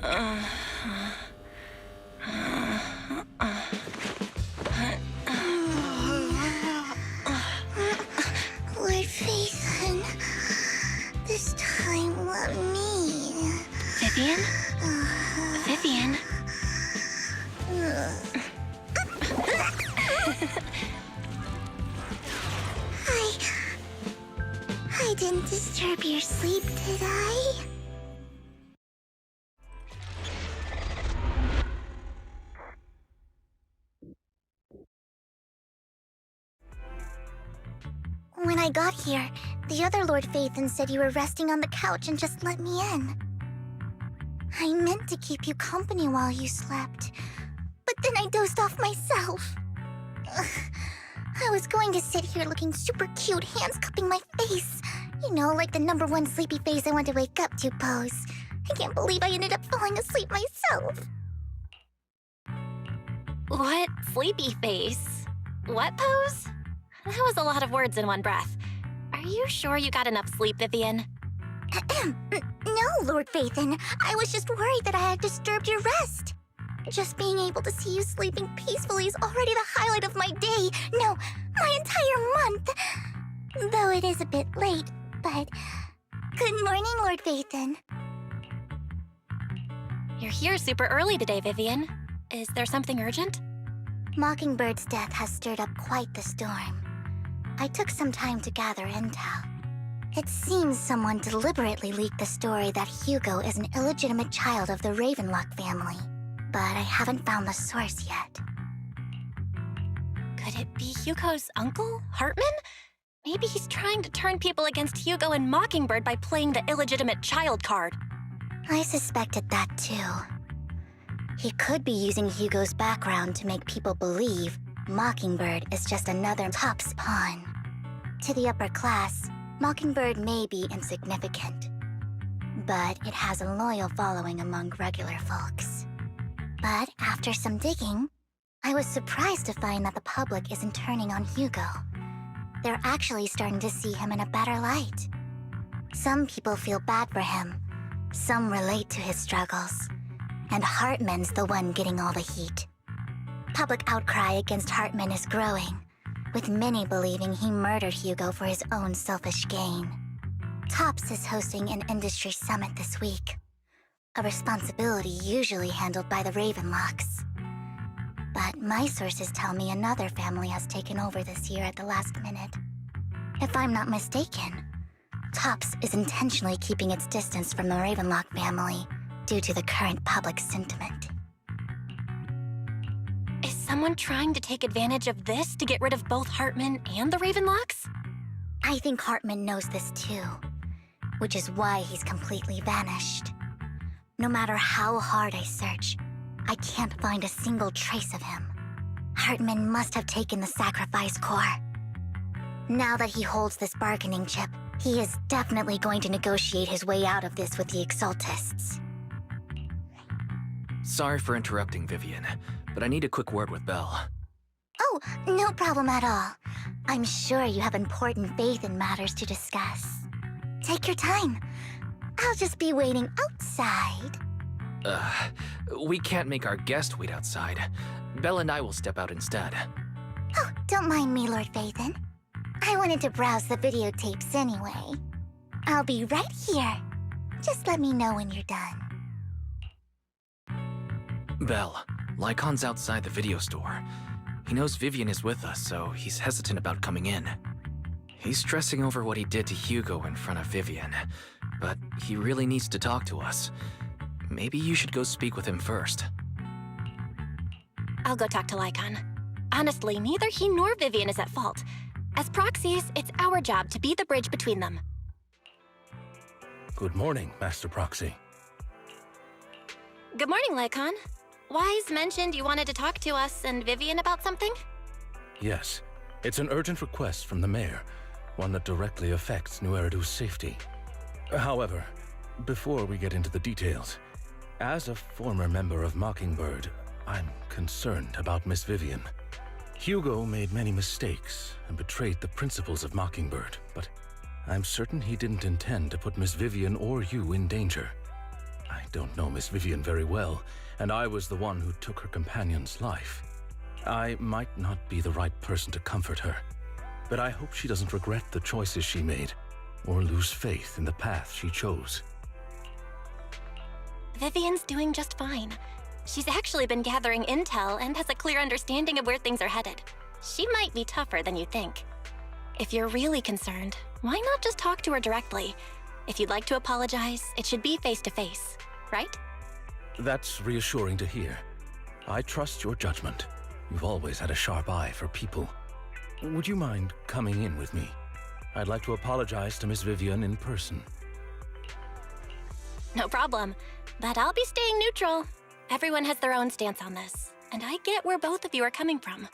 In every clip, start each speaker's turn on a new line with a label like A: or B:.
A: Lord Phaethon, this time let me.
B: Vivian? Vivian?
A: I didn't disturb your sleep, did I? When I got here, the other Lord Phaethon said you were resting on the couch and just let me in. I meant to keep you company while you slept, but then I dozed off myself. Ugh. I was going to sit here looking super cute, hands cupping my face. You know, like the #1 sleepy face I want to wake up to pose. I can't believe I ended up falling asleep myself.
B: What sleepy face? What pose? That was a lot of words in one breath. Are you sure you got enough sleep, Vivian?
A: No, Lord Phaethon. I was just worried that I had disturbed your rest. Just being able to see you sleeping peacefully is already the highlight of my day. No, my entire month. Though it is a bit late, but... Good morning, Lord Phaethon.
B: You're here super early today, Vivian. Is there something urgent?
A: Mockingbird's death has stirred up quite the storm. I took some time to gather intel. It seems someone deliberately leaked the story that Hugo is an illegitimate child of the Ravenlock family. But I haven't found the source yet.
B: Could it be Hugo's uncle, Hartman? Maybe he's trying to turn people against Hugo and Mockingbird by playing the illegitimate child card.
A: I suspected that too. He could be using Hugo's background to make people believe Mockingbird is just another Top's pawn. To the upper class, Mockingbird may be insignificant, but it has a loyal following among regular folks. But after some digging, I was surprised to find that the public isn't turning on Hugo. They're actually starting to see him in a better light. Some people feel bad for him, some relate to his struggles, and Hartman's the one getting all the heat. Public outcry against Hartman is growing, with many believing he murdered Hugo for his own selfish gain. Tops is hosting an industry summit this week, a responsibility usually handled by the Ravenlocks. But my sources tell me another family has taken over this year at the last minute. If I'm not mistaken, Tops is intentionally keeping its distance from the Ravenlock family due to the current public sentiment.
B: Is someone trying to take advantage of this to get rid of both Hartman and the Ravenlocks?
A: I think Hartman knows this too, which is why he's completely vanished. No matter how hard I search, I can't find a single trace of him. Hartman must have taken the sacrifice core. Now that he holds this bargaining chip, he is definitely going to negotiate his way out of this with the Exaltists.
C: Sorry for interrupting, Vivian, but I need a quick word with Belle.
A: Oh, no problem at all. I'm sure you have important faith in matters to discuss. Take your time. I'll just be waiting outside.
C: We can't make our guest wait outside. Belle and I will step out instead.
A: Oh, don't mind me, Lord Phaethon. I wanted to browse the videotapes anyway. I'll be right here. Just let me know when you're done.
C: Belle, Lycon's outside the video store. He knows Vivian is with us, so he's hesitant about coming in. He's stressing over what he did to Hugo in front of Vivian, but he really needs to talk to us. Maybe you should go speak with him first.
B: I'll go talk to Lycon. Honestly, neither he nor Vivian is at fault. As proxies, it's our job to be the bridge between them.
D: Good morning, Master Proxy.
B: Good morning, Lycon. Wise mentioned you wanted to talk to us and Vivian about something?
D: Yes, it's an urgent request from the mayor, one that directly affects New Eridu's safety. However, before we get into the details, as a former member of Mockingbird, I'm concerned about Miss Vivian. Hugo made many mistakes and betrayed the principles of Mockingbird, but I'm certain he didn't intend to put Miss Vivian or you in danger. I don't know Miss Vivian very well, and I was the one who took her companion's life. I might not be the right person to comfort her, but I hope she doesn't regret the choices she made, or lose faith in the path she chose.
B: Vivian's doing just fine. She's actually been gathering intel and has a clear understanding of where things are headed. She might be tougher than you think. If you're really concerned, why not just talk to her directly? If you'd like to apologize, it should be face-to-face, right?
D: That's reassuring to hear. I trust your judgment. You've always had a sharp eye for people. Would you mind coming in with me? I'd like to apologize to Miss Vivian in person.
B: No problem, but I'll be staying neutral. Everyone has their own stance on this, and I get where both of you are coming from.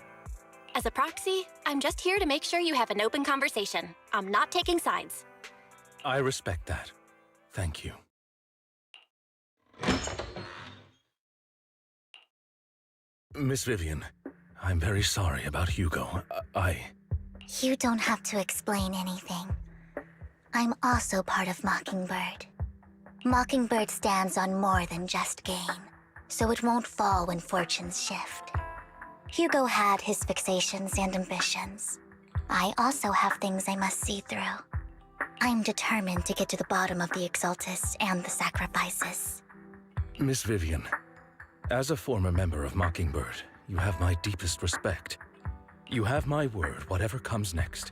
B: As a proxy, I'm just here to make sure you have an open conversation. I'm not taking sides.
D: I respect that. Thank you. Miss Vivian, I'm very sorry about Hugo.
A: You don't have to explain anything. I'm also part of Mockingbird. Mockingbird stands on more than just gain, so it won't fall when fortunes shift. Hugo had his fixations and ambitions. I also have things I must see through. I'm determined to get to the bottom of the Exaltists and the sacrifices.
D: Miss Vivian, as a former member of Mockingbird, you have my deepest respect. You have my word, whatever comes next.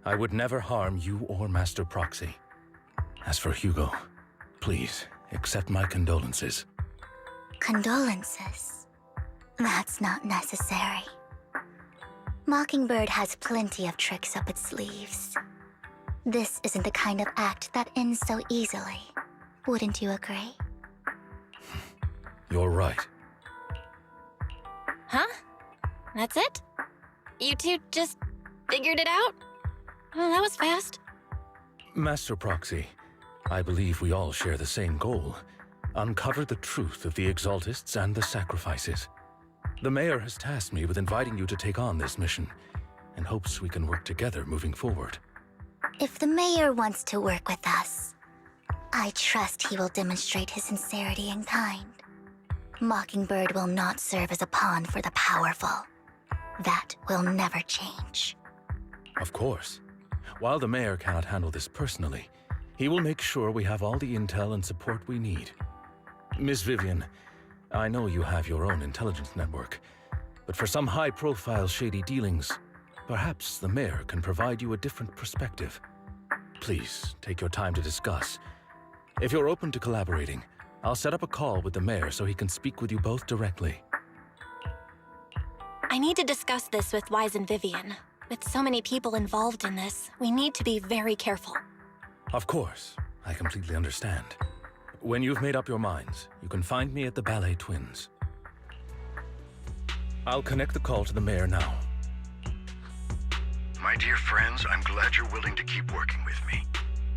D: I would never harm you or Master Proxy. As for Hugo, please accept my condolences.
A: Condolences? That's not necessary. Mockingbird has plenty of tricks up its sleeves. This isn't the kind of act that ends so easily. Wouldn't you agree?
D: You're right.
B: Huh? That's it? You two just figured it out? Oh, that was fast.
D: Master Proxy, I believe we all share the same goal. Uncover the truth of the Exaltists and the sacrifices. The Mayor has tasked me with inviting you to take on this mission, and hopes we can work together moving forward.
A: If the Mayor wants to work with us, I trust he will demonstrate his sincerity in kind. Mockingbird will not serve as a pawn for the powerful. That will never change.
D: Of course. While the Mayor cannot handle this personally, he will make sure we have all the intel and support we need. Miss Vivian, I know you have your own intelligence network, but for some high-profile shady dealings, perhaps the Mayor can provide you a different perspective. Please, take your time to discuss. If you're open to collaborating, I'll set up a call with the Mayor so he can speak with you both directly.
B: I need to discuss this with Wise and Vivian. With so many people involved in this, we need to be very careful.
D: Of course, I completely understand. When you've made up your minds, you can find me at the Ballet Twins. I'll connect the call to the Mayor now.
E: My dear friends, I'm glad you're willing to keep working with me.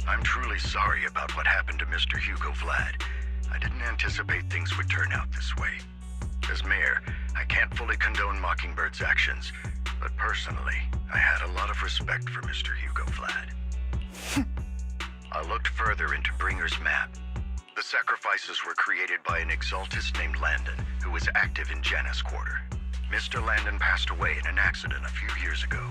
E: I'm truly sorry about what happened to Mr. Hugo Vlad. I didn't anticipate things would turn out this way. As Mayor, I can't fully condone Mockingbird's actions, but personally, I had a lot of respect for Mr. Hugo Vlad. I looked further into Bringer's map. The sacrifices were created by an Exaltist named Landon, who was active in Janus Quarter. Mr. Landon passed away in an accident a few years ago.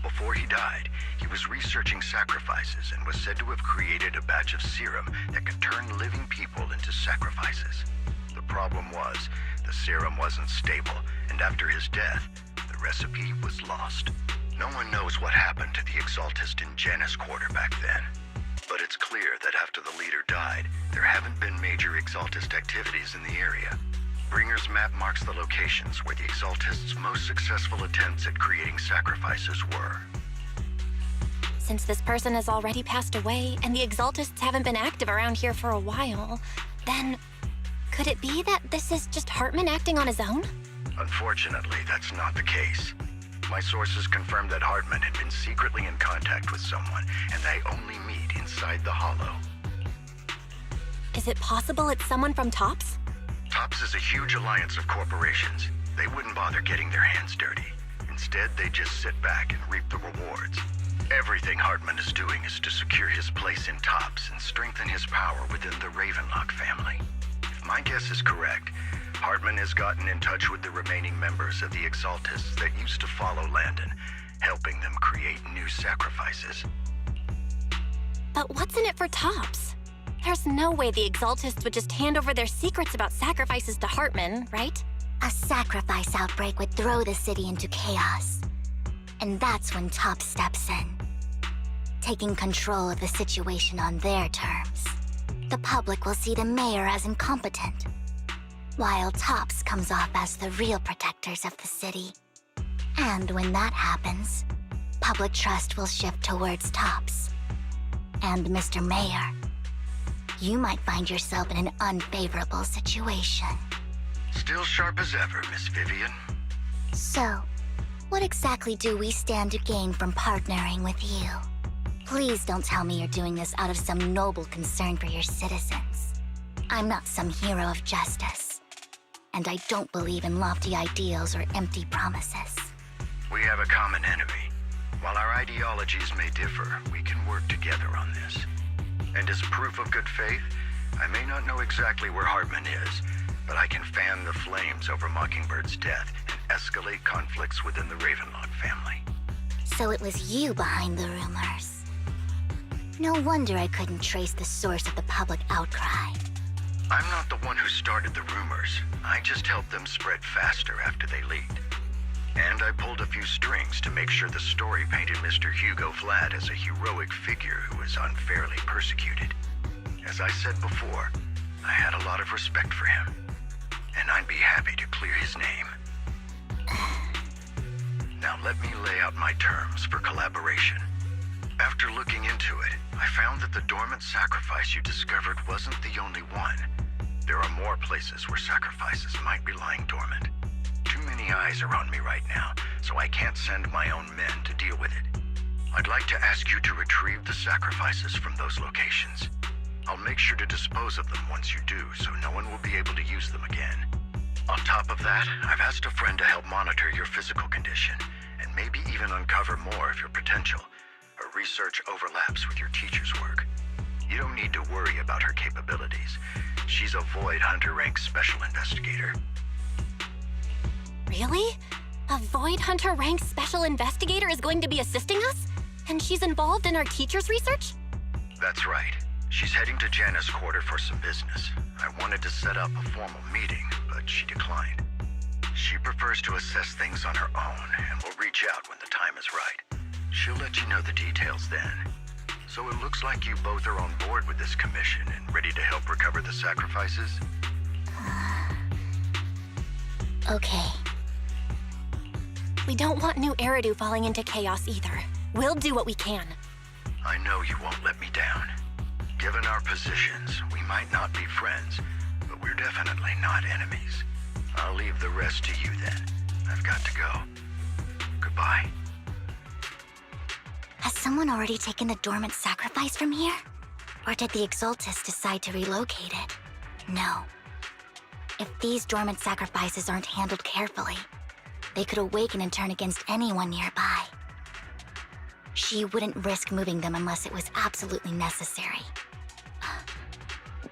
E: Before he died, he was researching sacrifices and was said to have created a batch of serum that could turn living people into sacrifices. The problem was, the serum wasn't stable, and after his death, the recipe was lost. No one knows what happened to the Exaltist in Janus Quarter back then. But it's clear that after the leader died, there haven't been major Exaltist activities in the area. Bringer's map marks the locations where the Exaltists' most successful attempts at creating sacrifices were.
B: Since this person has already passed away and the Exaltists haven't been active around here for a while, then could it be that this is just Hartman acting on his own?
E: Unfortunately, that's not the case. My sources confirmed that Hartman had been secretly in contact with someone, and they only meet inside the Hollow.
B: Is it possible it's someone from TOPS?
E: TOPS is a huge alliance of corporations. They wouldn't bother getting their hands dirty. Instead, they just sit back and reap the rewards. Everything Hartman is doing is to secure his place in TOPS and strengthen his power within the Ravenlock family. If my guess is correct. Hartman has gotten in touch with the remaining members of the Exaltists that used to follow Landon, helping them create new sacrifices.
B: But what's in it for Tops? There's no way the Exaltists would just hand over their secrets about sacrifices to Hartman, right?
A: A sacrifice outbreak would throw the city into chaos. And that's when Tops steps in, taking control of the situation on their terms. The public will see the mayor as incompetent, while Tops comes off as the real protectors of the city. And when that happens, public trust will shift towards Tops. And Mr. Mayor, you might find yourself in an unfavorable situation.
E: Still sharp as ever, Miss Vivian.
A: So, what exactly do we stand to gain from partnering with you? Please don't tell me you're doing this out of some noble concern for your citizens. I'm not some hero of justice, and I don't believe in lofty ideals or empty promises.
E: We have a common enemy. While our ideologies may differ, we can work together on this. And as proof of good faith, I may not know exactly where Hartman is, but I can fan the flames over Mockingbird's death and escalate conflicts within the Ravenlock family.
A: So it was you behind the rumors. No wonder I couldn't trace the source of the public outcry.
E: I'm not the one who started the rumors. I just helped them spread faster after they leaked. And I pulled a few strings to make sure the story painted Mr. Hugo Vlad as a heroic figure who was unfairly persecuted. As I said before, I had a lot of respect for him, and I'd be happy to clear his name. Now let me lay out my terms for collaboration. After looking into it, I found that the dormant sacrifice you discovered wasn't the only one. There are more places where sacrifices might be lying dormant. Too many eyes are on me right now, so I can't send my own men to deal with it. I'd like to ask you to retrieve the sacrifices from those locations. I'll make sure to dispose of them once you do, so no one will be able to use them again. On top of that, I've asked a friend to help monitor your physical condition, and maybe even uncover more of your potential. Her research overlaps with your teacher's work. You don't need to worry about her capabilities. She's a Void Hunter rank special investigator.
B: Really? A Void Hunter ranked special investigator is going to be assisting us? And she's involved in our teacher's research?
E: That's right. She's heading to Janna's quarter for some business. I wanted to set up a formal meeting, but she declined. She prefers to assess things on her own, and will reach out when the time is right. She'll let you know the details then. So it looks like you both are on board with this commission and ready to help recover the sacrifices?
A: Okay.
B: We don't want New Eridu falling into chaos either. We'll do what we can.
E: I know you won't let me down. Given our positions, we might not be friends, but we're definitely not enemies. I'll leave the rest to you then. I've got to go. Goodbye.
A: Has someone already taken the dormant sacrifice from here? Or did the Exaltists decide to relocate it? No. If these dormant sacrifices aren't handled carefully, they could awaken and turn against anyone nearby. She wouldn't risk moving them unless it was absolutely necessary.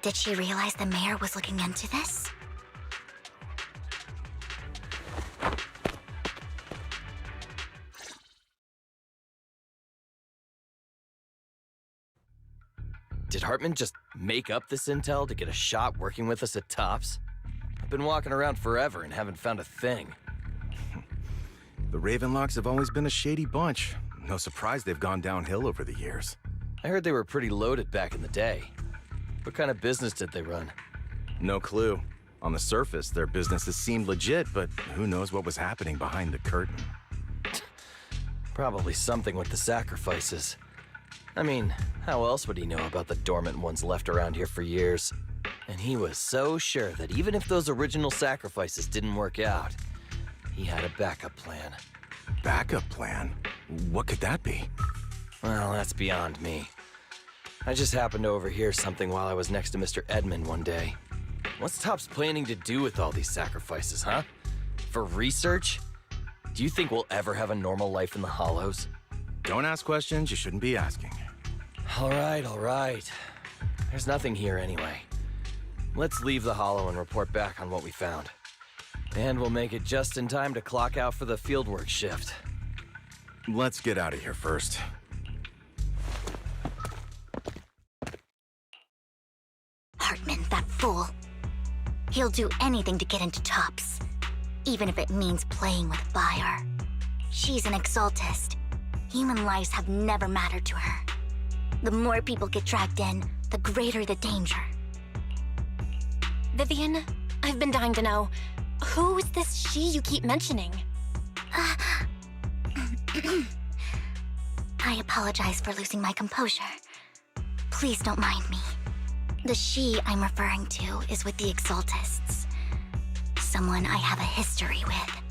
A: Did she realize the mayor was looking into this?
F: Did Hartman just make up this intel to get a shot working with us at Tops? I've been walking around forever and haven't found a thing.
G: The Ravenlocks have always been a shady bunch. No surprise they've gone downhill over the years.
F: I heard they were pretty loaded back in the day. What kind of business did they run?
G: No clue. On the surface, their businesses seemed legit, but who knows what was happening behind the curtain.
F: Probably something with the sacrifices. I mean, how else would he know about the dormant ones left around here for years? And he was so sure that even if those original sacrifices didn't work out, he had a backup plan.
G: Backup plan? What could that be?
F: Well, that's beyond me. I just happened to overhear something while I was next to Mr. Edmund one day. What's Tops planning to do with all these sacrifices, huh? For research? Do you think we'll ever have a normal life in the Hollows?
G: Don't ask questions you shouldn't be asking.
F: All right, all right. There's nothing here anyway. Let's leave the Hollow and report back on what we found. And we'll make it just in time to clock out for the fieldwork shift.
G: Let's get out of here first.
A: Hartman, that fool. He'll do anything to get into Tops, even if it means playing with fire. She's an exaltist. Human lives have never mattered to her. The more people get dragged in, the greater the danger.
B: Vivian, I've been dying to know, who is this she you keep mentioning?
A: I apologize for losing my composure. Please don't mind me. The she I'm referring to is with the Exaltists. Someone I have a history with.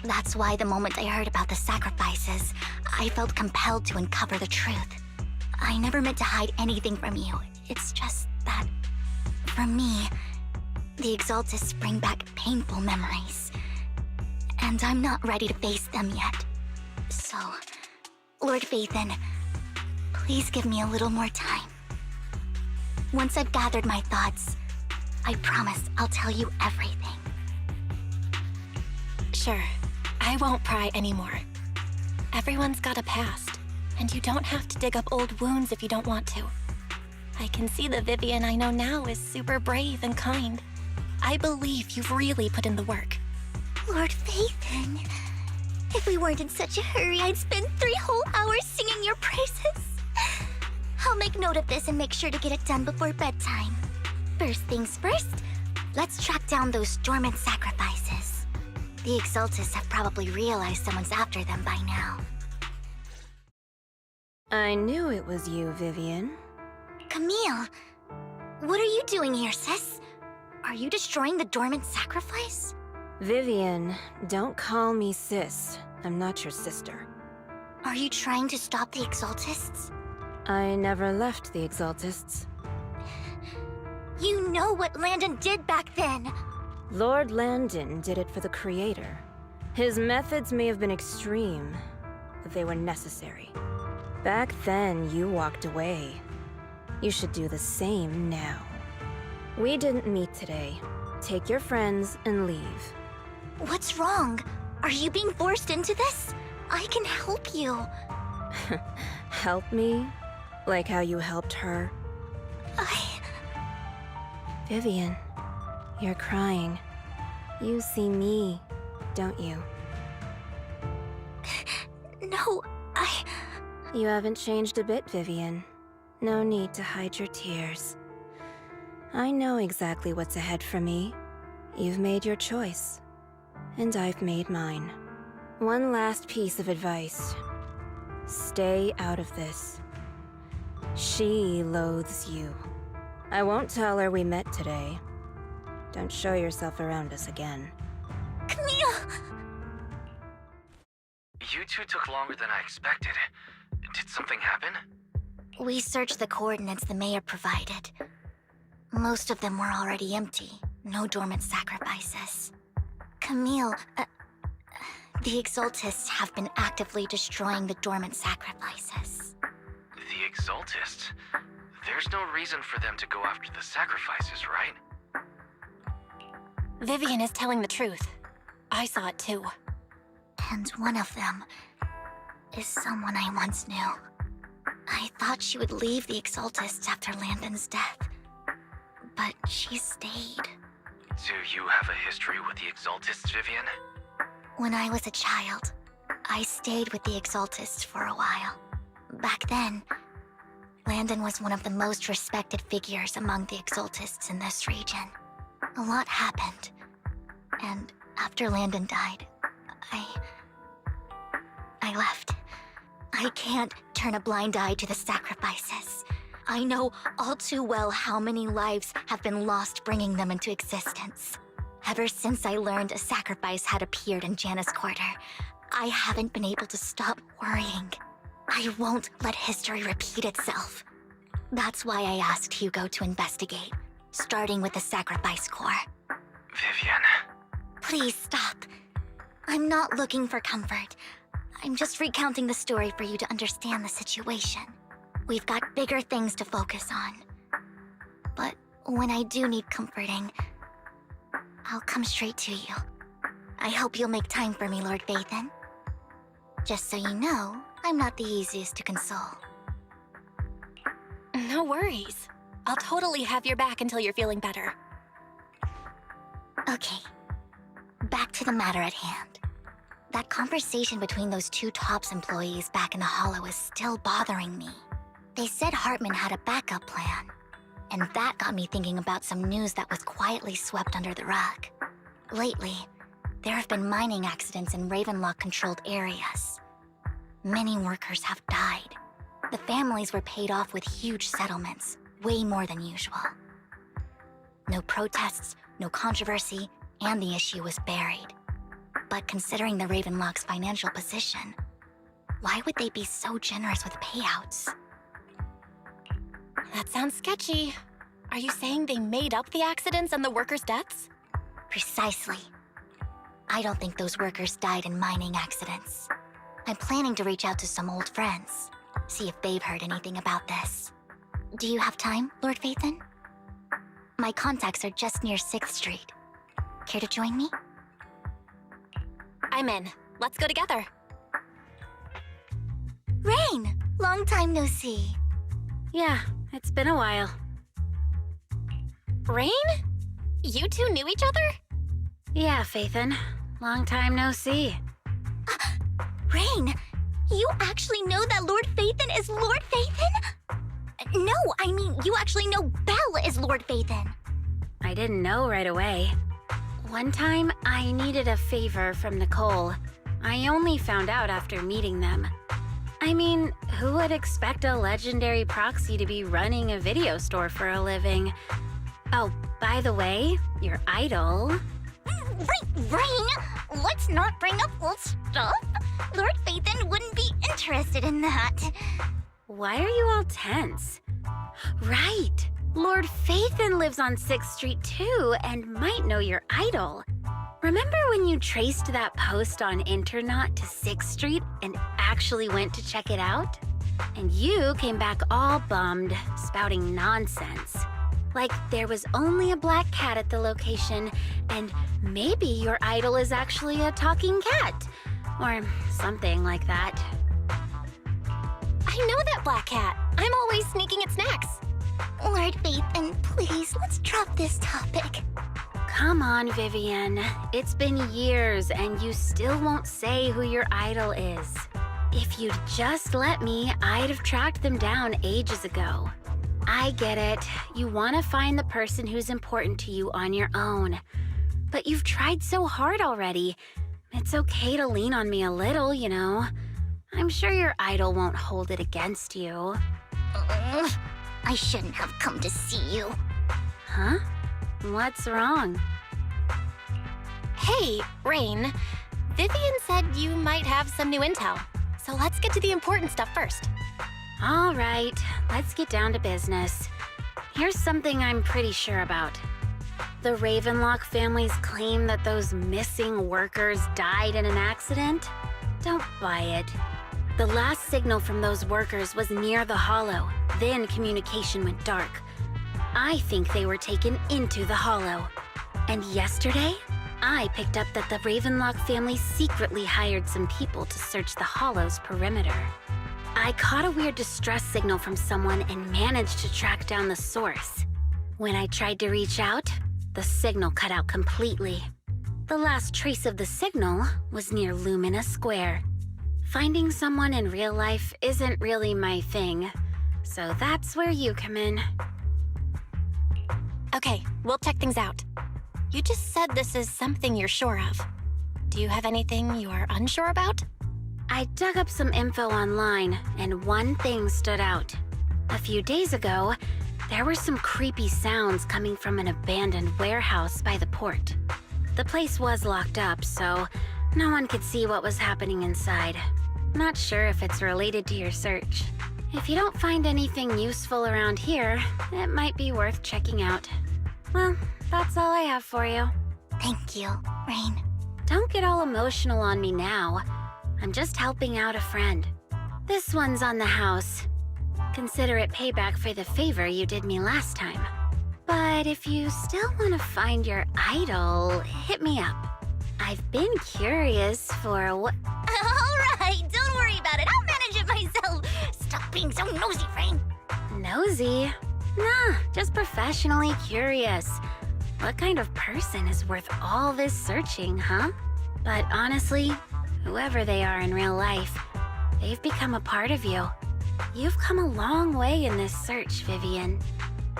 A: That's why the moment I heard about the sacrifices, I felt compelled to uncover the truth. I never meant to hide anything from you. It's just that, for me, the Exaltists bring back painful memories. And I'm not ready to face them yet. So, Lord Phaethon, please give me a little more time. Once I've gathered my thoughts, I promise I'll tell you everything.
B: Sure, I won't pry anymore. Everyone's got a past, and you don't have to dig up old wounds if you don't want to. I can see the Vivian I know now is super brave and kind. I believe you've really put in the work.
A: Lord Phaethon, if we weren't in such a hurry, I'd spend 3 whole hours singing your praises. I'll make note of this and make sure to get it done before bedtime. First things first, let's track down those dormant sacrifices. The Exaltists have probably realized someone's after them by now.
H: I knew it was you, Vivian.
A: Camille, what are you doing here, sis? Are you destroying the dormant sacrifice?
H: Vivian, don't call me sis. I'm not your sister.
A: Are you trying to stop the Exaltists?
H: I never left the Exaltists.
A: You know what Landon did back then.
H: Lord Landon did it for the Creator. His methods may have been extreme, but they were necessary. Back then, you walked away. You should do the same now. We didn't meet today. Take your friends and leave.
A: What's wrong? Are you being forced into this? I can help you.
H: Help me? Like how you helped her? Vivian, you're crying. You see me, don't you?
A: No,
H: You haven't changed a bit, Vivian. No need to hide your tears. I know exactly what's ahead for me. You've made your choice, and I've made mine. One last piece of advice. Stay out of this. She loathes you. I won't tell her we met today. Don't show yourself around us again.
A: Camille!
C: You two took longer than I expected. Did something happen?
A: We searched the coordinates the mayor provided. Most of them were already empty. No dormant sacrifices. Camille, the Exaltists have been actively destroying the dormant sacrifices.
C: The Exaltists? There's no reason for them to go after the sacrifices, right?
B: Vivian is telling the truth. I saw it too.
A: And one of them is someone I once knew. I thought she would leave the Exaltists after Landon's death, but she stayed.
C: Do you have a history with the Exaltists, Vivian?
A: When I was a child, I stayed with the Exaltists for a while. Back then, Landon was one of the most respected figures among the Exaltists in this region. A lot happened, and after Landon died, I left. I can't turn a blind eye to the sacrifices. I know all too well how many lives have been lost bringing them into existence. Ever since I learned a sacrifice had appeared in Janus Quarter, I haven't been able to stop worrying. I won't let history repeat itself. That's why I asked Hugo to investigate, starting with the Sacrifice Corps.
C: Vivian.
A: Please stop. I'm not looking for comfort. I'm just recounting the story for you to understand the situation. We've got bigger things to focus on. But when I do need comforting, I'll come straight to you. I hope you'll make time for me, Lord Vathan. Just so you know, I'm not the easiest to console.
B: No worries. I'll totally have your back until you're feeling better.
A: Okay, back to the matter at hand. That conversation between those two TOPS employees back in the Hollow is still bothering me. They said Hartman had a backup plan, and that got me thinking about some news that was quietly swept under the rug. Lately, there have been mining accidents in Ravenlock-controlled areas. Many workers have died. The families were paid off with huge settlements, way more than usual. No protests, no controversy, and the issue was buried. But considering the Ravenlock's financial position, why would they be so generous with payouts?
B: That sounds sketchy. Are you saying they made up the accidents and the workers' deaths?
A: Precisely. I don't think those workers died in mining accidents. I'm planning to reach out to some old friends, see if they've heard anything about this. Do you have time, Lord Vathan? My contacts are just near 6th Street. Care to join me?
B: I'm in. Let's go together.
A: Rain! Long time no see.
H: Yeah, it's been a while.
B: Rain? You two knew each other?
H: Yeah, Phaethon. Long time no see.
A: Rain, you actually know that Lord Vathan is Lord Vathan? No, I mean, you actually know Belle is Lord Vathan.
H: I didn't know right away. One time, I needed a favor from Nicole. I only found out after meeting them. I mean, who would expect a legendary proxy to be running a video store for a living? Oh, by the way, your idol...
A: Rain, let's not bring up old stuff. Lord Vathan wouldn't be interested in that.
H: Why are you all tense? Right! Lord Phaethon lives on 6th Street too, and might know your idol. Remember when you traced that post on Internaut to 6th Street and actually went to check it out? And you came back all bummed, spouting nonsense. Like there was only a black cat at the location, and maybe your idol is actually a talking cat. Or something like that.
B: I know that black cat. I'm always sneaking at snacks.
A: Lord Vathan, please, let's drop this topic.
H: Come on, Vivian. It's been years and you still won't say who your idol is. If you'd just let me, I'd have tracked them down ages ago. I get it. You want to find the person who's important to you on your own. But you've tried so hard already. It's okay to lean on me a little, you know. I'm sure your idol won't hold it against you.
A: I shouldn't have come to see you.
H: Huh? What's wrong?
B: Hey, Rain. Vivian said you might have some new intel. So let's get to the important stuff first.
H: All right, let's get down to business. Here's something I'm pretty sure about. The Ravenlock family's claim that those missing workers died in an accident? Don't buy it. The last signal from those workers was near the Hollow. Then communication went dark. I think they were taken into the Hollow. And yesterday, I picked up that the Ravenlock family secretly hired some people to search the Hollow's perimeter. I caught a weird distress signal from someone and managed to track down the source. When I tried to reach out, the signal cut out completely. The last trace of the signal was near Lumina Square. Finding someone in real life isn't really my thing, so that's where you come in.
B: Okay, we'll check things out. You just said this is something you're sure of. Do you have anything you're unsure about?
H: I dug up some info online, and one thing stood out. A few days ago, there were some creepy sounds coming from an abandoned warehouse by the port. The place was locked up, so no one could see what was happening inside. Not sure if it's related to your search. If you don't find anything useful around here, it might be worth checking out. Well, that's all I have for you.
A: Thank you, Rain.
H: Don't get all emotional on me now. I'm just helping out a friend. This one's on the house. Consider it payback for the favor you did me last time. But if you still want to find your idol, hit me up. I've been curious for what.
A: Alright, don't worry about it. I'll manage it myself. Stop being so nosy, Rain.
H: Nosy? Nah, just professionally curious. What kind of person is worth all this searching, huh? But honestly, whoever they are in real life, they've become a part of you. You've come a long way in this search, Vivian.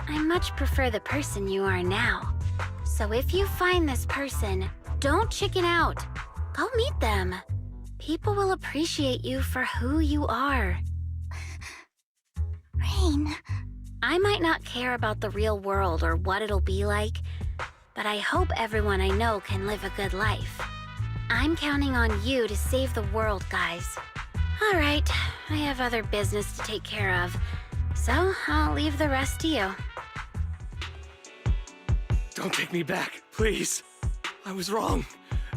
H: I much prefer the person you are now. So if you find this person, don't chicken out. Go meet them. People will appreciate you for who you are.
A: Rain.
H: I might not care about the real world or what it'll be like, but I hope everyone I know can live a good life. I'm counting on you to save the world, guys. All right, I have other business to take care of, so I'll leave the rest to you.
D: Don't take me back, please. I was wrong.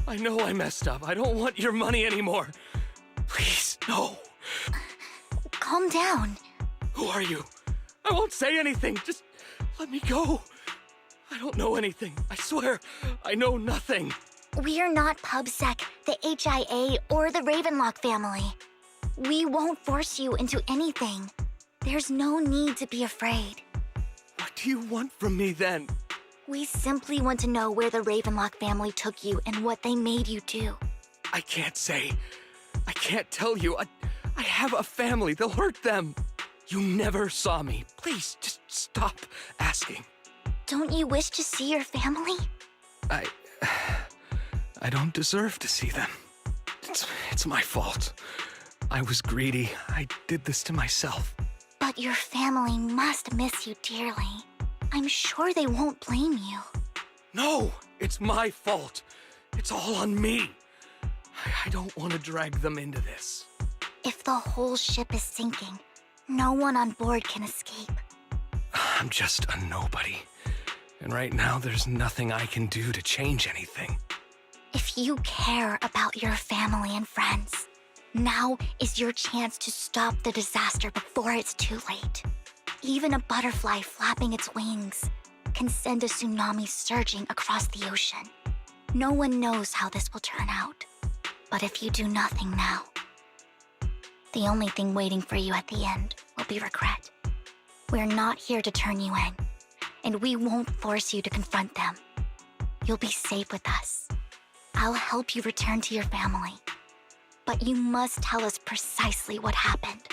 D: I know I messed up. I don't want your money anymore. Please, no.
A: Calm down.
D: Who are you? I won't say anything. Just let me go. I don't know anything. I swear, I know nothing.
A: We're not PubSec, the HIA, or the Ravenlock family. We won't force you into anything. There's no need to be afraid.
D: What do you want from me then?
A: We simply want to know where the Ravenlock family took you and what they made you do.
D: I can't say. I can't tell you. I have a family. They'll hurt them. You never saw me. Please, just stop asking.
A: Don't you wish to see your family?
D: I don't deserve to see them. It's my fault. I was greedy. I did this to myself.
A: But your family must miss you dearly. I'm sure they won't blame you.
D: No, it's my fault. It's all on me. I don't want to drag them into this.
A: If the whole ship is sinking, no one on board can escape.
D: I'm just a nobody. And right now, there's nothing I can do to change anything.
A: If you care about your family and friends, now is your chance to stop the disaster before it's too late. Even a butterfly flapping its wings can send a tsunami surging across the ocean. No one knows how this will turn out. But if you do nothing now, the only thing waiting for you at the end will be regret. We're not here to turn you in, and we won't force you to confront them. You'll be safe with us. I'll help you return to your family. But you must tell us precisely what happened.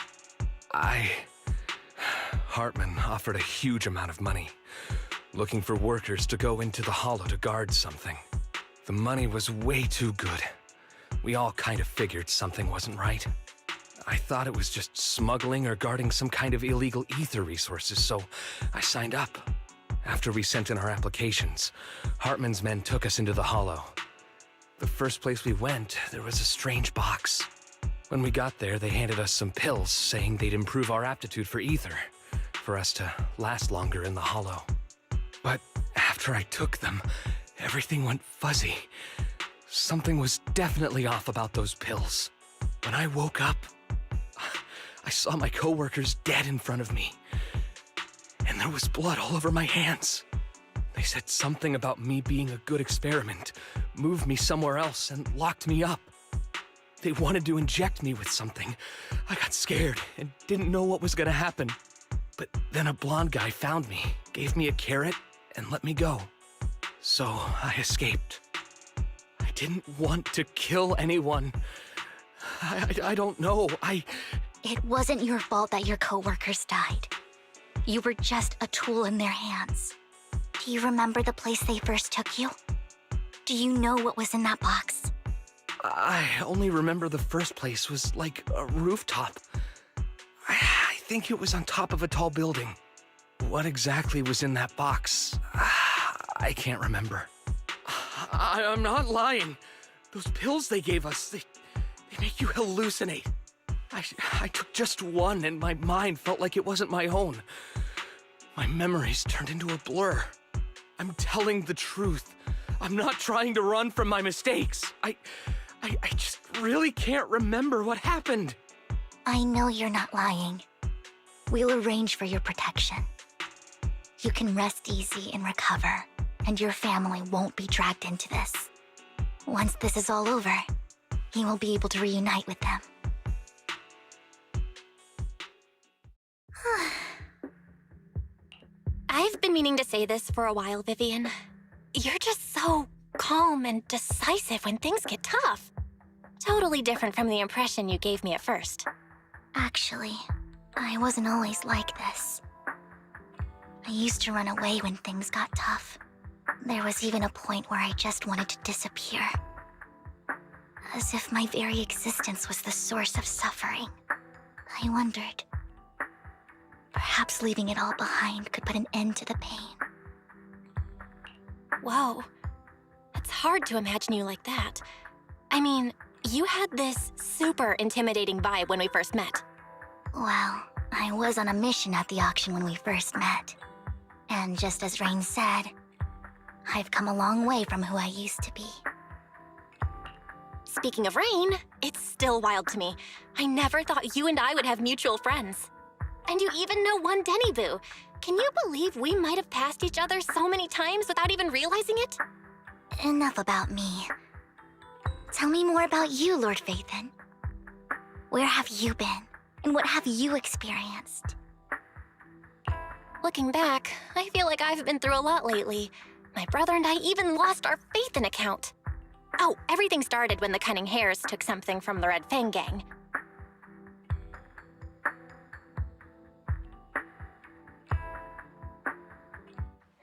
D: Hartman offered a huge amount of money, looking for workers to go into the hollow to guard something. The money was way too good. We all kind of figured something wasn't right. I thought it was just smuggling or guarding some kind of illegal ether resources, so I signed up. After we sent in our applications, Hartman's men took us into the hollow. The first place we went, there was a strange box. When we got there, they handed us some pills, saying they'd improve our aptitude for ether, for us to last longer in the hollow. But after I took them, everything went fuzzy. Something was definitely off about those pills. When I woke up, I saw my coworkers dead in front of me. And there was blood all over my hands. They said something about me being a good experiment, moved me somewhere else, and locked me up. They wanted to inject me with something. I got scared and didn't know what was gonna happen. But then a blonde guy found me, gave me a carrot, and let me go. So I escaped. I didn't want to kill anyone. I don't know.
A: It wasn't your fault that your coworkers died. You were just a tool in their hands. Do you remember the place they first took you? Do you know what was in that box?
D: I only remember the first place was like a rooftop. I think it was on top of a tall building. What exactly was in that box? I can't remember. I'm not lying. Those pills they gave us, they make you hallucinate. I took just one and my mind felt like it wasn't my own. My memories turned into a blur. I'm telling the truth. I'm not trying to run from my mistakes. I just really can't remember what happened.
A: I know you're not lying. We'll arrange for your protection. You can rest easy and recover, and your family won't be dragged into this. Once this is all over, you will be able to reunite with them.
B: I've been meaning to say this for a while, Vivian. You're just so calm and decisive when things get tough. Totally different from the impression you gave me at first.
A: Actually, I wasn't always like this. I used to run away when things got tough. There was even a point where I just wanted to disappear. As if my very existence was the source of suffering. I wondered. Perhaps leaving it all behind could put an end to the pain.
B: Whoa. It's hard to imagine you like that. I mean, you had this super intimidating vibe when we first met.
A: Well, I was on a mission at the auction when we first met. And just as Rain said, I've come a long way from who I used to be.
B: Speaking of Rain, it's still wild to me. I never thought you and I would have mutual friends. And you even know one Denny Boo. Can you believe we might have passed each other so many times without even realizing it?
A: Enough about me. Tell me more about you, Lord Phaethon. Where have you been? And what have you experienced?
B: Looking back, I feel like I've been through a lot lately. My brother and I even lost our Phaethon account. Oh, everything started when the Cunning Hares took something from the Red Fang gang.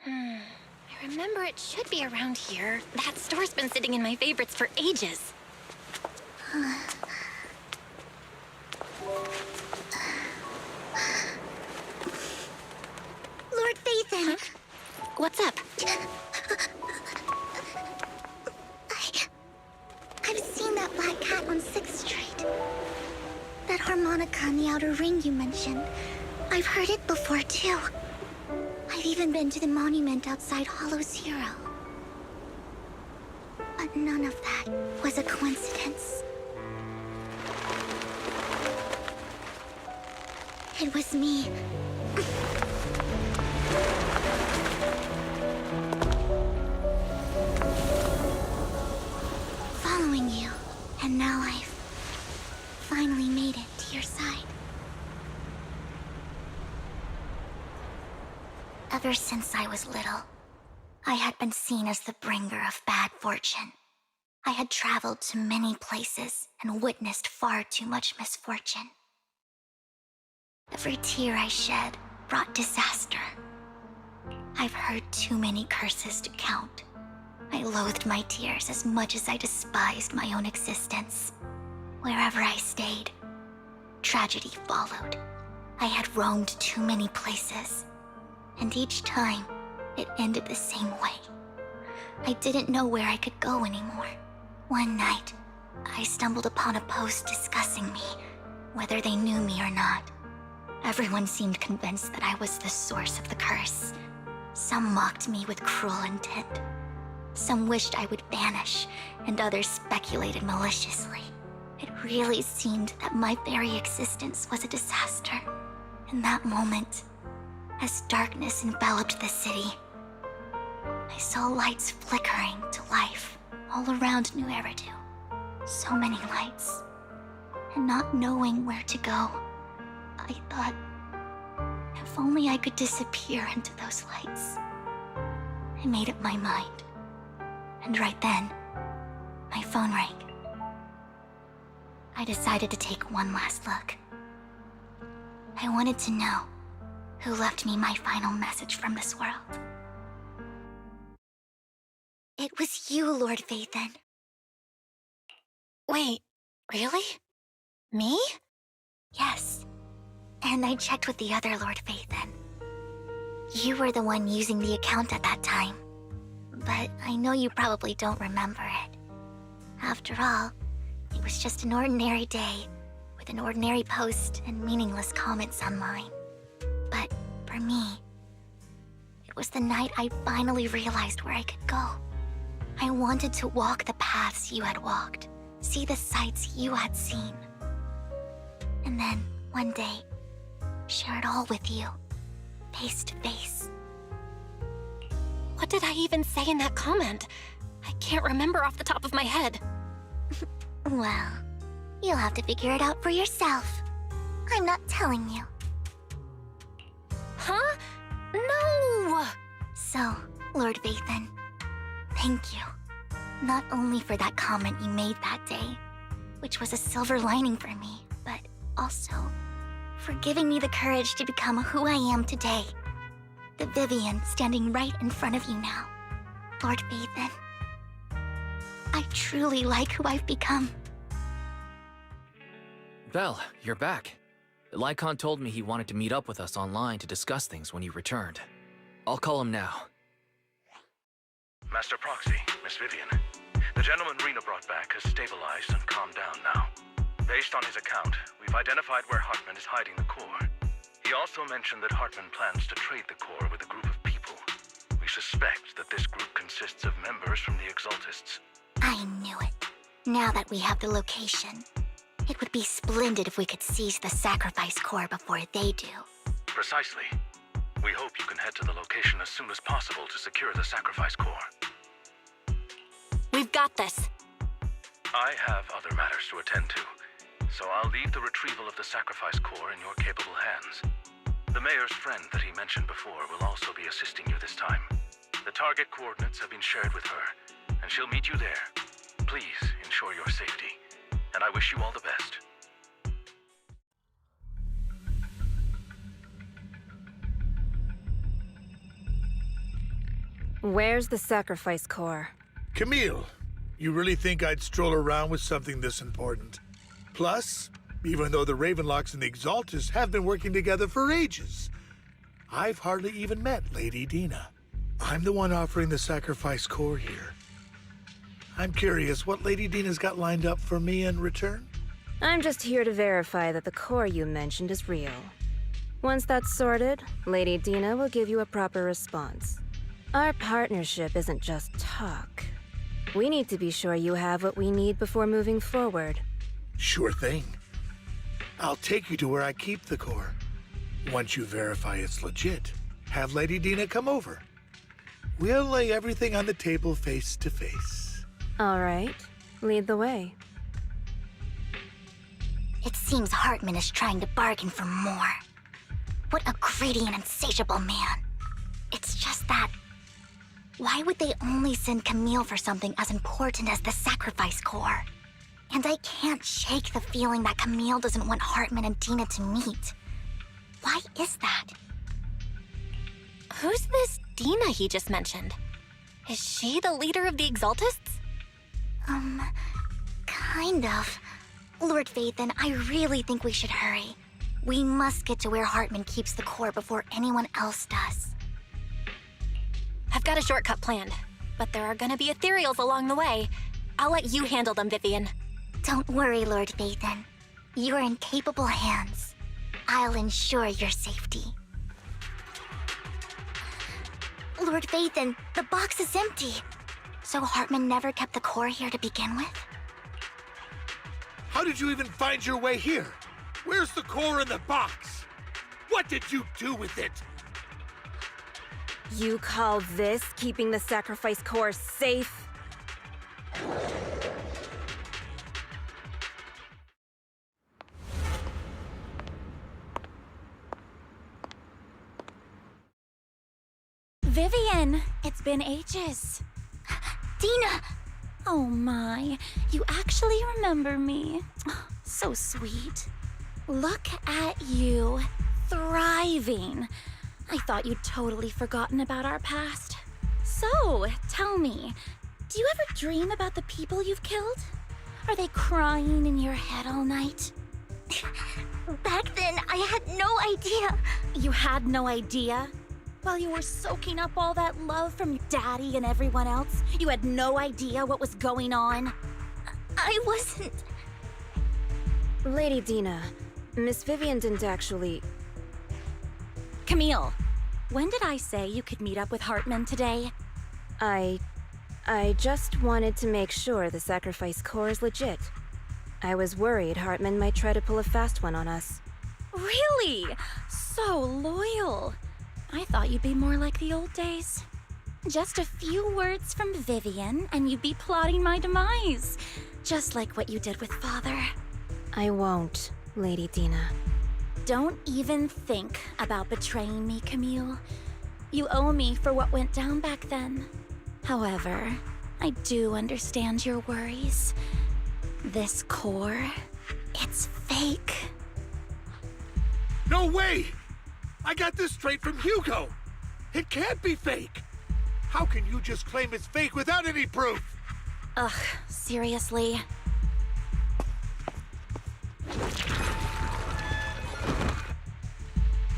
B: I remember it should be around here. That store's been sitting in my favorites for ages.
A: Lord Phaethon!
B: Huh? What's up?
A: I've seen that black cat on 6th Street. That harmonica in the outer ring you mentioned. I've heard it before, too. I've even been to the monument outside Hollow Zero. But none of that was a coincidence. It was me. Following you, and now I've finally made it to your side. Ever since I was little, I had been seen as the bringer of bad fortune. I had traveled to many places and witnessed far too much misfortune. Every tear I shed brought disaster. I've heard too many curses to count. I loathed my tears as much as I despised my own existence. Wherever I stayed, tragedy followed. I had roamed too many places, and each time, it ended the same way. I didn't know where I could go anymore. One night, I stumbled upon a post discussing me, whether they knew me or not. Everyone seemed convinced that I was the source of the curse. Some mocked me with cruel intent. Some wished I would vanish, and others speculated maliciously. It really seemed that my very existence was a disaster. In that moment, as darkness enveloped the city, I saw lights flickering to life all around New Eridu. So many lights. And not knowing where to go, I thought, if only I could disappear into those lights. I made up my mind. And right then, my phone rang. I decided to take one last look. I wanted to know who left me my final message from this world. It was you, Lord Phaethon.
B: Wait, really? Me?
A: Yes. And I checked with the other Lord Phaethon. You were the one using the account at that time. But I know you probably don't remember it. After all, it was just an ordinary day with an ordinary post and meaningless comments online. But for me, it was the night I finally realized where I could go. I wanted to walk the paths you had walked, see the sights you had seen. And then, one day, share it all with you, face to face.
B: What did I even say in that comment? I can't remember off the top of my head.
A: Well, you'll have to figure it out for yourself. I'm not telling you.
B: Huh? No!
A: So, Lord Vathan, thank you. Not only for that comment you made that day, which was a silver lining for me, but also for giving me the courage to become who I am today. The Vivian standing right in front of you now. Lord Vathan, I truly like who I've become.
C: Belle, you're back. Lycon told me he wanted to meet up with us online to discuss things when you returned. I'll call him now.
D: Master Proxy, Miss Vivian. The gentleman Rena brought back has stabilized and calmed down now. Based on his account, we've identified where Hartman is hiding the core. He also mentioned that Hartman plans to trade the core with a group of people. We suspect that this group consists of members from the Exaltists.
A: I knew it. Now that we have the location, it would be splendid if we could seize the sacrifice core before they do.
D: Precisely. We hope you can head to the location as soon as possible to secure the sacrifice core.
B: We've got this.
D: I have other matters to attend to, so I'll leave the retrieval of the sacrifice core in your capable hands. The mayor's friend that he mentioned before will also be assisting you this time. The target coordinates have been shared with her, and she'll meet you there. Please ensure your safety, and I wish you all the best.
H: Where's the sacrifice core?
I: Camille, you really think I'd stroll around with something this important? Plus, even though the Ravenlocks and the Exaltists have been working together for ages, I've hardly even met Lady Dina. I'm the one offering the sacrifice core here. I'm curious what Lady Dina's got lined up for me in return?
H: I'm just here to verify that the core you mentioned is real. Once that's sorted, Lady Dina will give you a proper response. Our partnership isn't just talk. We need to be sure you have what we need before moving forward.
I: Sure thing. I'll take you to where I keep the core. Once you verify it's legit, have Lady Dina come over. We'll lay everything on the table face to face.
H: All right, lead the way.
A: It seems Hartman is trying to bargain for more. What a greedy and insatiable man. It's just that... why would they only send Camille for something as important as the sacrifice core? And I can't shake the feeling that Camille doesn't want Hartman and Dina to meet. Why is that?
B: Who's this Dina he just mentioned? Is she the leader of the Exaltists?
A: Kind of. Lord Vathan, I really think we should hurry. We must get to where Hartman keeps the core before anyone else does.
B: I've got a shortcut planned, but there are gonna be ethereals along the way. I'll let you handle them, Vivian.
A: Don't worry, Lord Vathan. You're in capable hands. I'll ensure your safety. Lord Vathan, the box is empty. So Hartman never kept the core here to begin with?
I: How did you even find your way here? Where's the core in the box? What did you do with it?
H: You call this keeping the sacrifice core safe?
J: Vivian, it's been ages.
A: Dina!
J: Oh my, you actually remember me. So sweet. Look at you, thriving. I thought you'd totally forgotten about our past. So, tell me, do you ever dream about the people you've killed? Are they crying in your head all night?
A: Back then, I had no idea.
J: You had no idea? While you were soaking up all that love from your daddy and everyone else, you had no idea what was going on?
A: I wasn't...
H: Lady Dina, Miss Vivian didn't actually...
J: Camille, when did I say you could meet up with Hartman today?
H: I just wanted to make sure the sacrifice core is legit. I was worried Hartman might try to pull a fast one on us.
J: Really? So loyal. I thought you'd be more like the old days. Just a few words from Vivian, and you'd be plotting my demise. Just like what you did with Father.
H: I won't, Lady Dina.
J: Don't even think about betraying me, Camille. You owe me for what went down back then. However, I do understand your worries. This core, it's fake.
I: No way! I got this straight from Hugo! It can't be fake! How can you just claim it's fake without any proof?
J: Ugh, seriously.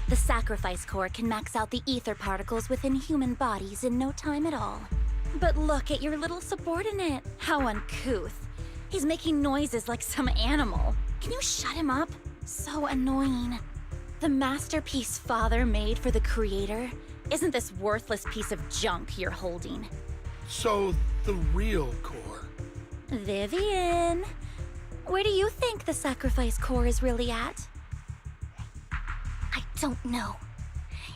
J: The sacrifice core can max out the ether particles within human bodies in no time at all. But look at your little subordinate. How uncouth. He's making noises like some animal. Can you shut him up? So annoying. The masterpiece Father made for the creator isn't this worthless piece of junk you're holding.
I: So, the real core.
J: Vivian, where do you think the sacrifice core is really at?
A: I don't know.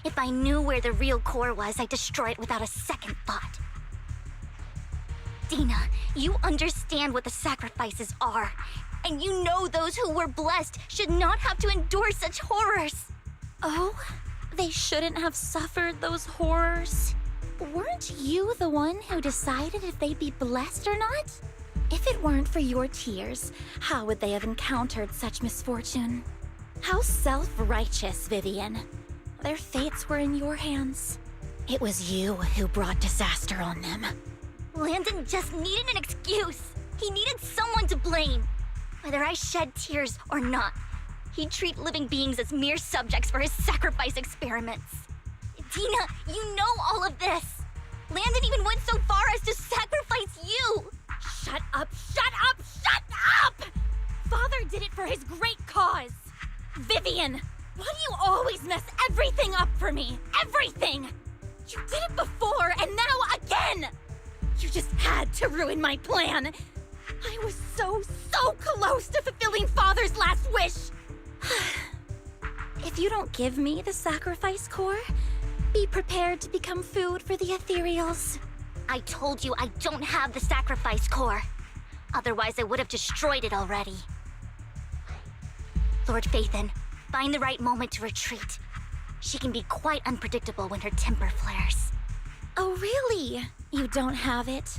A: If I knew where the real core was, I'd destroy it without a second thought. Dina, you understand what the sacrifices are. And you know those who were blessed should not have to endure such horrors.
J: Oh, they shouldn't have suffered those horrors. Weren't you the one who decided if they'd be blessed or not? If it weren't for your tears, how would they have encountered such misfortune? How self-righteous, Vivian. Their fates were in your hands. It was you who brought disaster on them.
A: Landon just needed an excuse. He needed someone to blame. Whether I shed tears or not, he'd treat living beings as mere subjects for his sacrifice experiments. Dina, you know all of this. Landon even went so far as to sacrifice you.
J: Shut up, shut up, shut up! Father did it for his great cause. Vivian, why do you always mess everything up for me? Everything! You did it before, and now again! You just had to ruin my plan. I was so close to fulfilling Father's last wish. If you don't give me the sacrifice core, be prepared to become food for the ethereals.
A: I told you I don't have the sacrifice core. Otherwise, I would have destroyed it already. Lord Phaethon, find the right moment to retreat. She can be quite unpredictable when her temper flares.
J: Oh, really? You don't have it?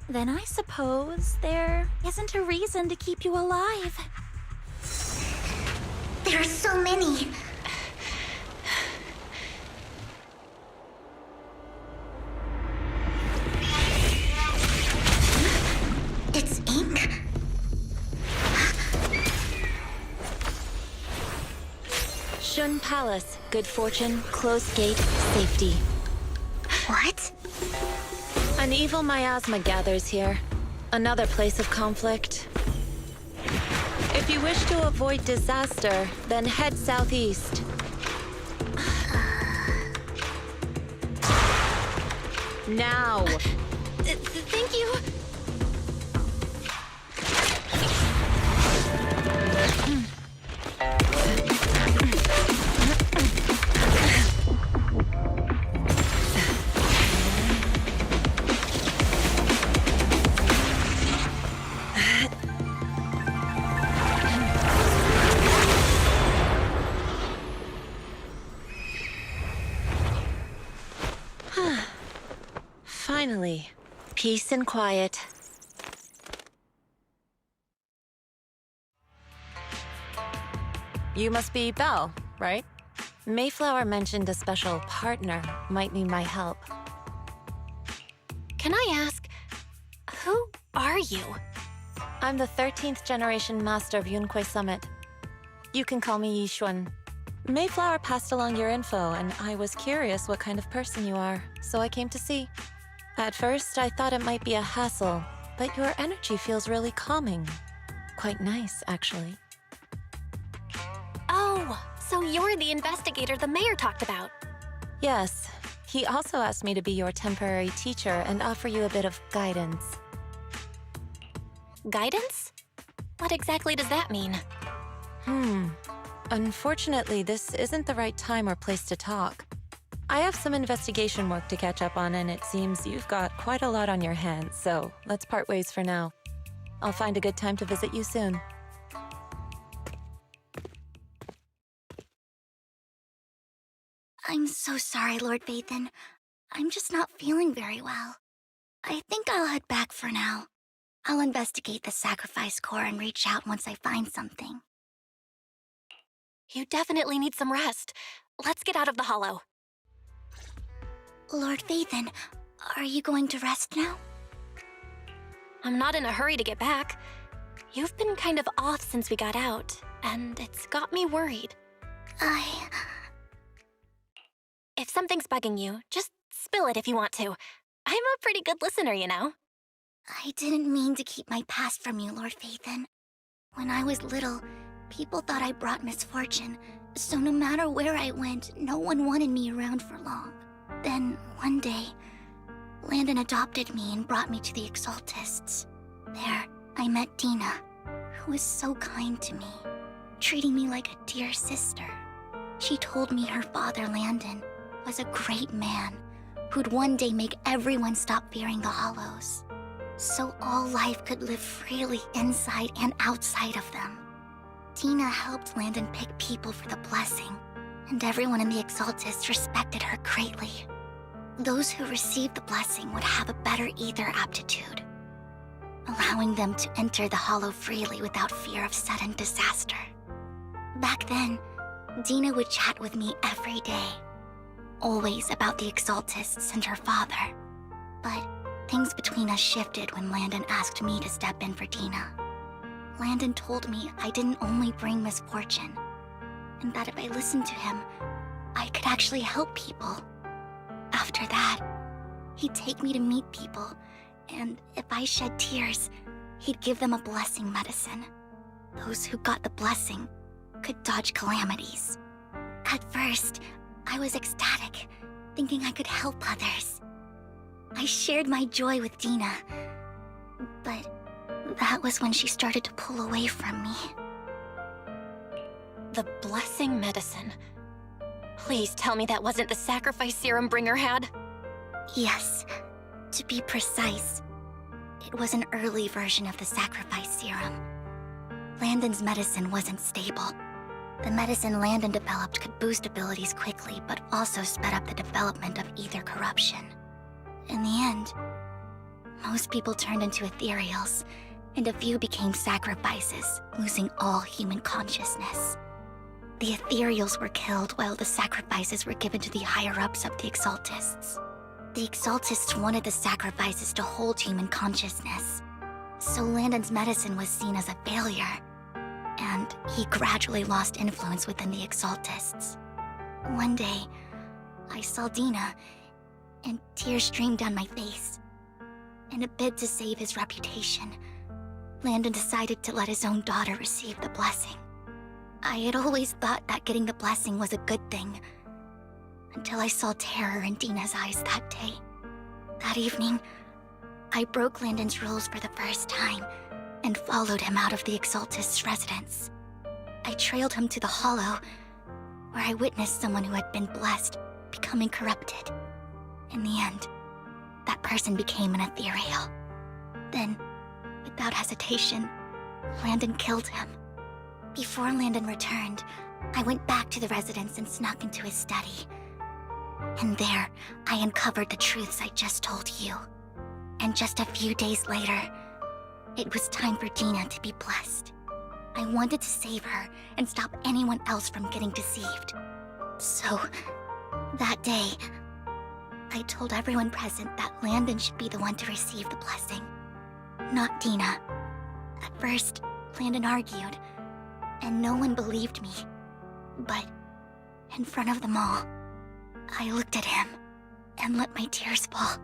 J: Then I suppose there isn't a reason to keep you alive.
A: There are so many. It's ink?
B: Shun Palace, good fortune, closed gate, safety.
A: What?
B: An evil miasma gathers here. Another place of conflict. If you wish to avoid disaster, then head southeast. Now!
J: Thank you.
B: Finally, peace and quiet. You must be Belle, right? Mayflower mentioned a special partner might need my help. Can I ask, who are you? I'm the 13th generation master of Yunque Summit. You can call me Yixuan. Mayflower passed along your info, and I was curious what kind of person you are, so I came to see. At first, I thought it might be a hassle, but your energy feels really calming. Quite nice, actually. Oh, so you're the investigator the mayor talked about. Yes. He also asked me to be your temporary teacher and offer you a bit of guidance. Guidance? What exactly does that mean? Unfortunately, this isn't the right time or place to talk.
K: I have some investigation work to catch up on, and it seems you've got quite a lot on your hands, so let's part ways for now. I'll find a good time to visit you soon.
A: I'm so sorry, Lord Vathan. I'm just not feeling very well. I think I'll head back for now. I'll investigate the sacrifice core and reach out once I find something.
B: You definitely need some rest. Let's get out of the hollow.
A: Lord Vathan, are you going to rest now?
B: I'm not in a hurry to get back. You've been kind of off since we got out, and it's got me worried. If something's bugging you, just spill it if you want to. I'm a pretty good listener, you know.
A: I didn't mean to keep my past from you, Lord Vathan. When I was little, people thought I brought misfortune, so no matter where I went, no one wanted me around for long. Then, one day, Landon adopted me and brought me to the Exaltists. There, I met Dina, who was so kind to me, treating me like a dear sister. She told me her father, Landon, was a great man who'd one day make everyone stop fearing the Hollows, so all life could live freely inside and outside of them. Dina helped Landon pick people for the blessing, and everyone in the Exaltists respected her greatly. Those who received the blessing would have a better ether aptitude, allowing them to enter the Hollow freely without fear of sudden disaster. Back then, Dina would chat with me every day, always about the Exaltists and her father. But things between us shifted when Landon asked me to step in for Dina. Landon told me I didn't only bring misfortune, and that if I listened to him, I could actually help people. After that, he'd take me to meet people, and if I shed tears, he'd give them a blessing medicine. Those who got the blessing could dodge calamities. At first, I was ecstatic, thinking I could help others. I shared my joy with Dina, but that was when she started to pull away from me.
B: The blessing medicine. Please tell me that wasn't the sacrifice serum Bringer had?
A: Yes, to be precise, it was an early version of the sacrifice serum. Landon's medicine wasn't stable. The medicine Landon developed could boost abilities quickly, but also sped up the development of ether corruption. In the end, most people turned into ethereals, and a few became sacrifices, losing all human consciousness. The ethereals were killed while the sacrifices were given to the higher-ups of the Exaltists. The Exaltists wanted the sacrifices to hold human consciousness, so Landon's medicine was seen as a failure, and he gradually lost influence within the Exaltists. One day, I saw Dina, and tears streamed down my face. In a bid to save his reputation, Landon decided to let his own daughter receive the blessing. I had always thought that getting the blessing was a good thing, until I saw terror in Dina's eyes that day. That evening, I broke Landon's rules for the first time and followed him out of the Exaltist's residence. I trailed him to the Hollow, where I witnessed someone who had been blessed becoming corrupted. In the end, that person became an ethereal. Then, without hesitation, Landon killed him. Before Landon returned, I went back to the residence and snuck into his study. And there, I uncovered the truths I just told you. And just a few days later, it was time for Dina to be blessed. I wanted to save her and stop anyone else from getting deceived. So, that day, I told everyone present that Landon should be the one to receive the blessing, not Dina. At first, Landon argued, and no one believed me. But in front of them all, I looked at him and let my tears fall.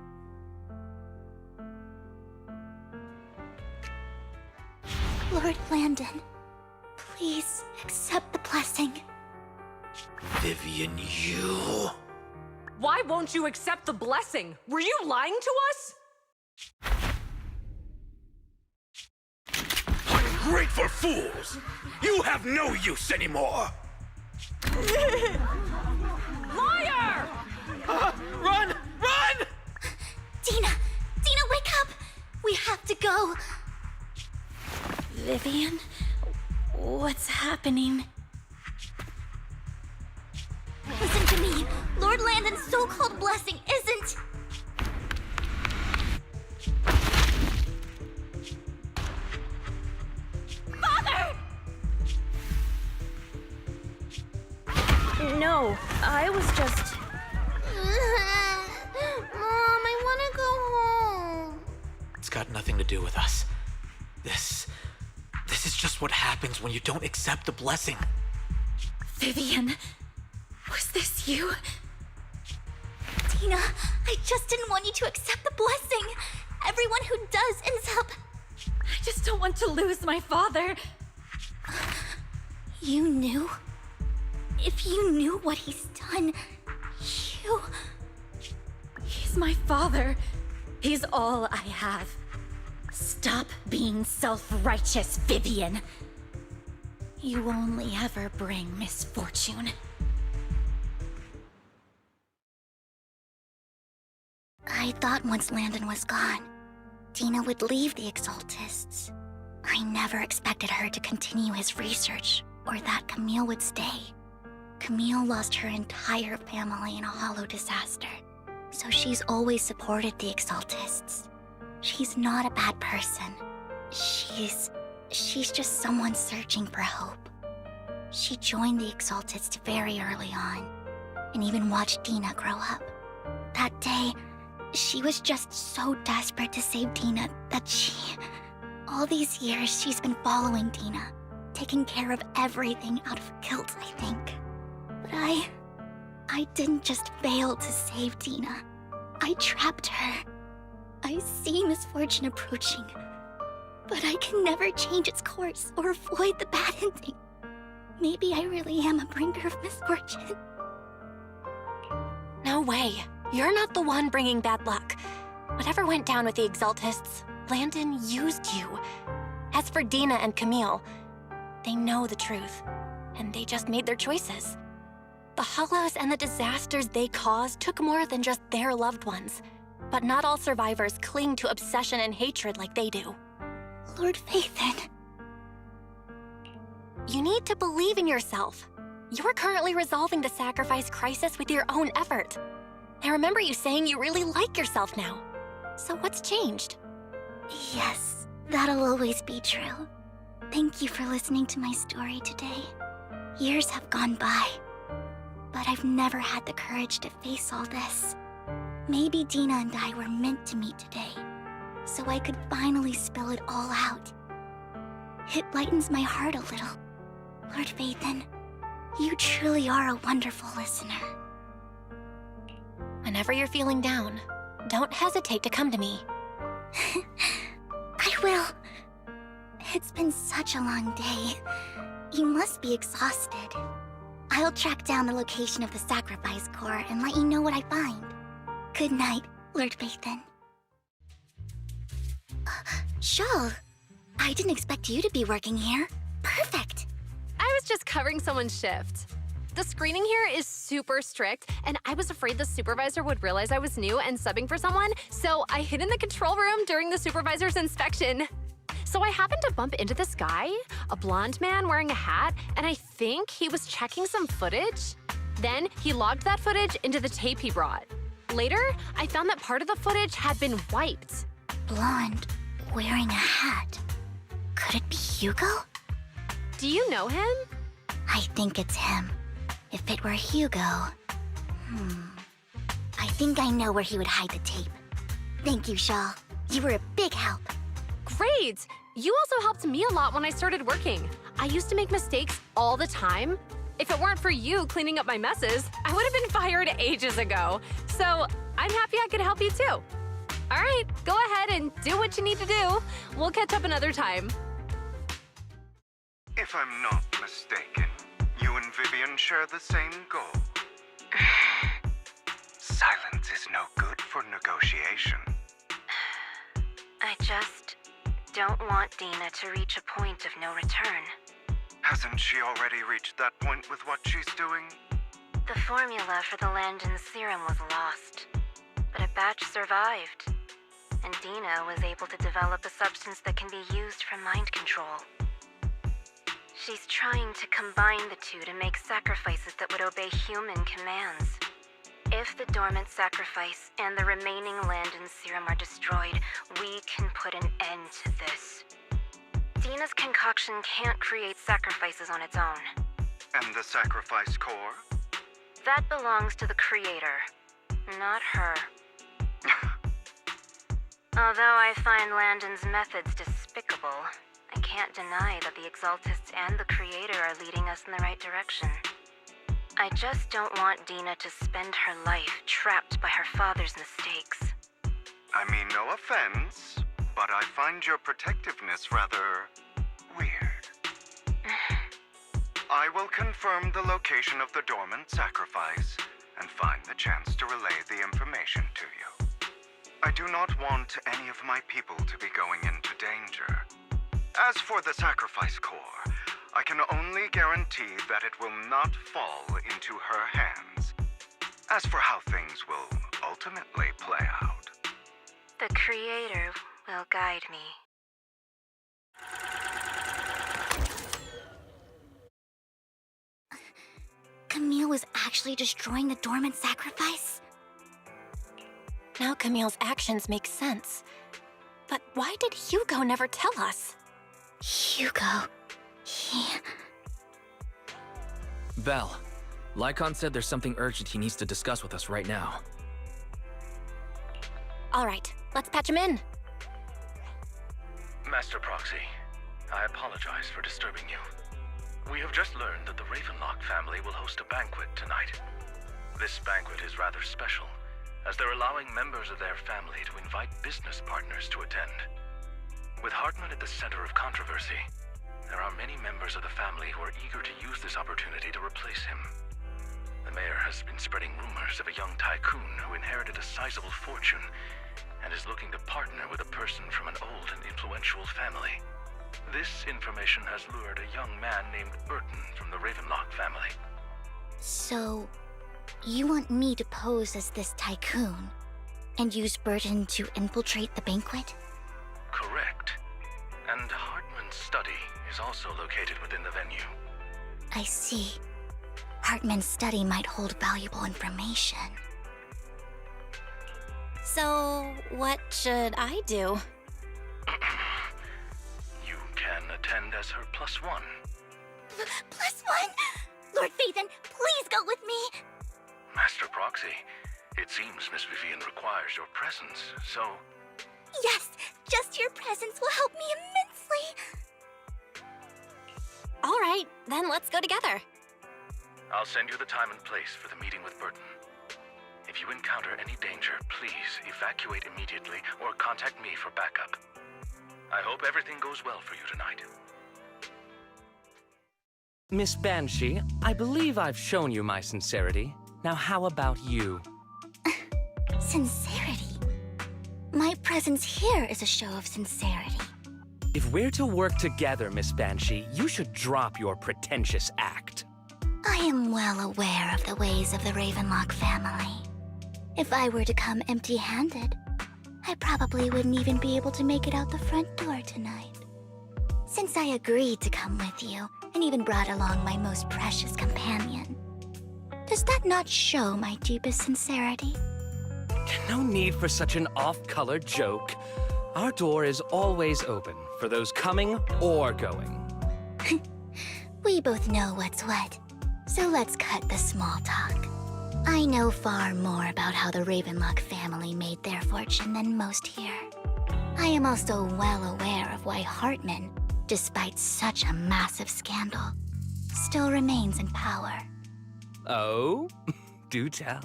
A: Lord Landon, please accept the blessing.
L: Vivian, you...
M: Why won't you accept the blessing? Were you lying to us?
L: Ungrateful fools! You have no use anymore!
M: Liar!
C: Run! Run!
A: Dina! Dina, wake up! We have to go!
J: Vivian, what's happening?
A: Listen to me. Lord Landon's so-called blessing isn't... Father!
H: No, I was just...
A: Mom, I want to go home.
L: It's got nothing to do with us. This is just what happens when you don't accept the blessing.
J: Vivian, was this you?
A: Dina, I just didn't want you to accept the blessing. Everyone who does ends up...
J: I just don't want to lose my father.
A: You knew? If you knew what he's done, you...
J: He's my father. He's all I have. Stop being self-righteous, Vivian. You only ever bring misfortune.
A: I thought once Landon was gone, Dina would leave the Exaltists. I never expected her to continue his research, or that Camille would stay. Camille lost her entire family in a hollow disaster, so she's always supported the Exaltists. She's not a bad person. She's just someone searching for hope. She joined the Exaltists very early on, and even watched Dina grow up. That day, she was just so desperate to save Dina that all these years she's been following Dina, taking care of everything out of guilt, I think. But I didn't just fail to save Dina. I trapped her. I see misfortune approaching, but I can never change its course or avoid the bad ending. Maybe I really am a bringer of misfortune.
B: No way. You're not the one bringing bad luck. Whatever went down with the Exaltists, Landon used you. As for Dina and Camille, they know the truth, and they just made their choices. The Hollows and the disasters they caused took more than just their loved ones. But not all survivors cling to obsession and hatred like they do.
A: Lord Phaethon.
B: You need to believe in yourself. You're currently resolving the sacrifice crisis with your own effort. I remember you saying you really like yourself now. So what's changed?
A: Yes, that'll always be true. Thank you for listening to my story today. Years have gone by, but I've never had the courage to face all this. Maybe Dina and I were meant to meet today, so I could finally spill it all out. It lightens my heart a little. Lord Phaethon, you truly are a wonderful listener.
B: Whenever you're feeling down, don't hesitate to come to me.
A: I will. It's been such a long day. You must be exhausted. I'll track down the location of the sacrifice core and let you know what I find. Good night, Lord Phaethon. Shawl, I didn't expect you to be working here. Perfect.
M: I was just covering someone's shift. The screening here is super strict, and I was afraid the supervisor would realize I was new and subbing for someone, so I hid in the control room during the supervisor's inspection. So I happened to bump into this guy, a blonde man wearing a hat, and I think he was checking some footage. Then he logged that footage into the tape he brought. Later, I found that part of the footage had been wiped.
A: Blonde, wearing a hat. Could it be Hugo?
M: Do you know him?
A: I think it's him. If it were Hugo... I think I know where he would hide the tape. Thank you, Shaw. You were a big help.
M: Great! You also helped me a lot when I started working. I used to make mistakes all the time. If it weren't for you cleaning up my messes, I would have been fired ages ago. So I'm happy I could help you too. All right, go ahead and do what you need to do. We'll catch up another time.
E: If I'm not mistaken, you and Vivian share the same goal. Silence is no good for negotiation.
H: I just don't want Dina to reach a point of no return.
E: Hasn't she already reached that point with what she's doing?
H: The formula for the Landon serum was lost, but a batch survived, and Dina was able to develop a substance that can be used for mind control. She's trying to combine the two to make sacrifices that would obey human commands. If the dormant sacrifice and the remaining Landon serum are destroyed, we can put an end to this. Dina's concoction can't create sacrifices on its own.
E: And the sacrifice core?
H: That belongs to the creator, not her. Although I find Landon's methods despicable, I can't deny that the Exaltists and the creator are leading us in the right direction. I just don't want Dina to spend her life trapped by her father's mistakes.
E: I mean, no offense, but I find your protectiveness rather weird. I will confirm the location of the dormant sacrifice and find the chance to relay the information to you. I do not want any of my people to be going into danger. As for the sacrifice core, I can only guarantee that it will not fall into her hands. As for how things will ultimately play out,
H: The creator will guide me.
A: Camille was actually destroying the dormant sacrifice?
B: Now Camille's actions make sense. But why did Hugo never tell us?
A: Hugo... he...
C: Val, Lycon said there's something urgent he needs to discuss with us right now.
B: All right, let's patch him in.
D: Master Proxy, I apologize for disturbing you. We have just learned that the Ravenlock family will host a banquet tonight. This banquet is rather special, as they're allowing members of their family to invite business partners to attend. With Hartman at the center of controversy, there are many members of the family who are eager to use this opportunity to replace him. The mayor has been spreading rumors of a young tycoon who inherited a sizable fortune and is looking to partner with a person from an old and influential family. This information has lured a young man named Burton from the Ravenlock family.
A: So, you want me to pose as this tycoon and use Burton to infiltrate the banquet?
D: Correct. And Hartman's study is also located within the venue.
A: I see. Hartman's study might hold valuable information.
B: So, what should I do?
D: You can attend as her +1.
A: +1? Lord Phaethon, please go with me!
D: Master Proxy, it seems Miss Vivian requires your presence, so...
A: Yes, just your presence will help me immensely!
B: All right, then let's go together.
D: I'll send you the time and place for the meeting with Burton. If you encounter any danger, please evacuate immediately or contact me for backup. I hope everything goes well for you tonight.
N: Miss Banshee, I believe I've shown you my sincerity. Now how about you?
A: Sincerity? My presence here is a show of sincerity.
N: If we're to work together, Miss Banshee, you should drop your pretentious act.
A: I am well aware of the ways of the Ravenlock family. If I were to come empty-handed, I probably wouldn't even be able to make it out the front door tonight. Since I agreed to come with you, and even brought along my most precious companion, does that not show my deepest sincerity?
N: No need for such an off-color joke. Our door is always open for those coming or going.
A: We both know what's what, so let's cut the small talk. I know far more about how the Ravenlock family made their fortune than most here. I am also well aware of why Hartman, despite such a massive scandal, still remains in power.
N: Oh? Do tell.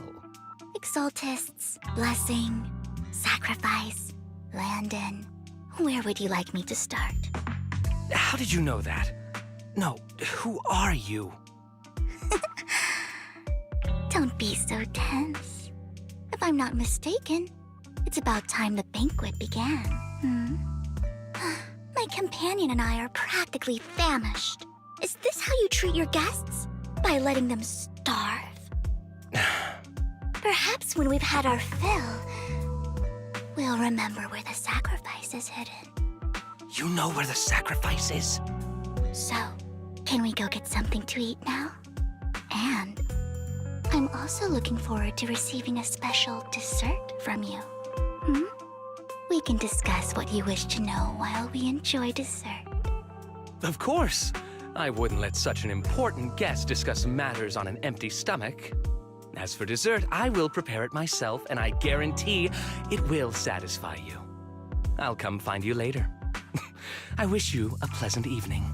A: Exaltists, blessing, sacrifice, Landon. Where would you like me to start?
N: How did you know that? No, who are you?
A: Don't be so tense. If I'm not mistaken, it's about time the banquet began. My companion and I are practically famished. Is this how you treat your guests? By letting them starve? Perhaps when we've had our fill, we'll remember where the sacrifice is hidden.
N: You know where the sacrifice is?
A: So, can we go get something to eat now? And I'm also looking forward to receiving a special dessert from you. We can discuss what you wish to know while we enjoy dessert.
N: Of course. I wouldn't let such an important guest discuss matters on an empty stomach. As for dessert, I will prepare it myself, and I guarantee it will satisfy you. I'll come find you later. I wish you a pleasant evening.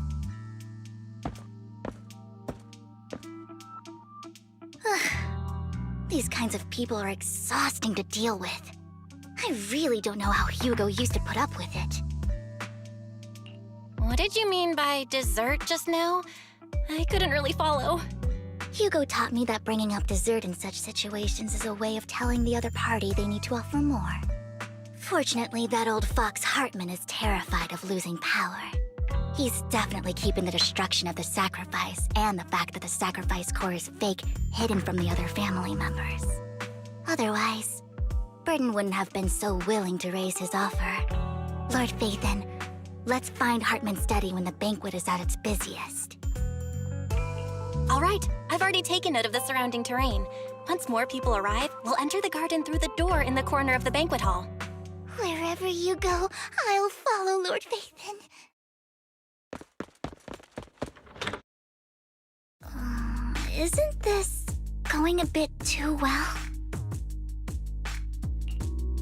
A: These kinds of people are exhausting to deal with. I really don't know how Hugo used to put up with it.
B: What did you mean by dessert just now? I couldn't really follow.
A: Hugo taught me that bringing up dessert in such situations is a way of telling the other party they need to offer more. Fortunately, that old fox Hartman is terrified of losing power. He's definitely keeping the destruction of the sacrifice and the fact that the sacrifice core is fake hidden from the other family members. Otherwise, Burden wouldn't have been so willing to raise his offer. Lord Phaethon, let's find Hartman's study when the banquet is at its busiest.
B: All right, I've already taken note of the surrounding terrain. Once more people arrive, we'll enter the garden through the door in the corner of the banquet hall.
A: Wherever you go, I'll follow, Lord Phaethon. Isn't this going a bit too well?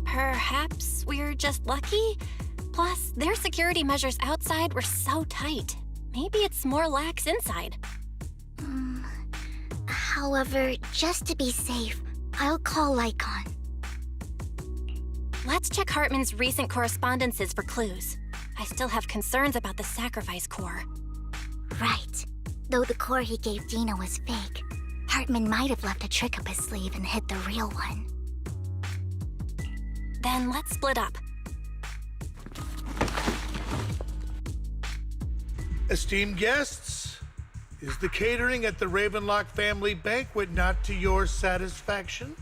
B: Perhaps we're just lucky? Plus, their security measures outside were so tight. Maybe it's more lax inside.
A: However, just to be safe, I'll call Lycon.
B: Let's check Hartman's recent correspondences for clues. I still have concerns about the sacrifice core.
A: Right. Though the core he gave Dina was fake, Hartman might have left a trick up his sleeve and hid the real one.
B: Then let's split up.
I: Esteemed guests, is the catering at the Ravenlock family banquet not to your satisfaction?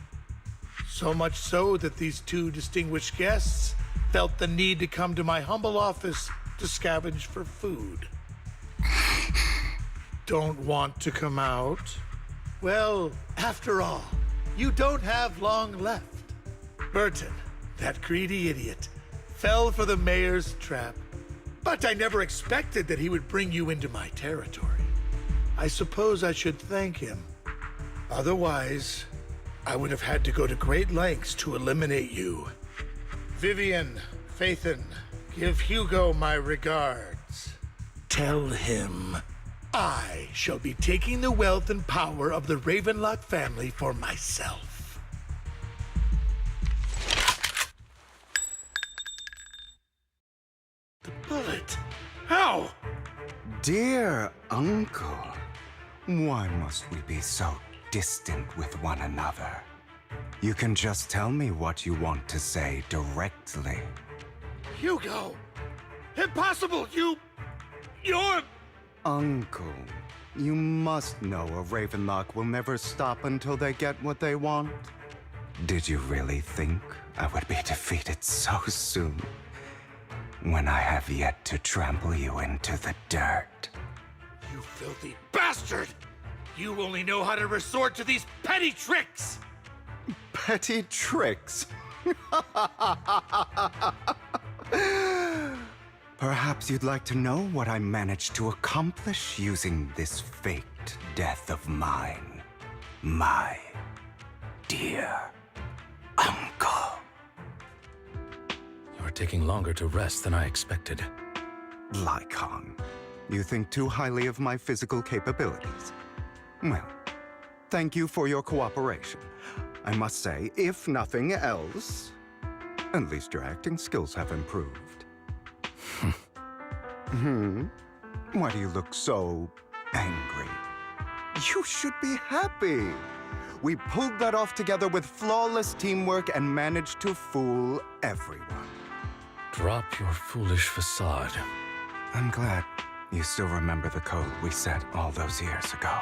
I: So much so that these two distinguished guests felt the need to come to my humble office to scavenge for food. Don't want to come out? Well, after all, you don't have long left. Burton, that greedy idiot, fell for the mayor's trap. But I never expected that he would bring you into my territory. I suppose I should thank him. Otherwise, I would have had to go to great lengths to eliminate you. Vivian, Phaethon, give Hugo my regards. Tell him I shall be taking the wealth and power of the Ravenlock family for myself. The bullet? How?
O: Dear Uncle, why must we be so distant with one another? You can just tell me what you want to say directly.
I: Hugo! Impossible! You're...
O: Uncle, you must know a Ravenlock will never stop until they get what they want. Did you really think I would be defeated so soon? When I have yet to trample you into the dirt.
I: You filthy bastard! You only know how to resort to these petty tricks!
O: Petty tricks? Perhaps you'd like to know what I managed to accomplish using this faked death of mine, my dear uncle.
D: You're taking longer to rest than I expected.
O: Lycon, you think too highly of my physical capabilities. Well, thank you for your cooperation. I must say, if nothing else, at least your acting skills have improved. Why do you look so angry? You should be happy. We pulled that off together with flawless teamwork and managed to fool everyone.
D: Drop your foolish facade.
O: I'm glad you still remember the code we set all those years ago.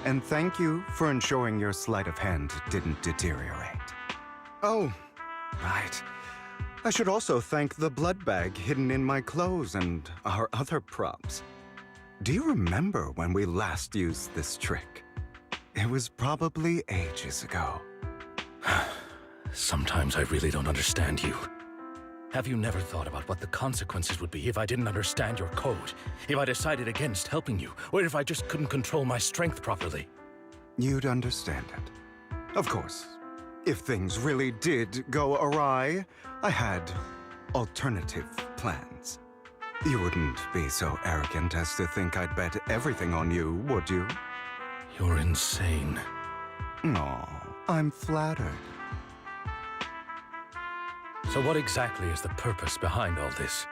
O: And thank you for ensuring your sleight of hand didn't deteriorate. Oh, right. I should also thank the blood bag hidden in my clothes and our other props. Do you remember when we last used this trick? It was probably ages ago.
D: Sometimes I really don't understand you. Have you never thought about what the consequences would be if I didn't understand your code? If I decided against helping you? Or if I just couldn't control my strength properly?
O: You'd understand it. Of course, if things really did go awry, I had alternative plans. You wouldn't be so arrogant as to think I'd bet everything on you, would you?
D: You're insane.
O: No, I'm flattered.
D: So what exactly is the purpose behind all this?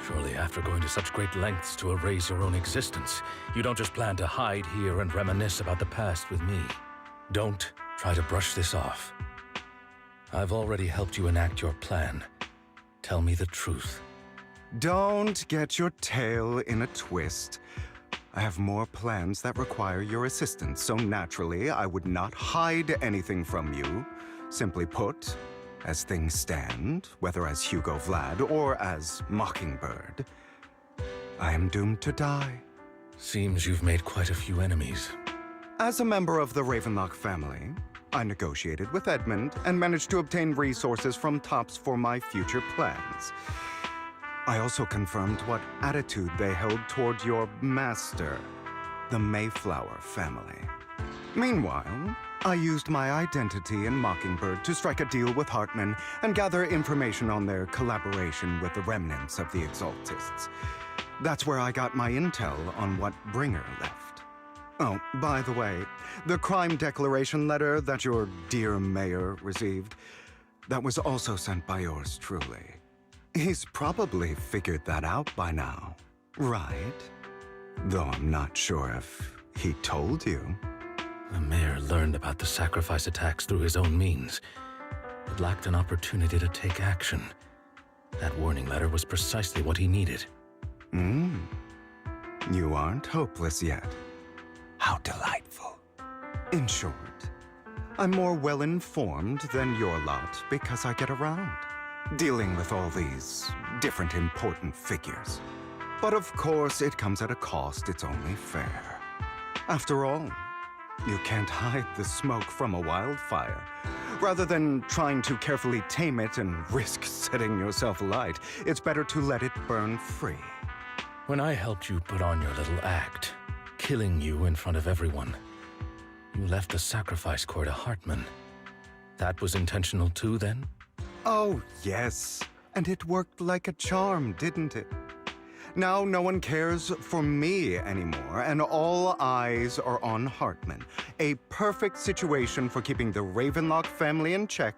D: Surely after going to such great lengths to erase your own existence, you don't just plan to hide here and reminisce about the past with me. Don't try to brush this off. I've already helped you enact your plan. Tell me the truth.
O: Don't get your tail in a twist. I have more plans that require your assistance, so naturally I would not hide anything from you. Simply put, as things stand, whether as Hugo Vlad or as Mockingbird, I am doomed to die.
D: Seems you've made quite a few enemies.
O: As a member of the Ravenlock family, I negotiated with Edmund and managed to obtain resources from Tops for my future plans. I also confirmed what attitude they held toward your master, the Mayflower family. Meanwhile, I used my identity in Mockingbird to strike a deal with Hartman and gather information on their collaboration with the remnants of the Exaltists. That's where I got my intel on what Bringer left. Oh, by the way, the crime declaration letter that your dear mayor received, that was also sent by yours truly. He's probably figured that out by now, right? Though I'm not sure if he told you.
D: The mayor learned about the sacrifice attacks through his own means, but lacked an opportunity to take action. That warning letter was precisely what he needed.
O: You aren't hopeless yet. How delightful. In short, I'm more well-informed than your lot because I get around, dealing with all these different important figures. But of course, it comes at a cost, it's only fair. After all, you can't hide the smoke from a wildfire. Rather than trying to carefully tame it and risk setting yourself alight, it's better to let it burn free.
D: When I helped you put on your little act, killing you in front of everyone, you left the sacrifice core to Hartman. That was intentional too, then?
O: Oh, yes. And it worked like a charm, didn't it? Now no one cares for me anymore, and all eyes are on Hartman. A perfect situation for keeping the Ravenlock family in check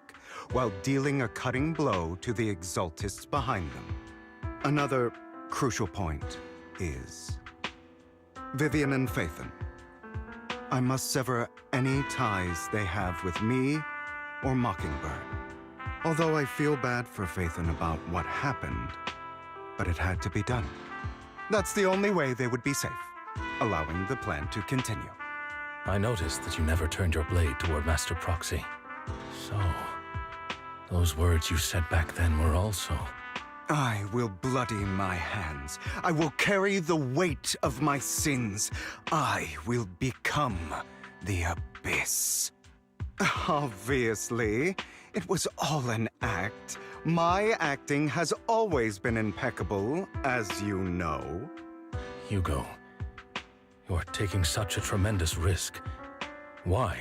O: while dealing a cutting blow to the Exaltists behind them. Another crucial point is Vivian and Phaethon. I must sever any ties they have with me or Mockingbird. Although I feel bad for Phaethon about what happened, but it had to be done. That's the only way they would be safe, allowing the plan to continue.
D: I noticed that you never turned your blade toward Master Proxy. So, those words you said back then were also...
O: I will bloody my hands. I will carry the weight of my sins. I will become the Abyss. Obviously, it was all an act. My acting has always been impeccable, as you know.
D: Hugo, you're taking such a tremendous risk. Why?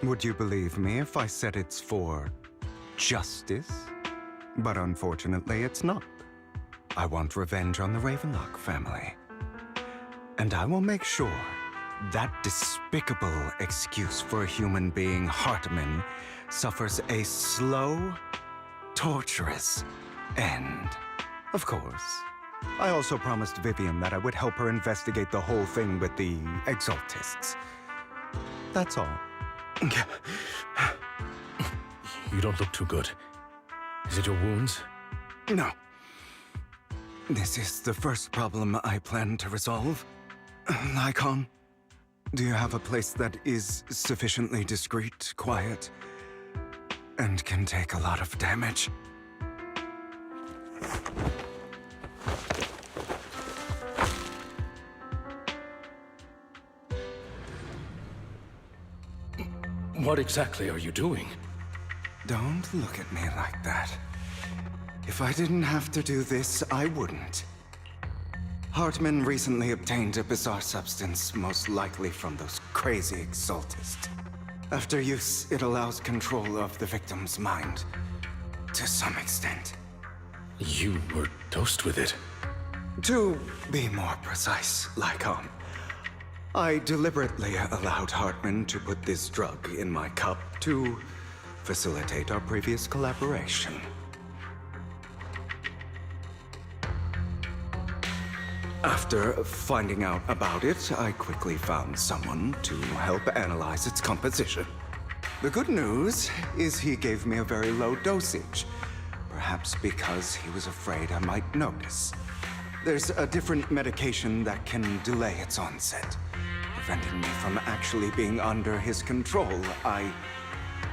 O: Would you believe me if I said it's for justice? But unfortunately, it's not. I want revenge on the Ravenlock family. And I will make sure that despicable excuse for a human being, Hartman, suffers a slow, torturous end. Of course. I also promised Vivian that I would help her investigate the whole thing with the Exaltists. That's all.
D: You don't look too good. Is it your wounds?
O: No. This is the first problem I plan to resolve. Lycon, Do you have a place that is sufficiently discreet, quiet, and can take a lot of damage?
D: What exactly are you doing?
O: Don't look at me like that. If I didn't have to do this, I wouldn't. Hartman recently obtained a bizarre substance, most likely from those crazy exaltists. After use, it allows control of the victim's mind. To some extent.
D: You were dosed with it.
O: To be more precise, Lycon, I deliberately allowed Hartman to put this drug in my cup to facilitate our previous collaboration. After finding out about it, I quickly found someone to help analyze its composition. The good news is he gave me a very low dosage, perhaps because he was afraid I might notice. There's a different medication that can delay its onset, preventing me from actually being under his control. I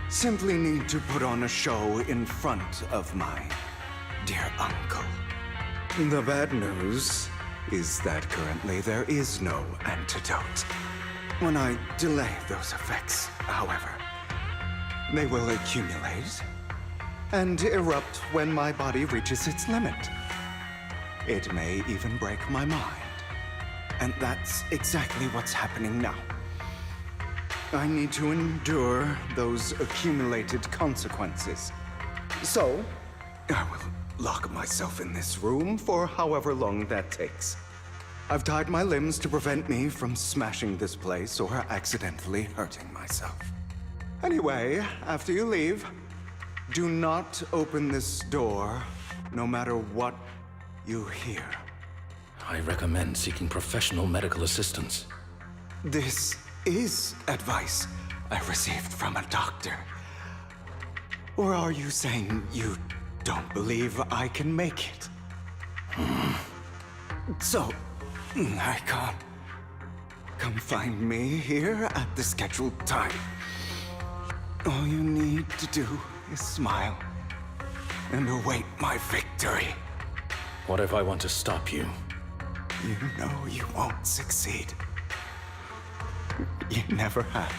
O: simply need to put on a show in front of my dear uncle. The bad news is that currently there is no antidote. When I delay those effects, however, they will accumulate and erupt when my body reaches its limit. It may even break my mind. And that's exactly what's happening now. I need to endure those accumulated consequences. So, I will lock myself in this room for however long that takes. I've tied my limbs to prevent me from smashing this place or accidentally hurting myself. Anyway, after you leave, do not open this door, no matter what you hear.
D: I recommend seeking professional medical assistance.
O: This is advice I received from a doctor. Or are you saying you don't believe I can make it? So, I can't. Come find me here at the scheduled time. All you need to do is smile and await my victory.
D: What if I want to stop you?
O: You know you won't succeed. You never have.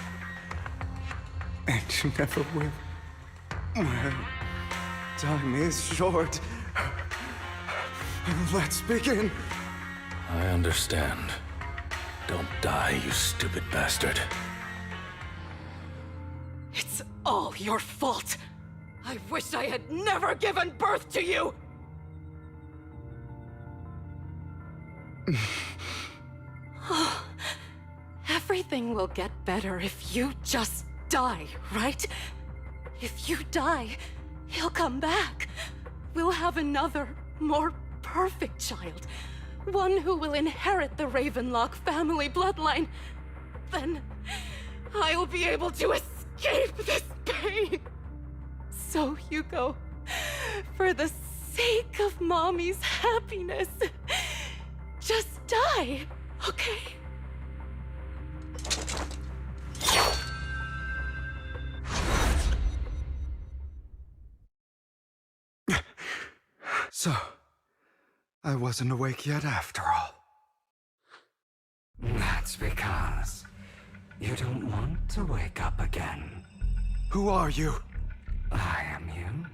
O: And you never will. Well, time is short. Let's begin.
D: I understand. Don't die, you stupid bastard.
P: It's all your fault. I wish I had never given birth to you! Everything will get better if you just die, right? If you die, he'll come back. We'll have another, more perfect child. One who will inherit the Ravenlock family bloodline. Then I'll be able to escape this pain. So, Hugo, for the sake of Mommy's happiness, just die, okay?
O: So, I wasn't awake yet after all.
Q: That's because you don't want to wake up again.
O: Who are you?
Q: I am you.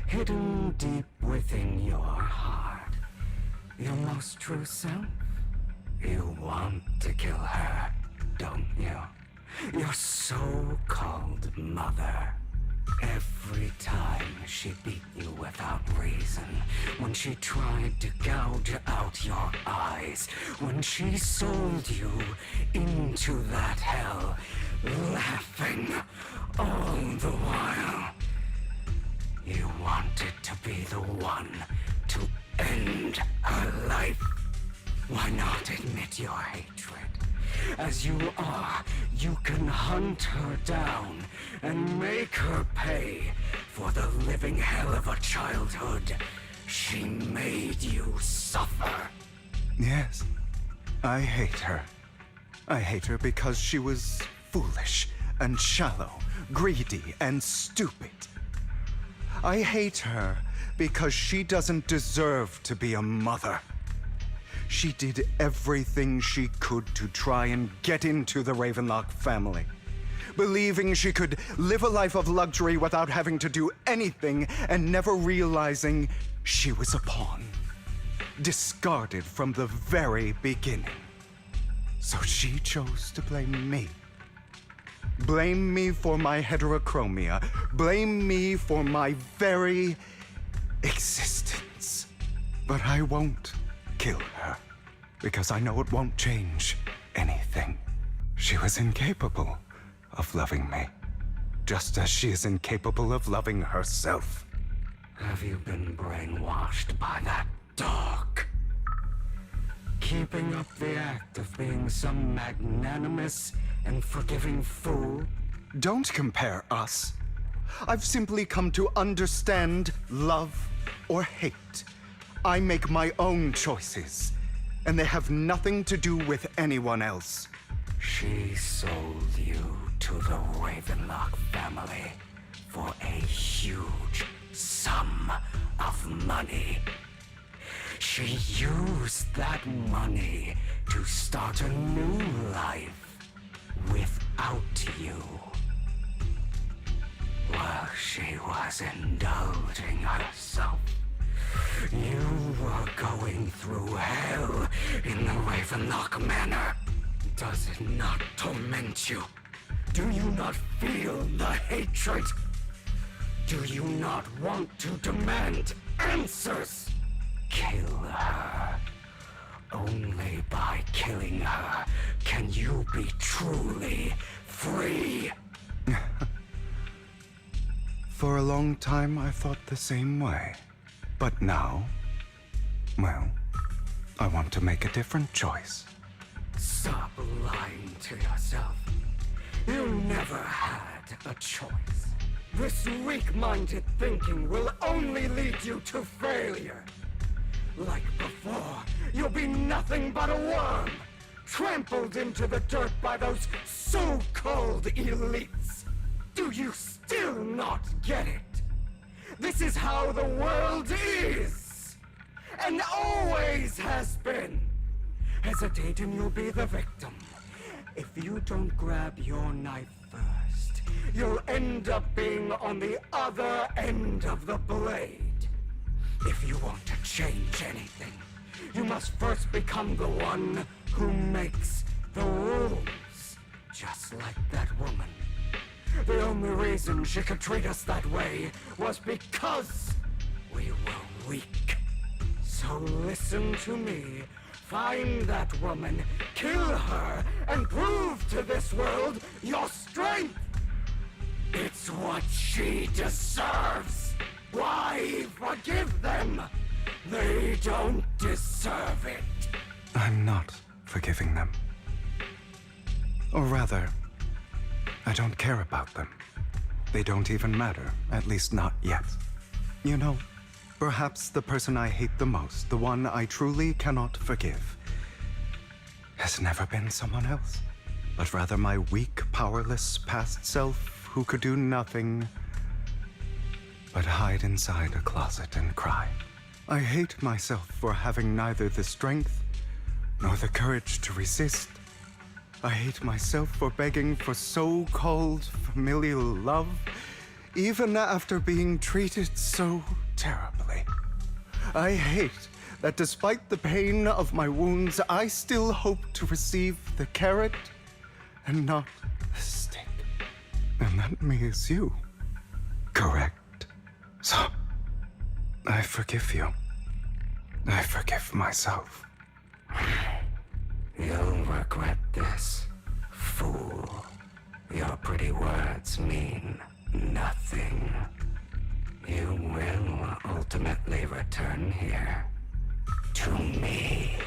Q: Hidden deep within your heart. Your most true self. You want to kill her, don't you? Your so-called mother. Every time she beat you without reason, when she tried to gouge out your eyes, when she sold you into that hell, laughing all the while. You wanted to be the one to end her life. Why not admit your hatred? As you are, you can hunt her down and make her pay for the living hell of a childhood she made you suffer.
O: Yes, I hate her. I hate her because she was foolish and shallow, greedy and stupid. I hate her because she doesn't deserve to be a mother. She did everything she could to try and get into the Ravenlock family, believing she could live a life of luxury without having to do anything and never realizing she was a pawn, discarded from the very beginning. So she chose to blame me. Blame me for my heterochromia. Blame me for my very existence. But I won't kill her, because I know it won't change anything. She was incapable of loving me, just as she is incapable of loving herself.
Q: Have you been brainwashed by that dog? Keeping up the act of being some magnanimous and forgiving fool?
O: Don't compare us. I've simply come to understand love or hate. I make my own choices, and they have nothing to do with anyone else.
Q: She sold you to the Ravenlock family for a huge sum of money. She used that money to start a new life without you. While she was indulging herself, you were going through hell in the Ravenlock Manor. Does it not torment you? Do you not feel the hatred? Do you not want to demand answers? Kill her. Only by killing her can you be truly free.
O: For a long time, I thought the same way. But now, well, I want to make a different choice.
Q: Stop lying to yourself. You never had a choice. This weak-minded thinking will only lead you to failure. Like before, you'll be nothing but a worm, trampled into the dirt by those so-called elites. Do you still not get it? This is how the world is, and always has been. Hesitate and you'll be the victim. If you don't grab your knife first, you'll end up being on the other end of the blade. If you want to change anything, you must first become the one who makes the rules. Just like that woman. The only reason she could treat us that way was because we were weak. So listen to me. Find that woman, kill her, and prove to this world your strength. It's what she deserves. Why forgive them? They don't deserve it.
O: I'm not forgiving them. Or rather, I don't care about them. They don't even matter, at least not yet. You know, perhaps the person I hate the most, the one I truly cannot forgive, has never been someone else, but rather my weak, powerless past self who could do nothing but hide inside a closet and cry. I hate myself for having neither the strength nor the courage to resist. I hate myself for begging for so-called familial love, even after being treated so terribly. I hate that despite the pain of my wounds, I still hope to receive the carrot and not the stick. And that means you. Correct. So, I forgive you. I forgive myself.
Q: You'll regret this, fool. Your pretty words mean nothing. You will ultimately return here to me.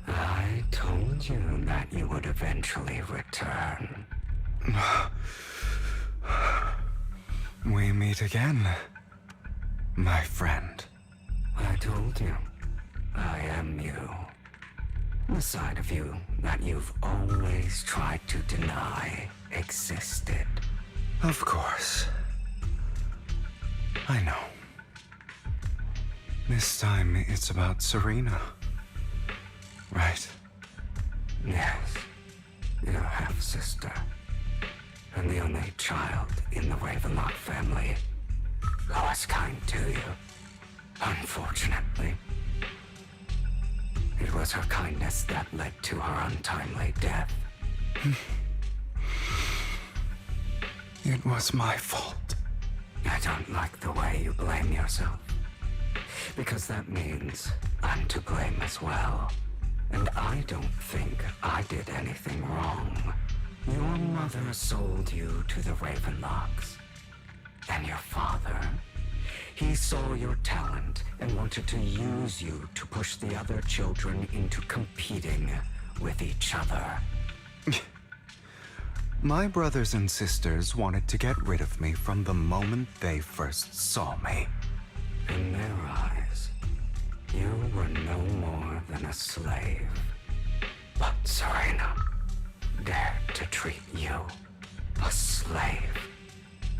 Q: I told you that you would eventually return.
O: We meet again, my friend.
Q: I told you, I am you. The side of you that you've always tried to deny existed.
O: Of course. I know. This time it's about Serena. Right?
Q: Yes, your half-sister. And the only child in the Ravenlock family who was kind to you. Unfortunately. It was her kindness that led to her untimely death.
O: It was my fault.
Q: I don't like the way you blame yourself. Because that means I'm to blame as well. And I don't think I did anything wrong. Your mother sold you to the Ravenlocks. And your father, he saw your talent and wanted to use you to push the other children into competing with each other.
O: My brothers and sisters wanted to get rid of me from the moment they first saw me.
Q: In their eyes, you were no more than a slave. But Serena dared to treat you, a slave,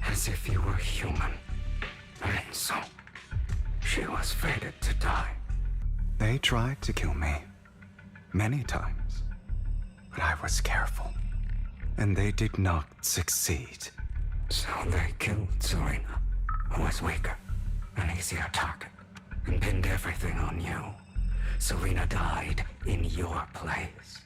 Q: as if you were human. And so, she was fated to die.
O: They tried to kill me. Many times. But I was careful. And they did not succeed.
Q: So they killed Serena, who was weaker, an easier target, and pinned everything on you. Serena died in your place.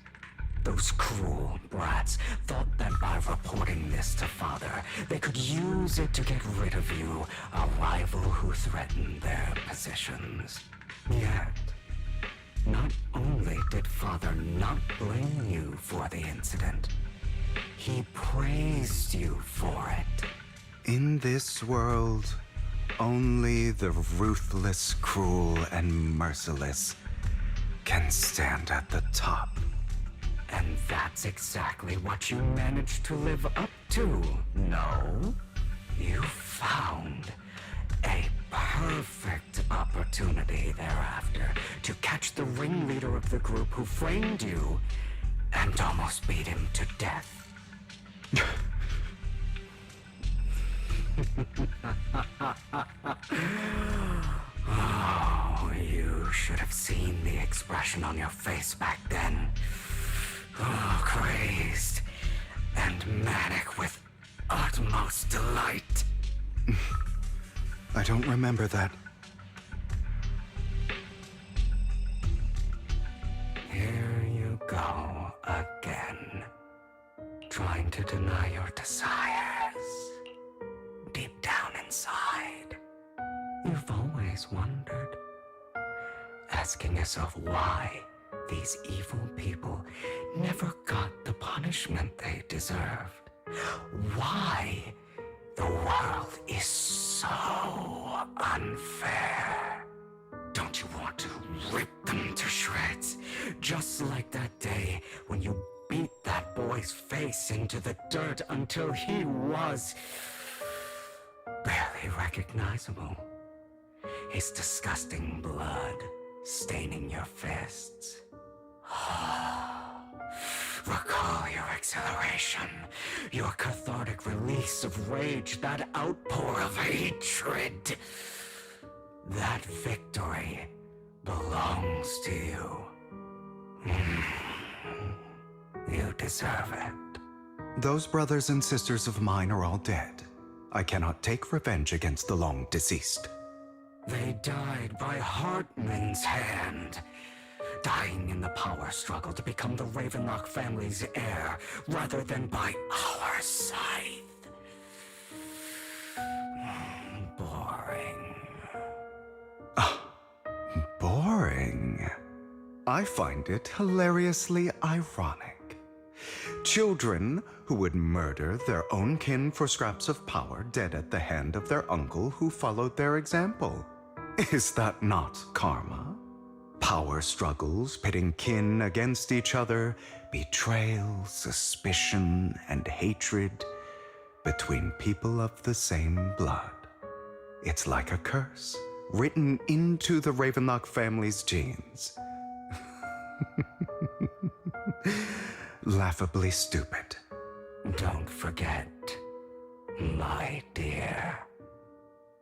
Q: Those cruel brats thought that by reporting this to Father, they could use it to get rid of you, a rival who threatened their positions. Yet, not only did Father not blame you for the incident, he praised you for it.
O: In this world, only the ruthless, cruel, and merciless can stand at the top.
Q: And that's exactly what you managed to live up to, no? You found a perfect opportunity thereafter to catch the ringleader of the group who framed you and almost beat him to death. Oh, you should have seen the expression on your face back then. Oh, crazed and manic with utmost delight.
O: I don't remember that.
Q: Here you go again. Trying to deny your desires. Deep down inside, you've always wondered. Asking yourself why these evil people never got the punishment they deserved. Why the world is so unfair. Don't you want to rip them to shreds? Just like that day when you beat that boy's face into the dirt until he was barely recognizable. His disgusting blood staining your fists. Recall your exhilaration, your cathartic release of rage, that outpour of hatred. That victory belongs to you. You deserve it.
O: Those brothers and sisters of mine are all dead. I cannot take revenge against the long deceased.
Q: They died by Hartman's hand. Dying in the power struggle to become the Ravenlock family's heir, rather than by our scythe. Boring.
O: Boring. I find it hilariously ironic. Children who would murder their own kin for scraps of power dead at the hand of their uncle who followed their example. Is that not karma? Power struggles pitting kin against each other, betrayal, suspicion, and hatred between people of the same blood. It's like a curse, written into the Ravenlock family's genes. Laughably stupid.
Q: Don't forget, my dear,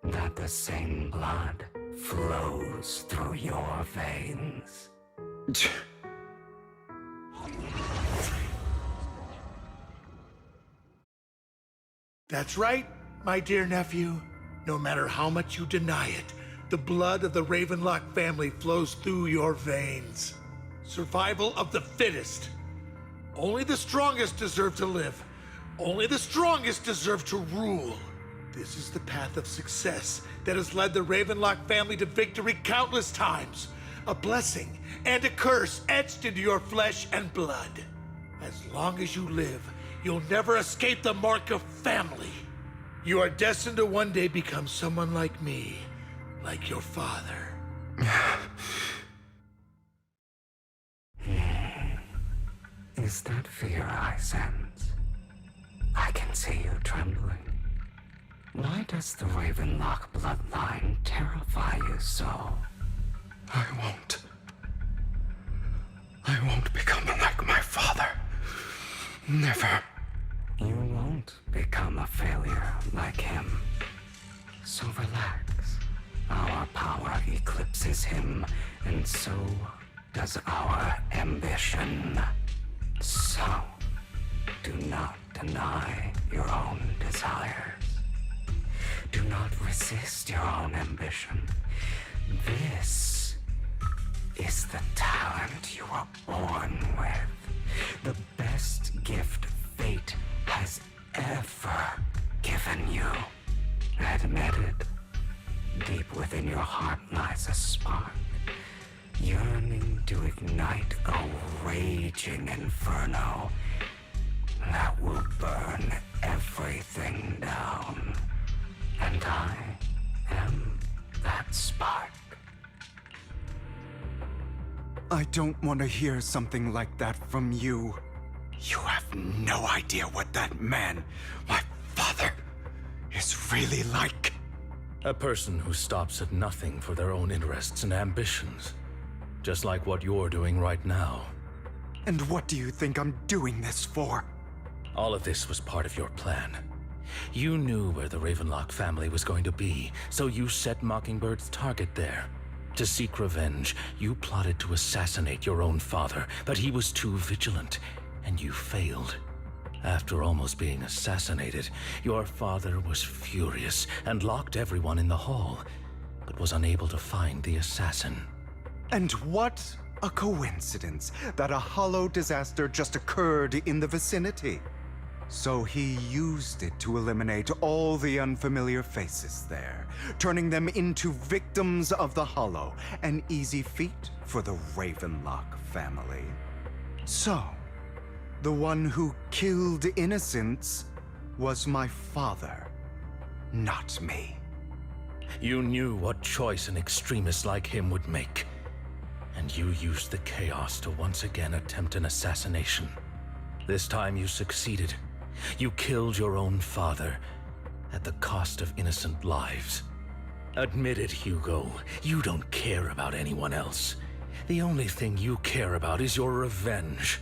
Q: that the same blood flows through your veins.
I: That's right, my dear nephew. No matter how much you deny it, the blood of the Ravenlock family flows through your veins. Survival of the fittest. Only the strongest deserve to live. Only the strongest deserve to rule. This is the path of success that has led the Ravenlock family to victory countless times. A blessing and a curse etched into your flesh and blood. As long as you live, you'll never escape the mark of family. You are destined to one day become someone like me, like your father.
Q: Is that fear I sense? I can see you trembling. Why does the Ravenlock bloodline terrify you so?
O: I won't become like my father. Never.
Q: You won't become a failure like him. So relax. Our power eclipses him, and so does our ambition. So, do not deny your own desires. Do not resist your own ambition. This is the talent you were born with. The best gift fate has ever given you. Admit it. Deep within your heart lies a spark, yearning to ignite a raging inferno that will burn everything down. And I am that spark.
O: I don't want to hear something like that from you. You have no idea what that man, my father, is really like.
D: A person who stops at nothing for their own interests and ambitions. Just like what you're doing right now.
O: And what do you think I'm doing this for?
D: All of this was part of your plan. You knew where the Ravenlock family was going to be, so you set Mockingbird's target there. To seek revenge, you plotted to assassinate your own father, but he was too vigilant, and you failed. After almost being assassinated, your father was furious and locked everyone in the hall, but was unable to find the assassin.
O: And what a coincidence that a hollow disaster just occurred in the vicinity. So he used it to eliminate all the unfamiliar faces there, turning them into victims of the hollow, an easy feat for the Ravenlock family. So, the one who killed innocents was my father, not me.
D: You knew what choice an extremist like him would make. And you used the chaos to once again attempt an assassination. This time you succeeded. You killed your own father at the cost of innocent lives. Admit it, Hugo. You don't care about anyone else. The only thing you care about is your revenge.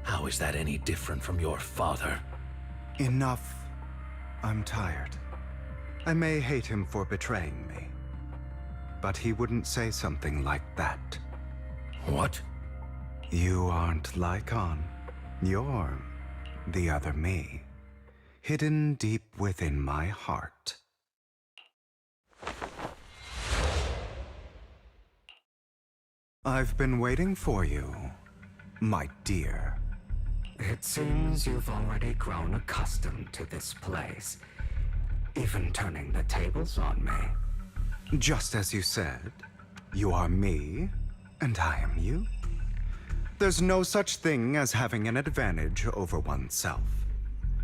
D: How is that any different from your father?
O: Enough. I'm tired. I may hate him for betraying me, but he wouldn't say something like that.
D: What?
O: You aren't Lycon. You're the other me, hidden deep within my heart. I've been waiting for you, my dear.
Q: It seems you've already grown accustomed to this place, even turning the tables on me.
O: Just as you said, you are me, and I am you. There's no such thing as having an advantage over oneself.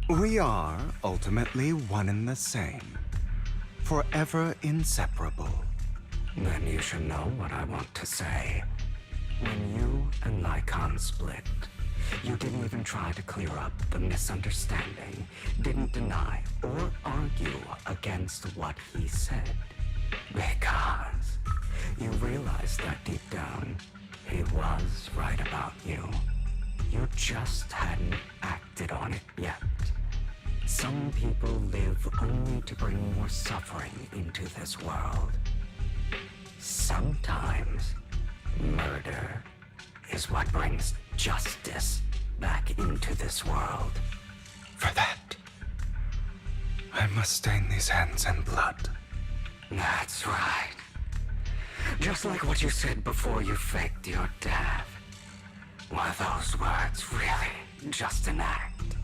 O: We are ultimately one and the same, forever inseparable.
Q: Then you should know what I want to say. When you and Lycon split, you didn't even try to clear up the misunderstanding, didn't deny or argue against what he said. Because you realize that deep down, he was right about you. You just hadn't acted on it yet. Some people live only to bring more suffering into this world. Sometimes, murder is what brings justice back into this world.
O: For that, I must stain these hands in blood.
Q: That's right. Just like what you said before you faked your death. Were those words really just an act?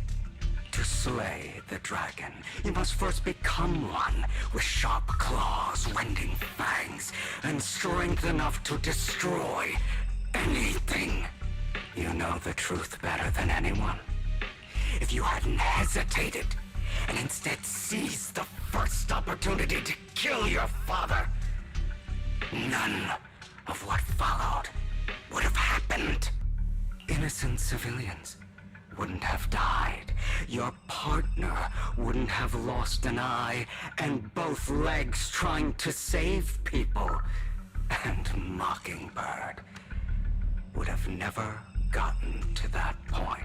Q: To slay the dragon, you must first become one with sharp claws, rending fangs, and strength enough to destroy anything. You know the truth better than anyone. If you hadn't hesitated and instead seized the first opportunity to kill your father, none of what followed would have happened. Innocent civilians wouldn't have died. Your partner wouldn't have lost an eye and both legs trying to save people. And Mockingbird would have never gotten to that point.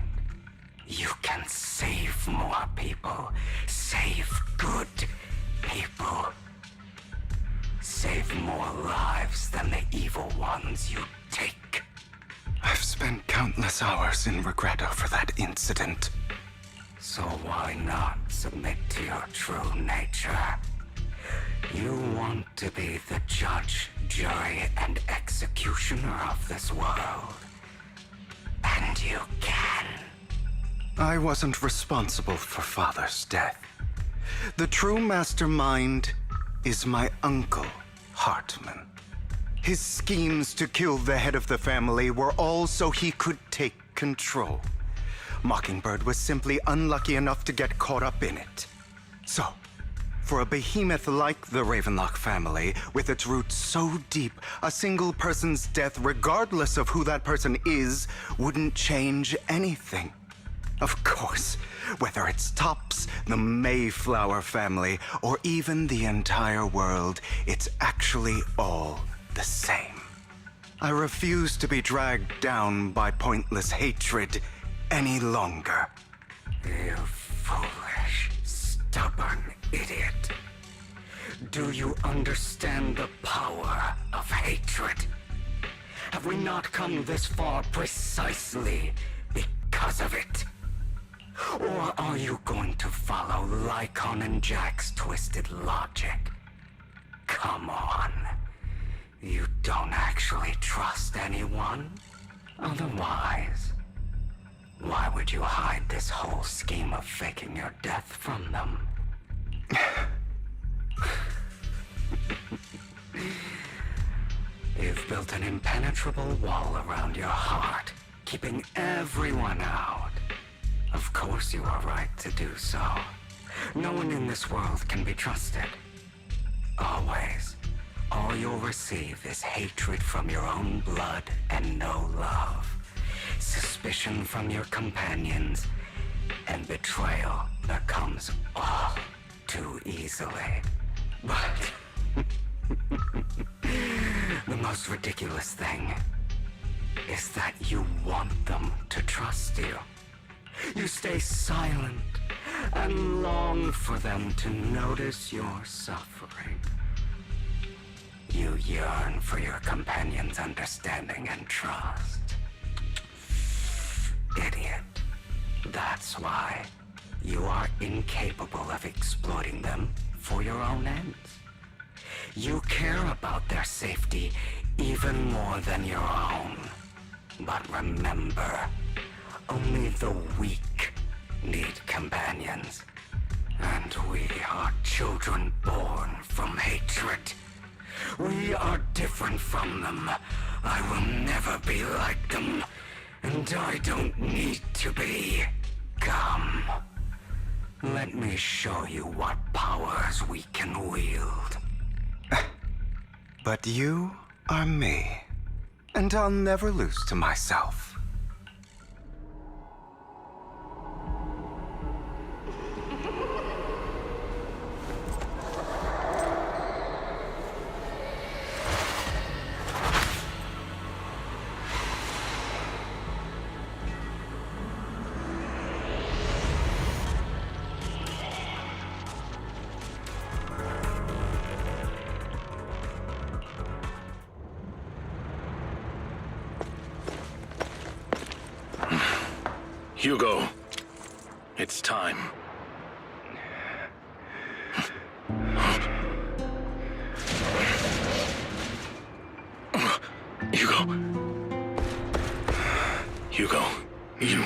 Q: You can save more people. Save good people. Save more lives than the evil ones you take.
O: I've spent countless hours in regret over that incident.
Q: So why not submit to your true nature? You want to be the judge, jury, and executioner of this world. And you can.
O: I wasn't responsible for Father's death. The true mastermind is my uncle, Hartman. His schemes to kill the head of the family were all so he could take control. Mockingbird was simply unlucky enough to get caught up in it. So, for a behemoth like the Ravenlock family, with its roots so deep, a single person's death, regardless of who that person is, wouldn't change anything. Of course, whether it's Tops, the Mayflower family, or even the entire world, it's actually all the same. I refuse to be dragged down by pointless hatred any longer.
Q: You foolish, stubborn idiot. Do you understand the power of hatred? Have we not come this far precisely because of it? Or are you going to follow Lycon and Jack's twisted logic? Come on. You don't actually trust anyone? Otherwise, why would you hide this whole scheme of faking your death from them? You've built an impenetrable wall around your heart, keeping everyone out. Of course you are right to do so. No one in this world can be trusted. Always. All you'll receive is hatred from your own blood and no love. Suspicion from your companions, and betrayal that comes all too easily. But the most ridiculous thing is that you want them to trust you. You stay silent and long for them to notice your suffering. You yearn for your companion's understanding and trust. Idiot. That's why you are incapable of exploiting them for your own ends. You care about their safety even more than your own. But remember, only the weak need companions. And we are children born from hatred. We are different from them. I will never be like them. And I don't need to be. Come. Let me show you what powers we can wield.
O: But you are me, and I'll never lose to myself.
D: Hugo, it's time. Hugo. Hugo, you...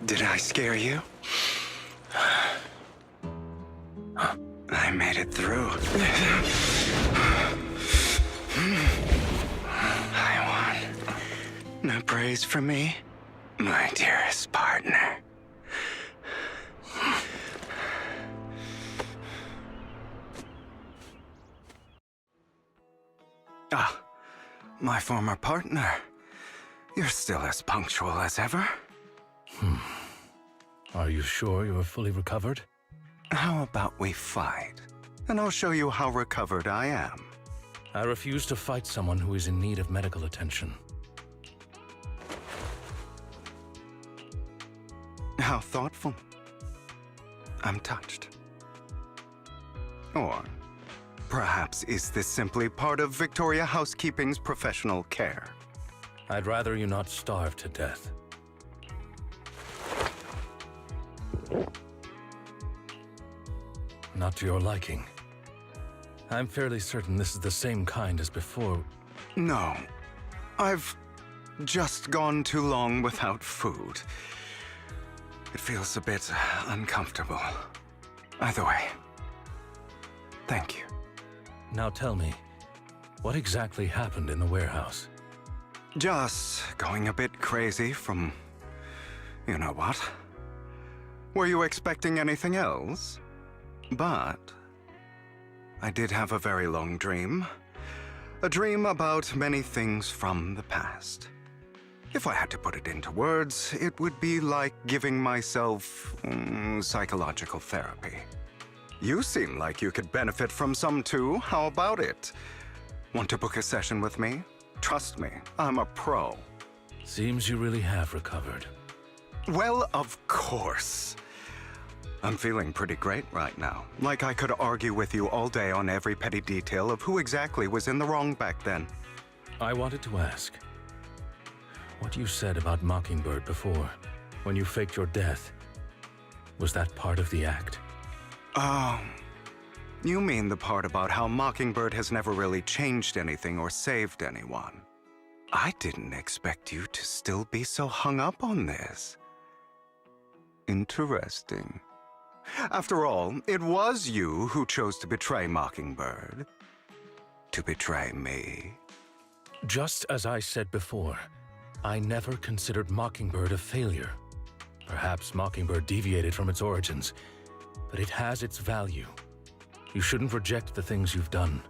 O: Did I scare you? I made it through. I won. No praise for me, my dearest partner. Ah, my former partner. You're still as punctual as ever.
D: Are you sure you're fully recovered?
O: How about we fight, and I'll show you how recovered I am.
D: I refuse to fight someone who is in need of medical attention.
O: How thoughtful. I'm touched. Or perhaps is this simply part of Victoria Housekeeping's professional care?
D: I'd rather you not starve to death. Not to your liking. I'm fairly certain this is the same kind as before.
O: No. I've just gone too long without food. It feels a bit uncomfortable. Either way, thank you.
D: Now tell me, what exactly happened in the warehouse?
O: Just going a bit crazy from... you know what? Were you expecting anything else? But I did have a very long dream. A dream about many things from the past. If I had to put it into words, it would be like giving myself psychological therapy. You seem like you could benefit from some too. How about it? Want to book a session with me? Trust me, I'm a pro.
D: Seems you really have recovered.
O: Well, of course. I'm feeling pretty great right now. Like I could argue with you all day on every petty detail of who exactly was in the wrong back then.
D: I wanted to ask, what you said about Mockingbird before, when you faked your death, was that part of the act?
O: Oh, you mean the part about how Mockingbird has never really changed anything or saved anyone. I didn't expect you to still be so hung up on this. Interesting. After all, it was you who chose to betray Mockingbird. To betray me.
D: Just as I said before, I never considered Mockingbird a failure. Perhaps Mockingbird deviated from its origins, but it has its value. You shouldn't reject the things you've done.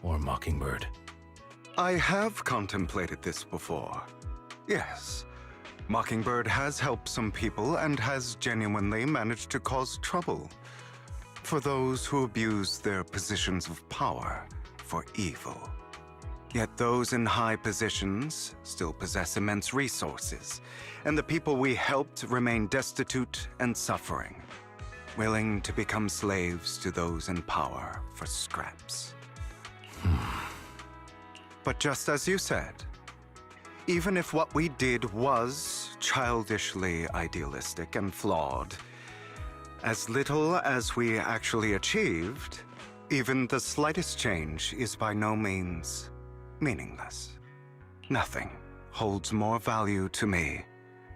D: Or Mockingbird.
O: I have contemplated this before. Yes. Mockingbird has helped some people and has genuinely managed to cause trouble for those who abuse their positions of power for evil. Yet those in high positions still possess immense resources, and the people we helped remain destitute and suffering, willing to become slaves to those in power for scraps. But just as you said, even if what we did was childishly idealistic and flawed, as little as we actually achieved, even the slightest change is by no means meaningless. Nothing holds more value to me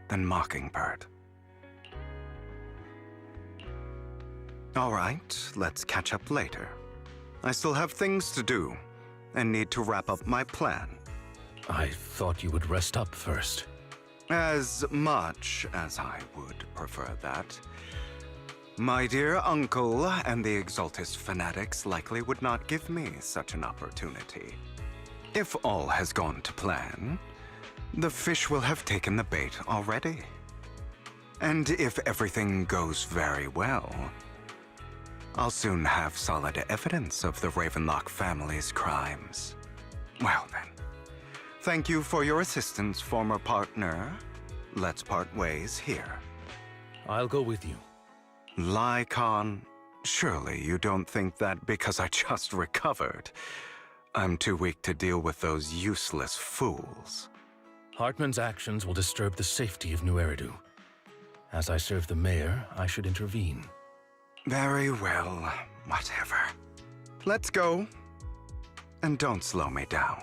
O: than Mockingbird. All right, let's catch up later. I still have things to do and need to wrap up my plan.
D: I thought you would rest up first.
O: As much as I would prefer that. My dear uncle and the Exaltist fanatics likely would not give me such an opportunity. If all has gone to plan, the fish will have taken the bait already. And if everything goes very well, I'll soon have solid evidence of the Ravenlock family's crimes. Well then. Thank you for your assistance, former partner. Let's part ways here.
D: I'll go with you.
O: Lycon, surely you don't think that because I just recovered, I'm too weak to deal with those useless fools.
D: Hartman's actions will disturb the safety of New Eridu. As I serve the mayor, I should intervene.
O: Very well, whatever. Let's go. And don't slow me down.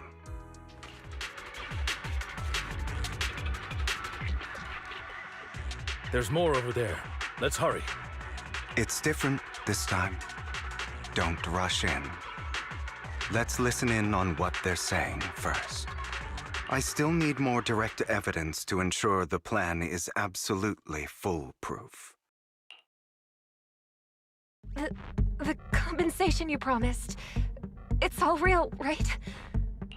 D: There's more over there. Let's hurry.
O: It's different this time. Don't rush in. Let's listen in on what they're saying first. I still need more direct evidence to ensure the plan is absolutely foolproof.
R: The compensation you promised. It's all real, right?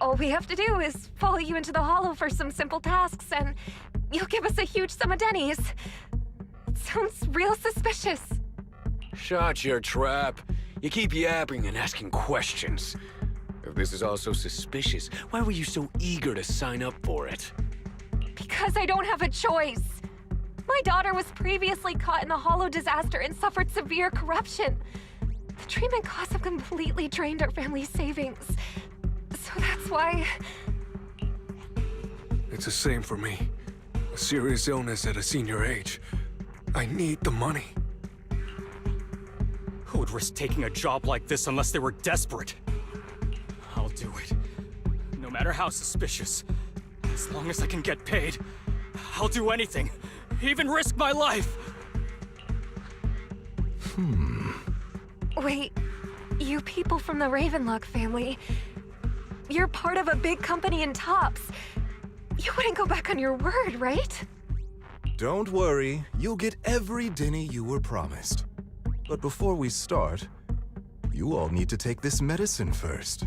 R: All we have to do is follow you into the hollow for some simple tasks, and you'll give us a huge sum of dennies. It sounds real suspicious.
S: Shut your trap. You keep yapping and asking questions. If this is all so suspicious, why were you so eager to sign up for it?
R: Because I don't have a choice. My daughter was previously caught in the hollow disaster and suffered severe corruption. The treatment costs have completely drained our family's savings. So that's why...
T: It's the same for me. A serious illness at a senior age. I need the money.
U: Who would risk taking a job like this unless they were desperate? I'll do it. No matter how suspicious. As long as I can get paid, I'll do anything. Even risk my life.
R: Wait, you people from the Ravenlock family, you're part of a big company in Tops. You wouldn't go back on your word, right?
V: Don't worry, you'll get every denny you were promised. But before we start, you all need to take this medicine first.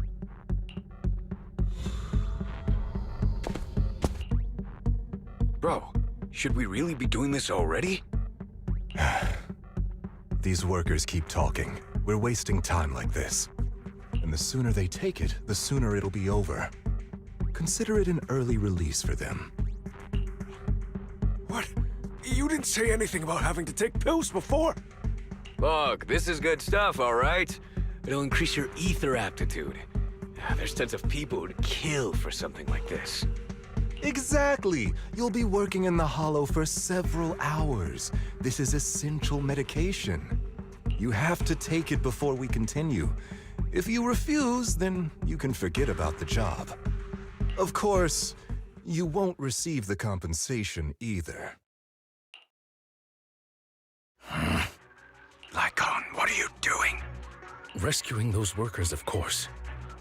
S: Bro, should we really be doing this already?
V: These workers keep talking. We're wasting time like this. And the sooner they take it, the sooner it'll be over. Consider it an early release for them.
T: What? You didn't say anything about having to take pills before.
S: Look, this is good stuff, all right? It'll increase your ether aptitude. There's tons of people who'd kill for something like this.
V: Exactly! You'll be working in the hollow for several hours. This is essential medication. You have to take it before we continue. If you refuse, then you can forget about the job. Of course, you won't receive the compensation either.
O: Lycon, what are you doing?
D: Rescuing those workers, of course.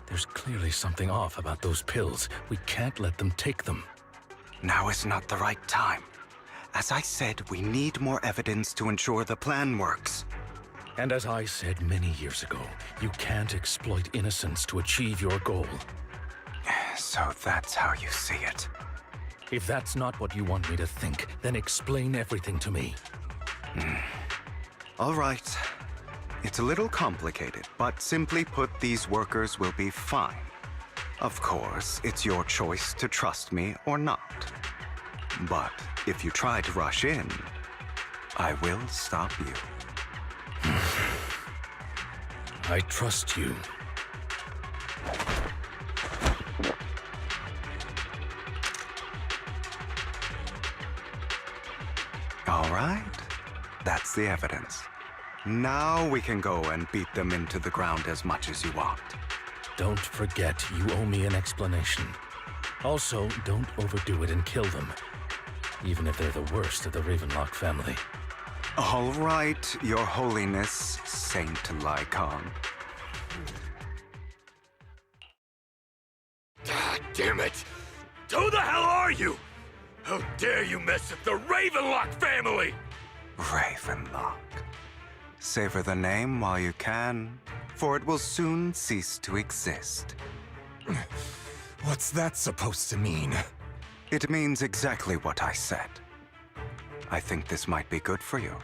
D: There's clearly something off about those pills. We can't let them take them.
O: Now is not the right time. As I said, we need more evidence to ensure the plan works.
D: And as I said many years ago, you can't exploit innocence to achieve your goal.
O: So that's how you see it.
D: If that's not what you want me to think, then explain everything to me.
O: All right. It's a little complicated, but simply put, these workers will be fine. Of course, it's your choice to trust me or not. But if you try to rush in, I will stop you.
D: I trust you.
O: All right. That's the evidence. Now we can go and beat them into the ground as much as you want.
D: Don't forget, you owe me an explanation. Also, don't overdo it and kill them. Even if they're the worst of the Ravenlock family.
O: All right, Your Holiness, Saint Lycon.
S: God damn it! Who the hell are you? How dare you mess with the Ravenlock family?
O: Ravenlock. Savor the name while you can, for it will soon cease to exist.
V: What's that supposed to mean?
O: It means exactly what I said. I think this might be good for you.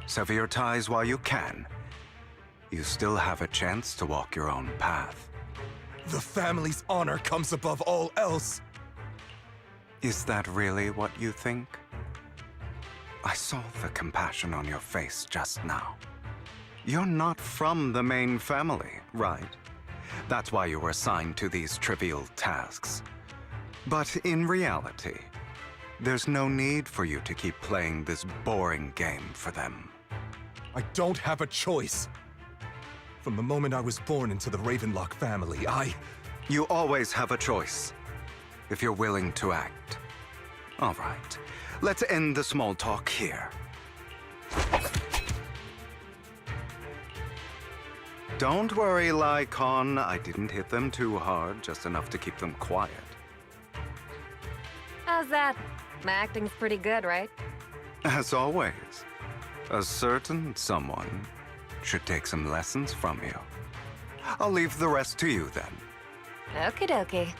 O: Sever your ties while you can. You still have a chance to walk your own path.
V: The family's honor comes above all else.
O: Is that really what you think? I saw the compassion on your face just now. You're not from the main family, right? That's why you were assigned to these trivial tasks. But in reality, there's no need for you to keep playing this boring game for them.
V: I don't have a choice. From the moment I was born into the Ravenlock family,
O: You always have a choice, if you're willing to act. All right, let's end the small talk here. Don't worry, Lycon. I didn't hit them too hard, just enough to keep them quiet.
R: How's that? My acting's pretty good, right?
O: As always, a certain someone should take some lessons from you. I'll leave the rest to you then.
R: Okie dokie.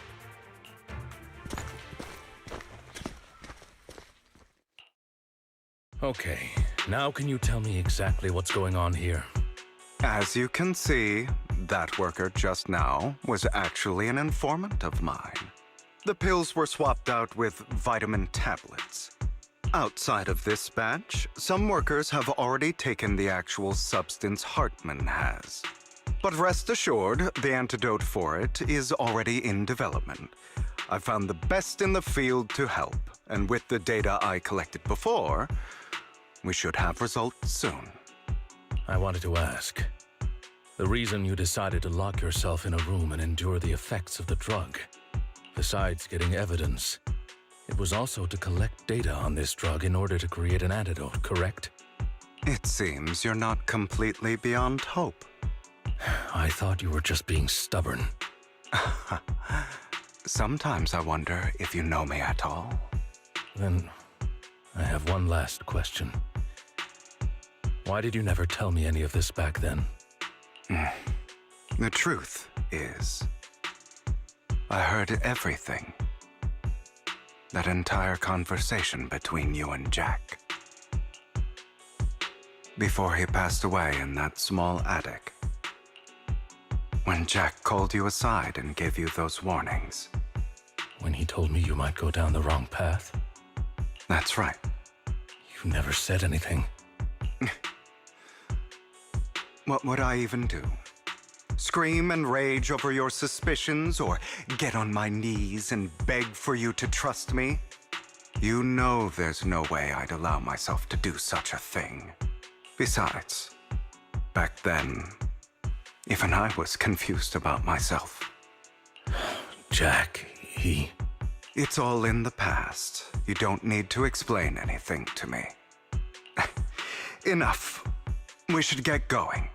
D: Okay, now can you tell me exactly what's going on here?
O: As you can see, that worker just now was actually an informant of mine. The pills were swapped out with vitamin tablets. Outside of this batch, some workers have already taken the actual substance Hartman has. But rest assured, the antidote for it is already in development. I found the best in the field to help, and with the data I collected before, we should have results soon.
D: I wanted to ask. The reason you decided to lock yourself in a room and endure the effects of the drug, besides getting evidence, it was also to collect data on this drug in order to create an antidote, correct?
O: It seems you're not completely beyond hope.
D: I thought you were just being stubborn.
O: Sometimes I wonder if you know me at all.
D: Then, I have one last question. Why did you never tell me any of this back then?
O: The truth is, I heard everything. That entire conversation between you and Jack. Before he passed away in that small attic. When Jack called you aside and gave you those warnings.
D: When he told me you might go down the wrong path?
O: That's right.
D: You never said anything.
O: What would I even do? Scream and rage over your suspicions, or get on my knees and beg for you to trust me? You know there's no way I'd allow myself to do such a thing. Besides, back then, even I was confused about myself.
D: Jack, he...
O: It's all in the past. You don't need to explain anything to me. Enough. We should get going.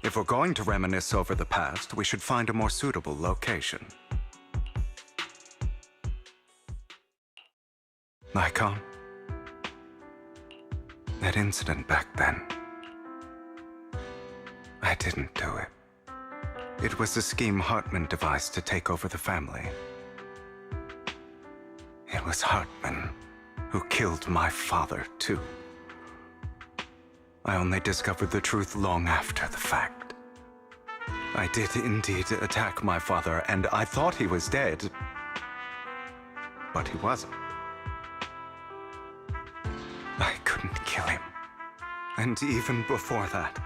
O: If we're going to reminisce over the past, we should find a more suitable location. Lycon, that incident back then, I didn't do it. It was a scheme Hartman devised to take over the family. It was Hartman who killed my father, too. I only discovered the truth long after the fact. I did indeed attack my father, and I thought he was dead. But he wasn't. I couldn't kill him. And even before that,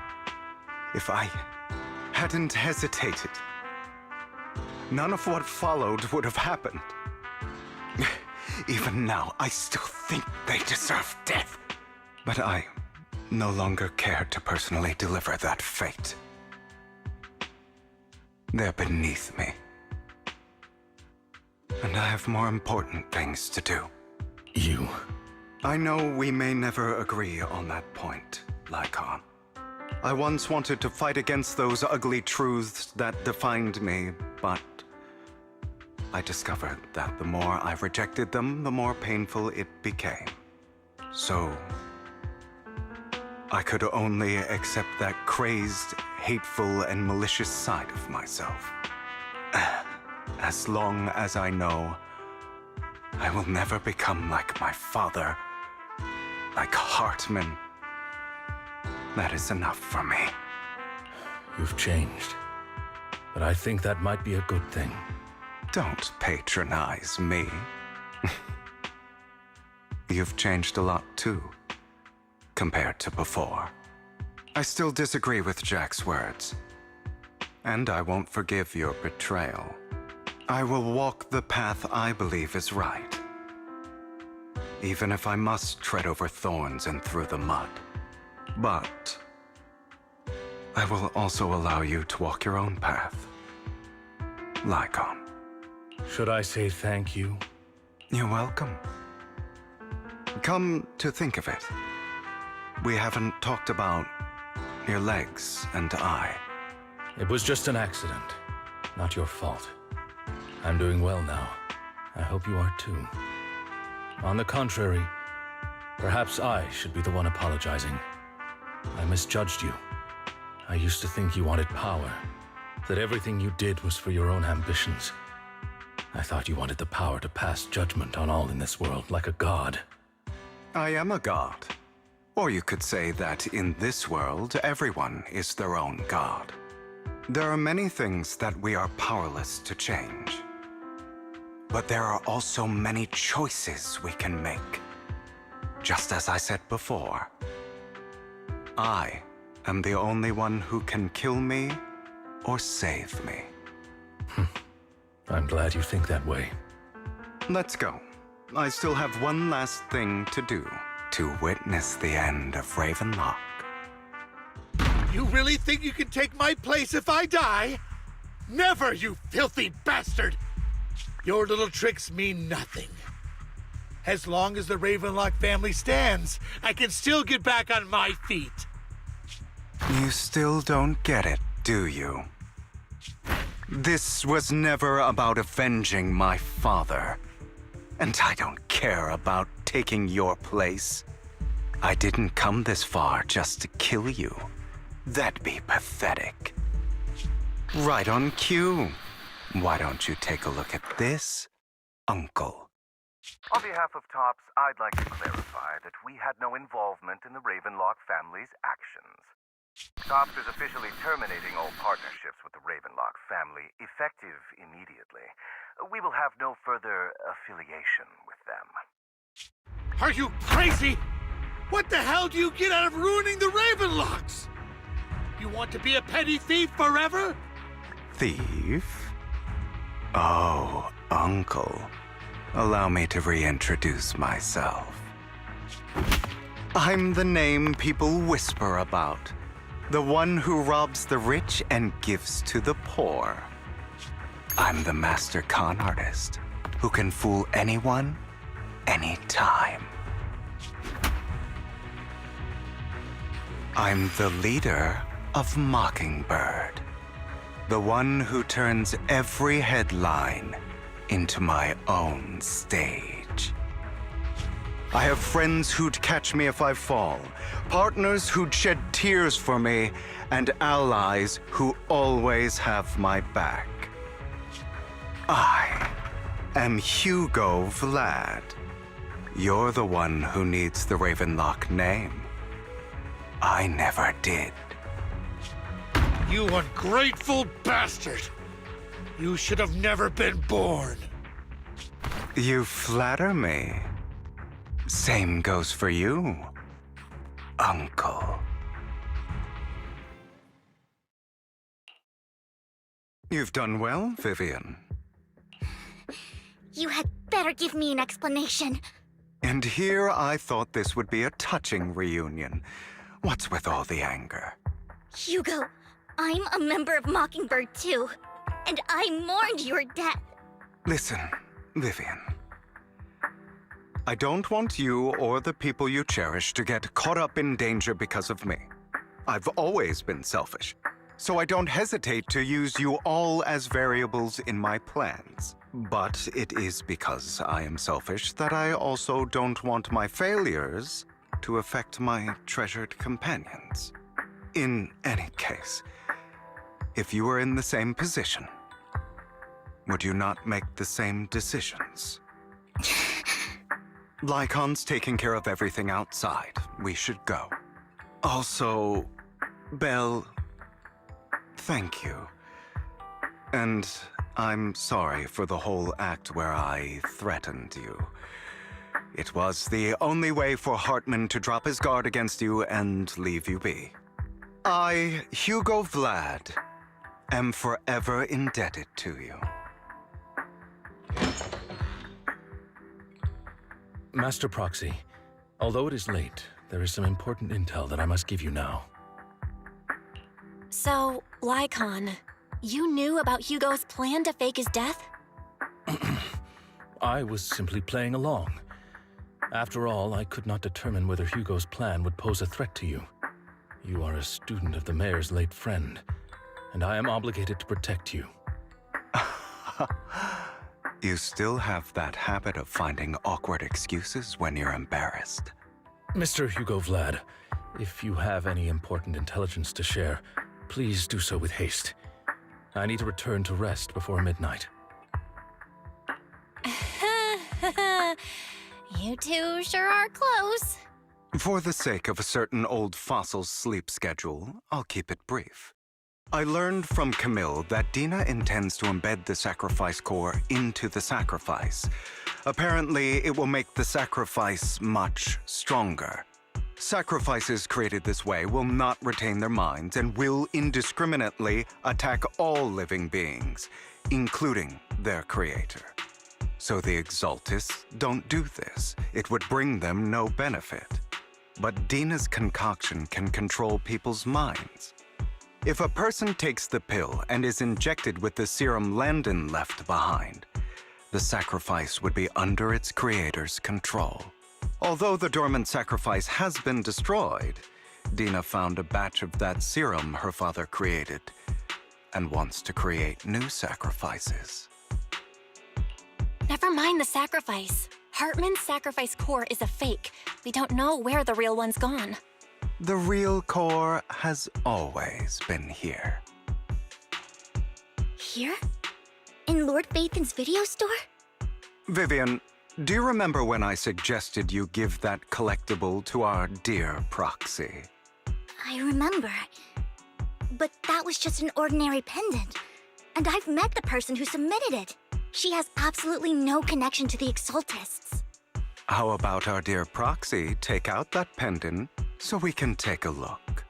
O: if I hadn't hesitated, none of what followed would have happened. Even now, I still think they deserve death. But I no longer care to personally deliver that fate. They're beneath me. And I have more important things to do.
D: You...
O: I know we may never agree on that point, Lycon. I once wanted to fight against those ugly truths that defined me, but I discovered that the more I rejected them, the more painful it became. So, I could only accept that crazed, hateful, and malicious side of myself. As long as I know I will never become like my father, like Hartman, that is enough for me.
D: You've changed. But I think that might be a good thing.
O: Don't patronize me. You've changed a lot too, compared to before. I still disagree with Jack's words. And I won't forgive your betrayal. I will walk the path I believe is right, even if I must tread over thorns and through the mud. But I will also allow you to walk your own path, Lycon.
D: Should I say thank you?
O: You're welcome. Come to think of it, we haven't talked about your legs and eye.
D: It was just an accident, not your fault. I'm doing well now. I hope you are too. On the contrary, perhaps I should be the one apologizing. I misjudged you. I used to think you wanted power, that everything you did was for your own ambitions. I thought you wanted the power to pass judgment on all in this world like a god.
O: I am a god. Or you could say that in this world, everyone is their own god. There are many things that we are powerless to change. But there are also many choices we can make. Just as I said before, I am the only one who can kill me or save me.
D: I'm glad you think that way.
O: Let's go. I still have one last thing to do, to witness the end of Ravenlock.
I: You really think you can take my place if I die? Never, you filthy bastard! Your little tricks mean nothing. As long as the Ravenlock family stands, I can still get back on my feet.
O: You still don't get it, do you? This was never about avenging my father. And I don't care about taking your place. I didn't come this far just to kill you. That'd be pathetic. Right on cue. Why don't you take a look at this, Uncle?
F: On behalf of TOPS, I'd like to clarify that we had no involvement in the Ravenlock family's actions. TOPS is officially terminating all partnerships with the Ravenlock family, effective immediately. We will have no further affiliation with them.
I: Are you crazy? What the hell do you get out of ruining the Ravenlocks? You want to be a petty thief forever?
O: Thief? Oh, Uncle. Allow me to reintroduce myself. I'm the name people whisper about. The one who robs the rich and gives to the poor. I'm the master con artist who can fool anyone, anytime. I'm the leader of Mockingbird. The one who turns every headline into my own stage. I have friends who'd catch me if I fall, partners who'd shed tears for me, and allies who always have my back. I am Hugo Vlad. You're the one who needs the Ravenlock name. I never did.
I: You ungrateful bastard! You should have never been born.
O: You flatter me. Same goes for you, Uncle. You've done well, Vivian.
A: You had better give me an explanation.
O: And here I thought this would be a touching reunion. What's with all the anger?
A: Hugo, I'm a member of Mockingbird too, and I mourned your death.
O: Listen, Vivian. I don't want you or the people you cherish to get caught up in danger because of me. I've always been selfish, so I don't hesitate to use you all as variables in my plans. But it is because I am selfish that I also don't want my failures to affect my treasured companions. In any case, if you were in the same position, would you not make the same decisions? Lycon's taking care of everything outside. We should go. Also, Belle, thank you. And I'm sorry for the whole act where I threatened you. It was the only way for Hartman to drop his guard against you and leave you be. I, Hugo Vlad, am forever indebted to you.
D: Master Proxy, although it is late, there is some important intel that I must give you now.
B: So, Lycon, you knew about Hugo's plan to fake his death?
D: I was simply playing along. After all, I could not determine whether Hugo's plan would pose a threat to you. You are a student of the mayor's late friend, and I am obligated to protect you.
O: You still have that habit of finding awkward excuses when you're embarrassed.
D: Mr. Hugo Vlad, if you have any important intelligence to share, please do so with haste. I need to return to rest before midnight.
B: You two sure are close.
O: For the sake of a certain old fossil's sleep schedule, I'll keep it brief. I learned from Camille that Dina intends to embed the sacrifice core into the sacrifice. Apparently, it will make the sacrifice much stronger. Sacrifices created this way will not retain their minds and will indiscriminately attack all living beings, including their creator. So the Exaltists don't do this. It would bring them no benefit. But Dina's concoction can control people's minds. If a person takes the pill and is injected with the serum Landon left behind, the sacrifice would be under its creator's control. Although the dormant sacrifice has been destroyed, Dina found a batch of that serum her father created and wants to create new sacrifices.
B: Never mind the sacrifice. Hartman's sacrifice core is a fake. We don't know where the real one's gone.
O: The real core has always been here.
A: Here? In Lord Phaethan's video store?
O: Vivian, do you remember when I suggested you give that collectible to our dear Proxy?
A: I remember. But that was just an ordinary pendant. And I've met the person who submitted it. She has absolutely no connection to the Exaltists.
O: How about our dear Proxy take out that pendant so we can take a look?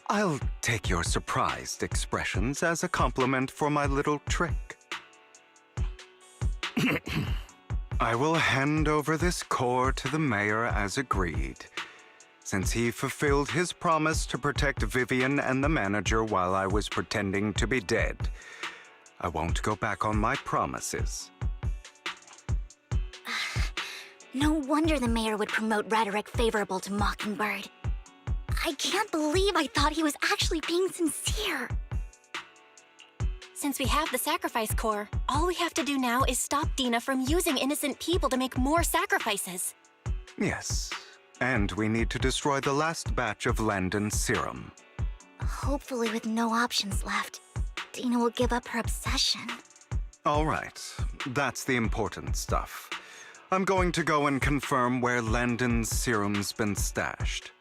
O: I'll take your surprised expressions as a compliment for my little trick. I will hand over this core to the mayor as agreed. Since he fulfilled his promise to protect Vivian and the manager while I was pretending to be dead, I won't go back on my promises.
A: No wonder the mayor would promote rhetoric favorable to Mockingbird. I can't believe I thought he was actually being sincere.
B: Since we have the sacrifice core, all we have to do now is stop Dina from using innocent people to make more sacrifices.
O: Yes, and we need to destroy the last batch of Landon's serum.
A: Hopefully with no options left, Dina will give up her obsession.
O: All right, that's the important stuff. I'm going to go and confirm where Landon's serum's been stashed.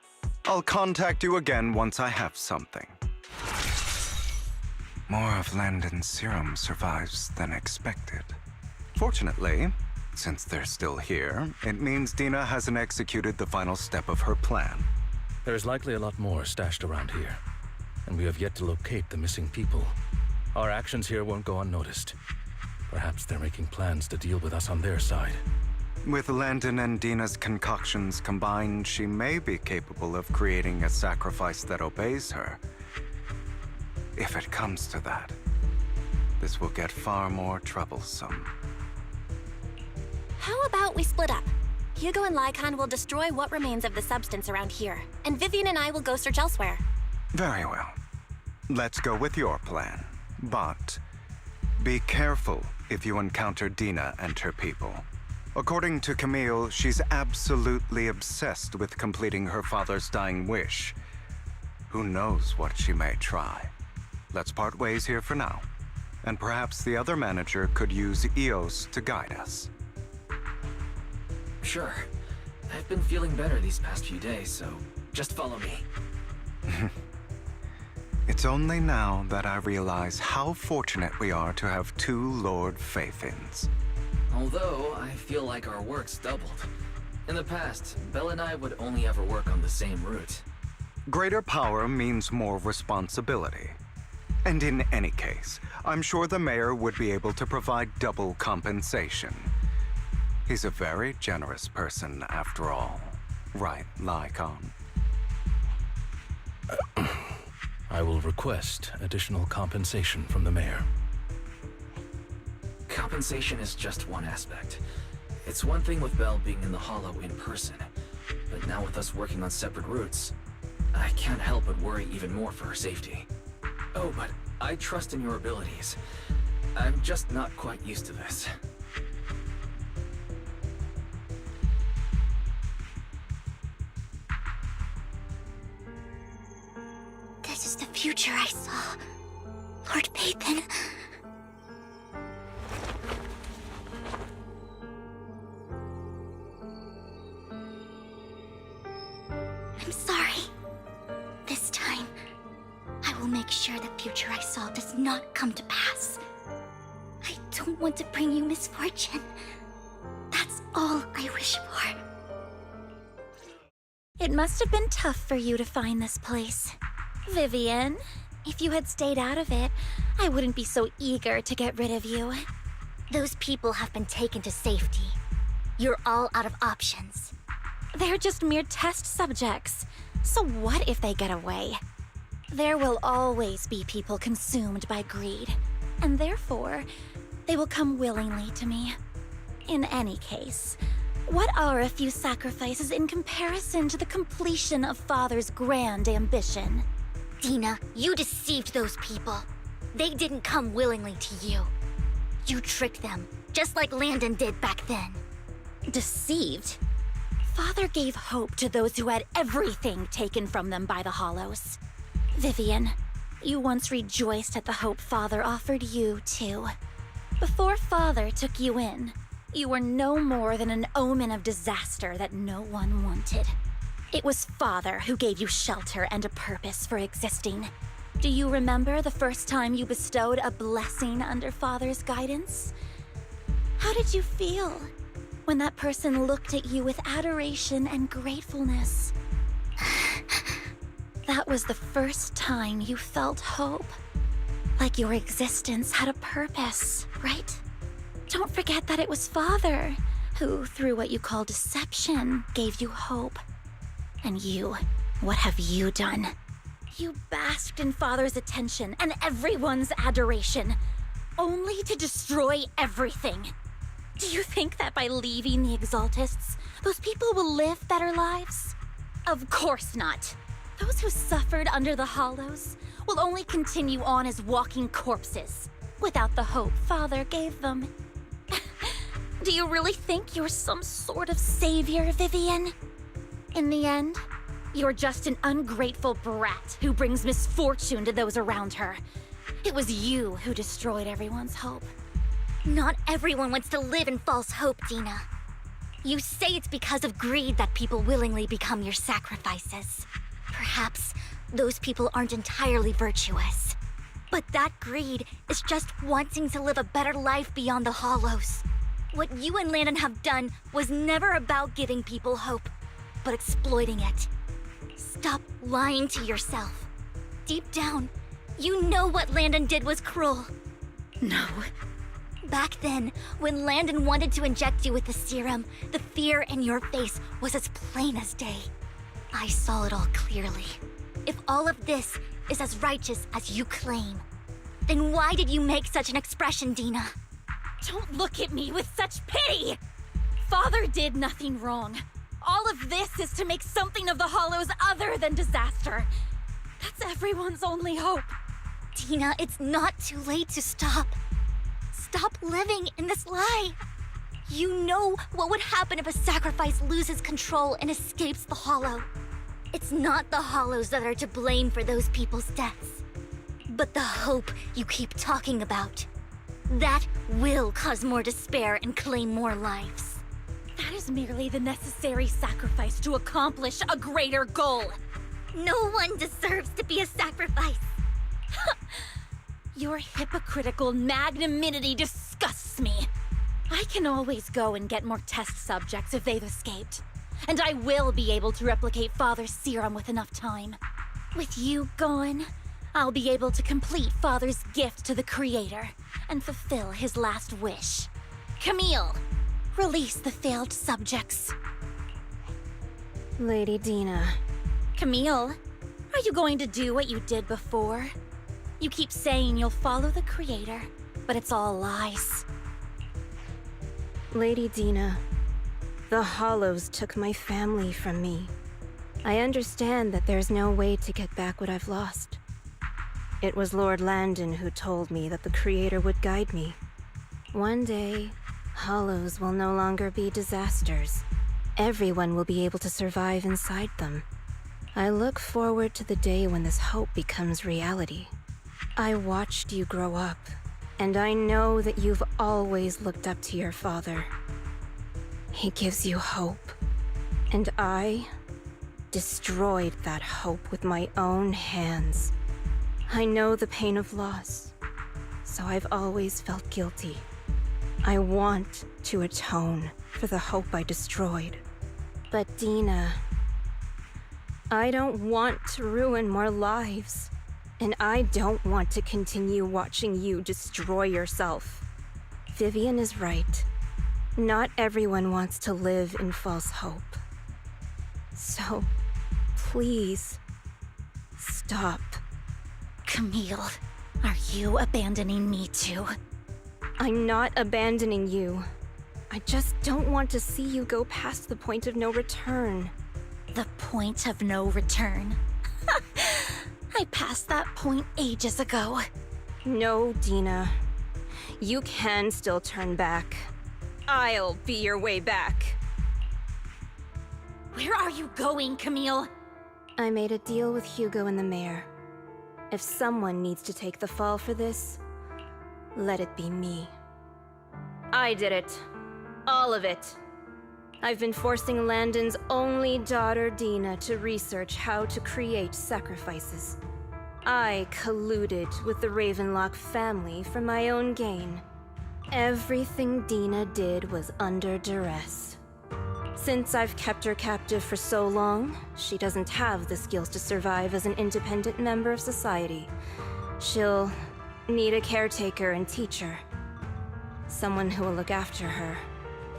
O: I'll contact you again once I have something. More of Landon's serum survives than expected. Fortunately, since they're still here, it means Dina hasn't executed the final step of her plan.
D: There is likely a lot more stashed around here, and we have yet to locate the missing people. Our actions here won't go unnoticed. Perhaps they're making plans to deal with us on their side.
O: With Landon and Dina's concoctions combined, she may be capable of creating a sacrifice that obeys her. If it comes to that, this will get far more troublesome.
B: How about we split up? Hugo and Lycon will destroy what remains of the substance around here, and Vivian and I will go search elsewhere.
O: Very well. Let's go with your plan. But be careful if you encounter Dina and her people. According to Camille, she's absolutely obsessed with completing her father's dying wish. Who knows what she may try? Let's part ways here for now. And perhaps the other manager could use EOS to guide us.
C: Sure. I've been feeling better these past few days, so just follow me.
O: It's only now that I realize how fortunate we are to have two Lord Phaethans.
C: Although, I feel like our work's doubled. In the past, Belle and I would only ever work on the same route.
O: Greater power means more responsibility. And in any case, I'm sure the mayor would be able to provide double compensation. He's a very generous person, after all. Right, Lycon?
D: I will request additional compensation from the mayor.
C: Compensation is just one aspect. It's one thing with Belle being in the Hollow in person, but now with us working on separate routes, I can't help but worry even more for her safety. Oh, but I trust in your abilities. I'm just not quite used to this.
A: This is the future I saw. Lord Pathan. I'm sorry. This time, I will make sure the future I saw does not come to pass. I don't want to bring you misfortune. That's all I wish for.
J: It must have been tough for you to find this place. Vivian, if you had stayed out of it, I wouldn't be so eager to get rid of you.
A: Those people have been taken to safety. You're all out of options.
J: They're just mere test subjects. So what if they get away? There will always be people consumed by greed, and therefore, they will come willingly to me. In any case, what are a few sacrifices in comparison to the completion of Father's grand ambition?
A: Dina, you deceived those people. They didn't come willingly to you. You tricked them, just like Landon did back then.
J: Deceived? Father gave hope to those who had everything taken from them by the Hollows. Vivian, you once rejoiced at the hope Father offered you, too. Before Father took you in, you were no more than an omen of disaster that no one wanted. It was Father who gave you shelter and a purpose for existing. Do you remember the first time you bestowed a blessing under Father's guidance? How did you feel when that person looked at you with adoration and gratefulness? That was the first time you felt hope. Like your existence had a purpose, right? Don't forget that it was Father who, through what you call deception, gave you hope. And you, what have you done? You basked in Father's attention and everyone's adoration, only to destroy everything. Do you think that by leaving the Exaltists, those people will live better lives? Of course not. Those who suffered under the Hollows will only continue on as walking corpses, without the hope Father gave them. Do you really think you're some sort of savior, Vivian? In the end, you're just an ungrateful brat who brings misfortune to those around her. It was you who destroyed everyone's hope.
A: Not everyone wants to live in false hope, Dina. You say it's because of greed that people willingly become your sacrifices. Perhaps those people aren't entirely virtuous. But that greed is just wanting to live a better life beyond the Hollows. What you and Landon have done was never about giving people hope, but exploiting it. Stop lying to yourself. Deep down, you know what Landon did was cruel.
J: No.
A: Back then, when Landon wanted to inject you with the serum, the fear in your face was as plain as day. I saw it all clearly. If all of this is as righteous as you claim, then why did you make such an expression, Dina?
J: Don't look at me with such pity! Father did nothing wrong. All of this is to make something of the Hollows other than disaster. That's everyone's only hope.
A: Dina, it's not too late to stop. Stop living in this lie. You know what would happen if a sacrifice loses control and escapes the Hollow. It's not the Hollows that are to blame for those people's deaths, but the hope you keep talking about. That will cause more despair and claim more lives.
J: That is merely the necessary sacrifice to accomplish a greater goal.
A: No one deserves to be a sacrifice.
J: Your hypocritical magnanimity disgusts me. I can always go and get more test subjects if they've escaped. and I will be able to replicate Father's serum with enough time. With you gone, I'll be able to complete Father's gift to the Creator and fulfill his last wish. Camille, release the failed subjects.
H: Lady Dina.
J: Camille, are you going to do what you did before? You keep saying you'll follow the Creator, but it's all lies.
H: Lady Dina, the Hollows took my family from me. I understand that there's no way to get back what I've lost. It was Lord Landon who told me that the Creator would guide me. One day, Hollows will no longer be disasters. Everyone will be able to survive inside them. I look forward to the day when this hope becomes reality. I watched you grow up, and I know that you've always looked up to your father. He gives you hope, and I destroyed that hope with my own hands. I know the pain of loss, so I've always felt guilty. I want to atone for the hope I destroyed. But Dina, I don't want to ruin more lives, and I don't want to continue watching you destroy yourself. Vivian is right. Not everyone wants to live in false hope. So, please, stop.
J: Camille, are you abandoning me too?
H: I'm not abandoning you. I just don't want to see you go past the point of no return.
J: The point of no return? I passed that point ages ago.
H: No, Dina. You can still turn back. I'll be your way back.
J: Where are you going, Camille?
H: I made a deal with Hugo and the mayor. If someone needs to take the fall for this, let it be me. I did it. All of it. I've been forcing Landon's only daughter, Dina, to research how to create sacrifices. I colluded with the Ravenlock family for my own gain. Everything Dina did was under duress. Since I've kept her captive for so long, she doesn't have the skills to survive as an independent member of society. She'll need a caretaker and teacher. Someone who will look after her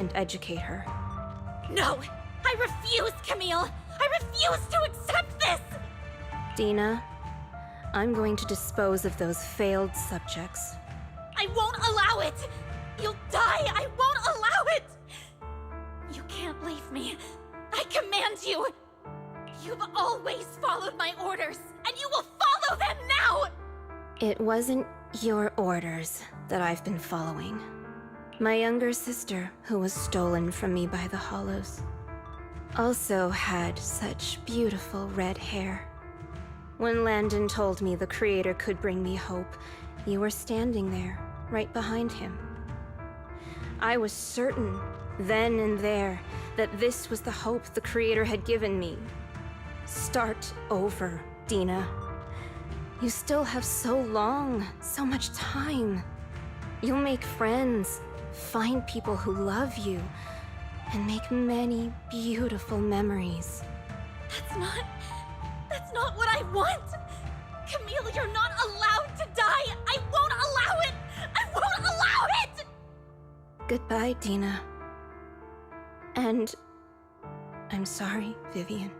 H: and educate her.
J: No! I refuse, Camille! I refuse to accept this!
H: Dina, I'm going to dispose of those failed subjects.
J: I won't allow it! You'll die! I won't allow it! You can't leave me. I command you! You've always followed my orders, and you will follow them now!
H: It wasn't your orders that I've been following. My younger sister, who was stolen from me by the Hollows, also had such beautiful red hair. When Landon told me the Creator could bring me hope, you were standing there, right behind him. I was certain, then and there, that this was the hope the Creator had given me. Start over, Dina. You still have so long, so much time. You'll make friends, find people who love you, and make many beautiful memories.
J: That's not what I want! Camille, you're not allowed to die! I won't allow it! I won't allow it!
H: Goodbye, Dina. And I'm sorry, Vivian.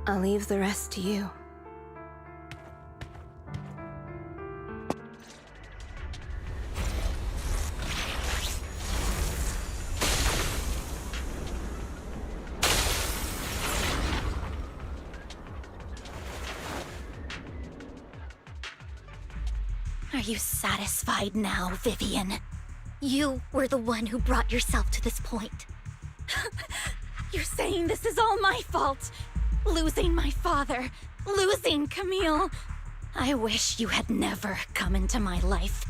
H: I'll leave the rest to you.
J: Are you satisfied now, Vivian? You were the one who brought yourself to this point. You're saying this is all my fault. Losing my father, losing Camille. I wish you had never come into my life.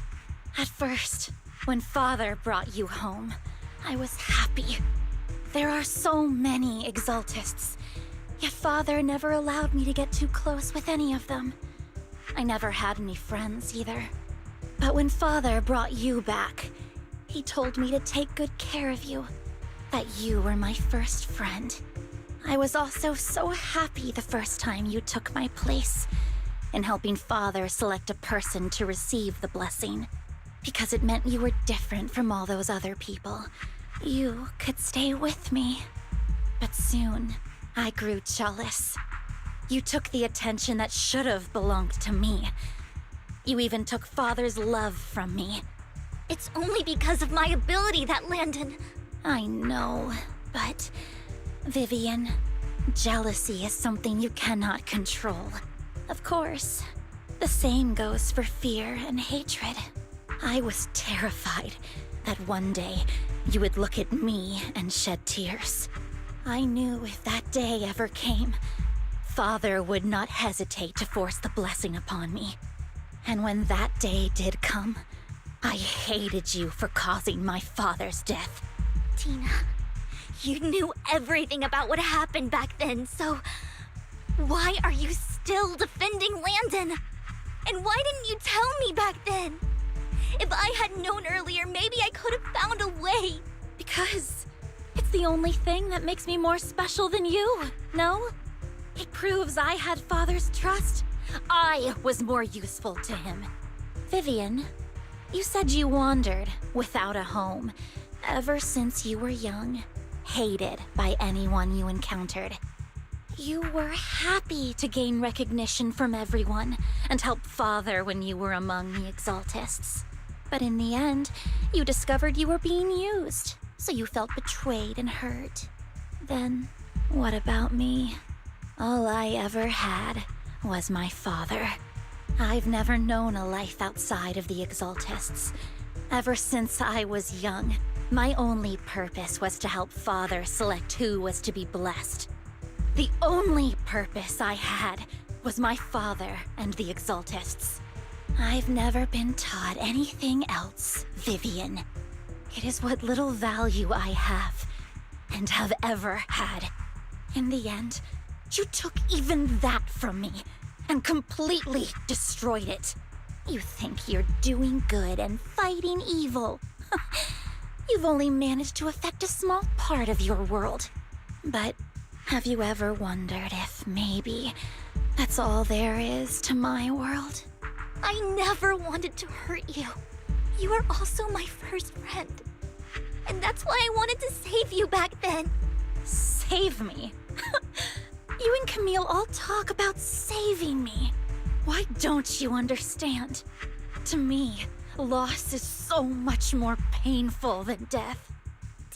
J: At first, when Father brought you home, I was happy. There are so many Exaltists, yet Father never allowed me to get too close with any of them. I never had any friends either. But when Father brought you back, he told me to take good care of you. that you were my first friend. I was also so happy the first time you took my place in helping Father select a person to receive the blessing, because it meant you were different from all those other people. You could stay with me. But soon, I grew jealous. You took the attention that should have belonged to me. You even took Father's love from me.
A: It's only because of my ability that Landon...
J: I know, but... Vivian, jealousy is something you cannot control. Of course, the same goes for fear and hatred. I was terrified that one day you would look at me and shed tears. I knew if that day ever came, Father would not hesitate to force the blessing upon me. And when that day did come, I hated you for causing my father's death.
A: Tina, you knew everything about what happened back then, so... why are you still defending Landon? And why didn't you tell me back then? If I had known earlier, maybe I could have found a way.
J: Because it's the only thing that makes me more special than you, no? It proves I had Father's trust. I was more useful to him. Vivian, you said you wandered without a home ever since you were young, hated by anyone you encountered. You were happy to gain recognition from everyone and help Father when you were among the Exaltists. But in the end, you discovered you were being used, so you felt betrayed and hurt. Then, what about me? All I ever had was my father. I've never known a life outside of the Exaltists. Ever since I was young, my only purpose was to help Father select who was to be blessed. The only purpose I had was my father and the Exaltists. I've never been taught anything else, Vivian. It is what little value I have, and have ever had. In the end, you took even that from me, and completely destroyed it. You think you're doing good and fighting evil. You've only managed to affect a small part of your world. But have you ever wondered if maybe that's all there is to my world?
A: I never wanted to hurt you. You were also my first friend. And that's why I wanted to save you back then.
J: Save me? You and Camille all talk about saving me. Why don't you understand? To me, loss is so much more painful than death.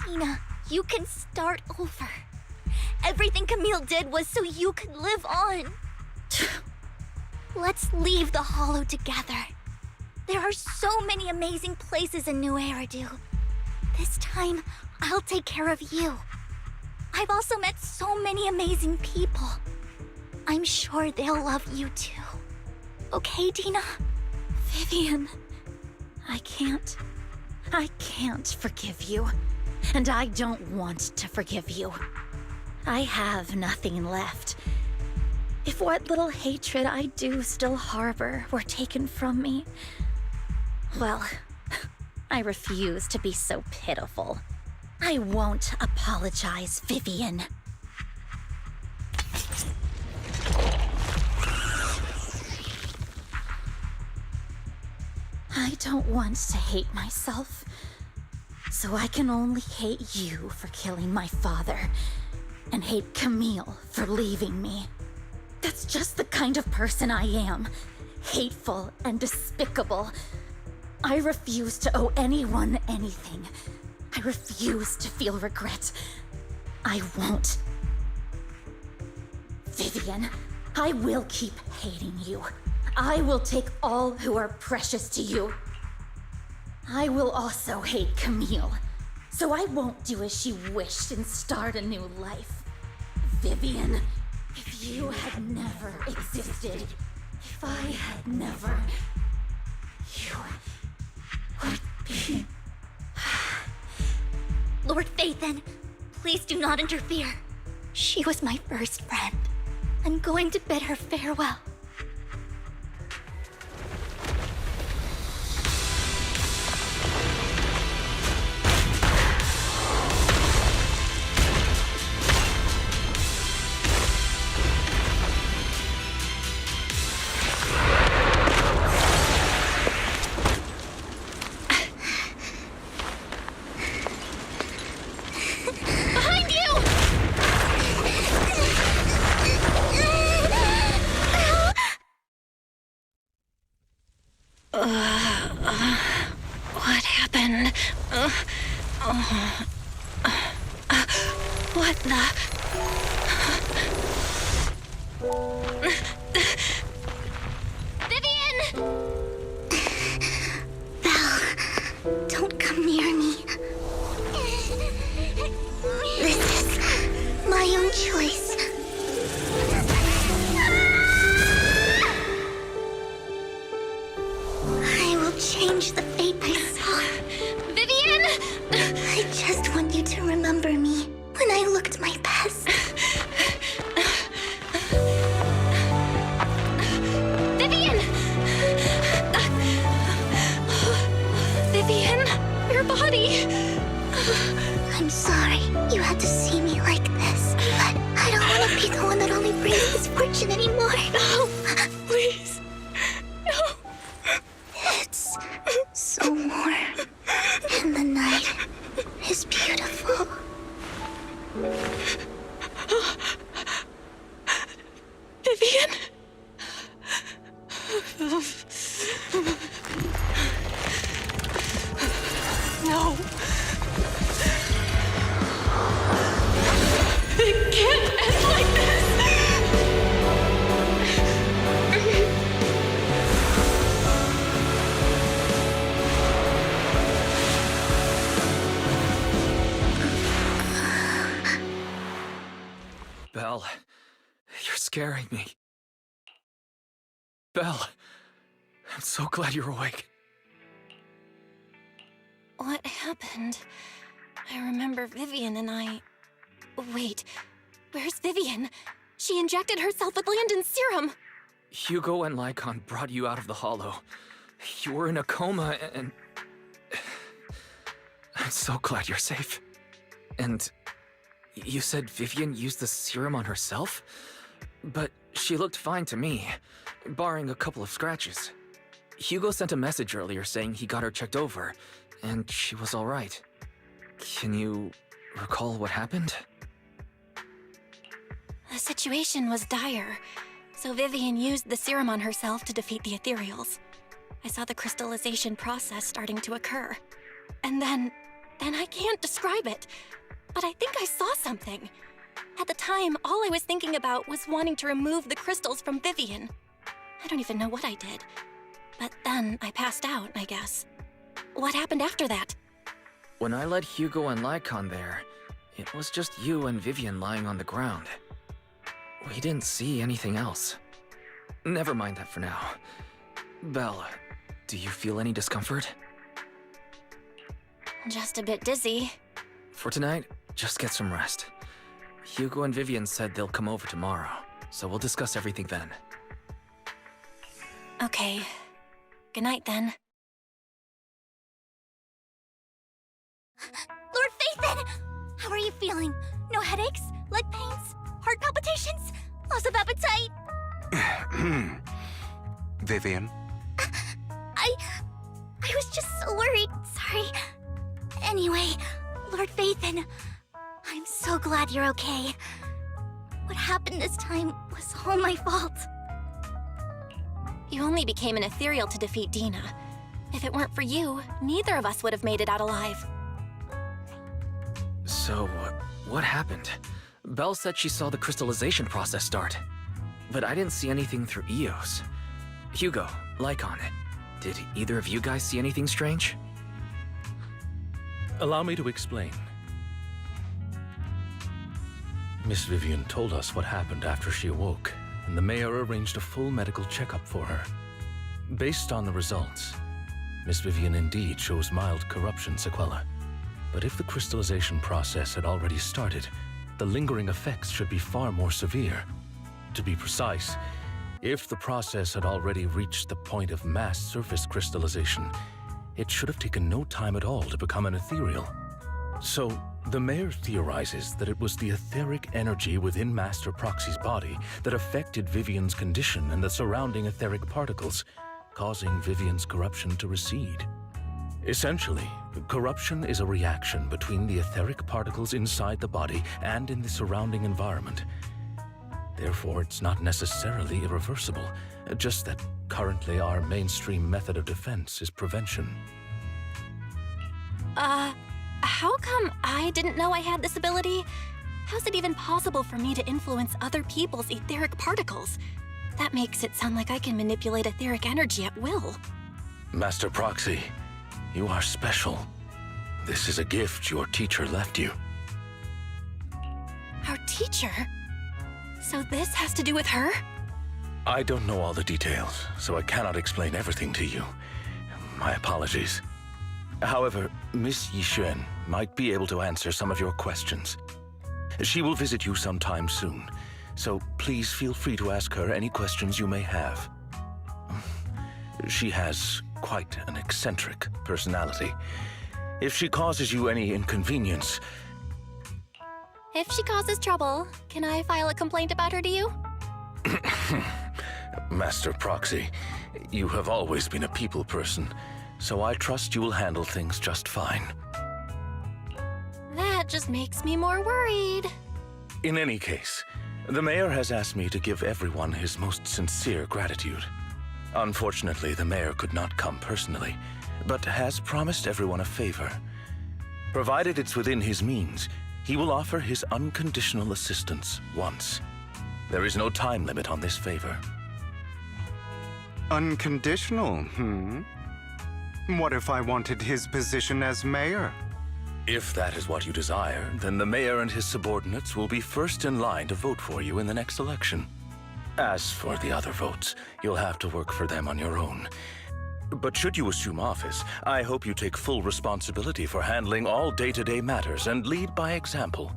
A: Tina, you can start over. Everything Camille did was so you could live on. Let's leave the Hollow together. There are so many amazing places in New Eridu. This time, I'll take care of you. I've also met so many amazing people. I'm sure they'll love you too. Okay, Tina?
J: Vivian, I can't forgive you. And I don't want to forgive you. I have nothing left. If what little hatred I do still harbor were taken from me, well, I refuse to be so pitiful. I won't apologize, Vivian. I don't want to hate myself, so I can only hate you for killing my father, and hate Camille for leaving me. That's just the kind of person I am. Hateful and despicable. I refuse to owe anyone anything. I refuse to feel regret. I won't. Vivian, I will keep hating you. I will take all who are precious to you. I will also hate Camille, so I won't do as she wished and start a new life. Vivian, if you had never existed, if I had never, you would be...
A: Lord Phaethon, please do not interfere. She was my first friend. I'm going to bid her farewell.
B: What happened? What the? Vivian!
A: Belle, don't come near me. This is my own choice. I will change the fate I saw.
B: Vivian!
A: I just want you to remember me when I looked my best.
B: Vivian! Vivian, your body.
A: I'm sorry you had to see me like this, but I don't want to be the one that only brings misfortune anymore.
B: No, please. No.
A: It's so warm, and the night is beautiful.
B: Vivian? No. It can't end like this.
C: Belle, you're scaring me. Belle, I'm so glad you're awake.
B: What happened? I remember Vivian and I... Wait, where's Vivian? She injected herself with Landon's serum.
C: Hugo and Lycon brought you out of the hollow. You were in a coma and... I'm so glad you're safe. And you said Vivian used the serum on herself? But she looked fine to me, barring a couple of scratches. Hugo sent a message earlier saying he got her checked over, and she was all right. Can you recall what happened?
B: The situation was dire, so Vivian used the serum on herself to defeat the ethereals. I saw the crystallization process starting to occur. And then I can't describe it, but I think I saw something. At the time, all I was thinking about was wanting to remove the crystals from Vivian. I don't even know what I did. But then I passed out, I guess. What happened after that?
C: When I led Hugo and Lycon there, it was just you and Vivian lying on the ground. We didn't see anything else. Never mind that for now. Belle, do you feel any discomfort?
B: Just a bit dizzy.
C: For tonight, just get some rest. Hugo and Vivian said they'll come over tomorrow, so we'll discuss everything then.
B: Okay. Good night, then.
J: Lord Phaethon! How are you feeling? No headaches? Leg pains? Heart palpitations? Loss of appetite?
O: Vivian?
J: I was just so worried. Sorry. Anyway, Lord Phaethon, I'm so glad you're okay. What happened this time was all my fault.
B: You only became an ethereal to defeat Dina. If it weren't for you, neither of us would have made it out alive.
C: So, what happened? Belle said she saw the crystallization process start, but I didn't see anything through Eos. Hugo, Lycon, did either of you guys see anything strange?
D: Allow me to explain. Miss Vivian told us what happened after she awoke, and the mayor arranged a full medical checkup for her. Based on the results, Miss Vivian indeed shows mild corruption sequelae. But if the crystallization process had already started, the lingering effects should be far more severe. To be precise, if the process had already reached the point of mass surface crystallization, it should have taken no time at all to become an ethereal. So, the mayor theorizes that it was the etheric energy within Master Proxy's body that affected Vivian's condition and the surrounding etheric particles, causing Vivian's corruption to recede. Essentially, corruption is a reaction between the etheric particles inside the body and in the surrounding environment. Therefore, it's not necessarily irreversible, just that Currently, our mainstream method of defense is prevention.
B: How come I didn't know I had this ability? How's it even possible for me to influence other people's etheric particles? That makes it sound like I can manipulate etheric energy at will.
D: Master Proxy, you are special. This is a gift your teacher left you.
B: Our teacher? So this has to do with her?
D: I don't know all the details, so I cannot explain everything to you. My apologies. However, Miss Yixuan might be able to answer some of your questions. She will visit you sometime soon, so please feel free to ask her any questions you may have. She has quite an eccentric personality. If she causes you any inconvenience...
B: If she causes trouble, can I file a complaint about her to you?
D: Master Proxy, you have always been a people person, so I trust you will handle things just fine.
B: That just makes me more worried.
D: In any case, the mayor has asked me to give everyone his most sincere gratitude. Unfortunately, the mayor could not come personally, but has promised everyone a favor. Provided it's within his means, he will offer his unconditional assistance once. There is no time limit on this favor.
O: Unconditional, What if I wanted his position as mayor?
D: If that is what you desire, then the mayor and his subordinates will be first in line to vote for you in the next election. As for the other votes, you'll have to work for them on your own. But should you assume office, I hope you take full responsibility for handling all day-to-day matters and lead by example.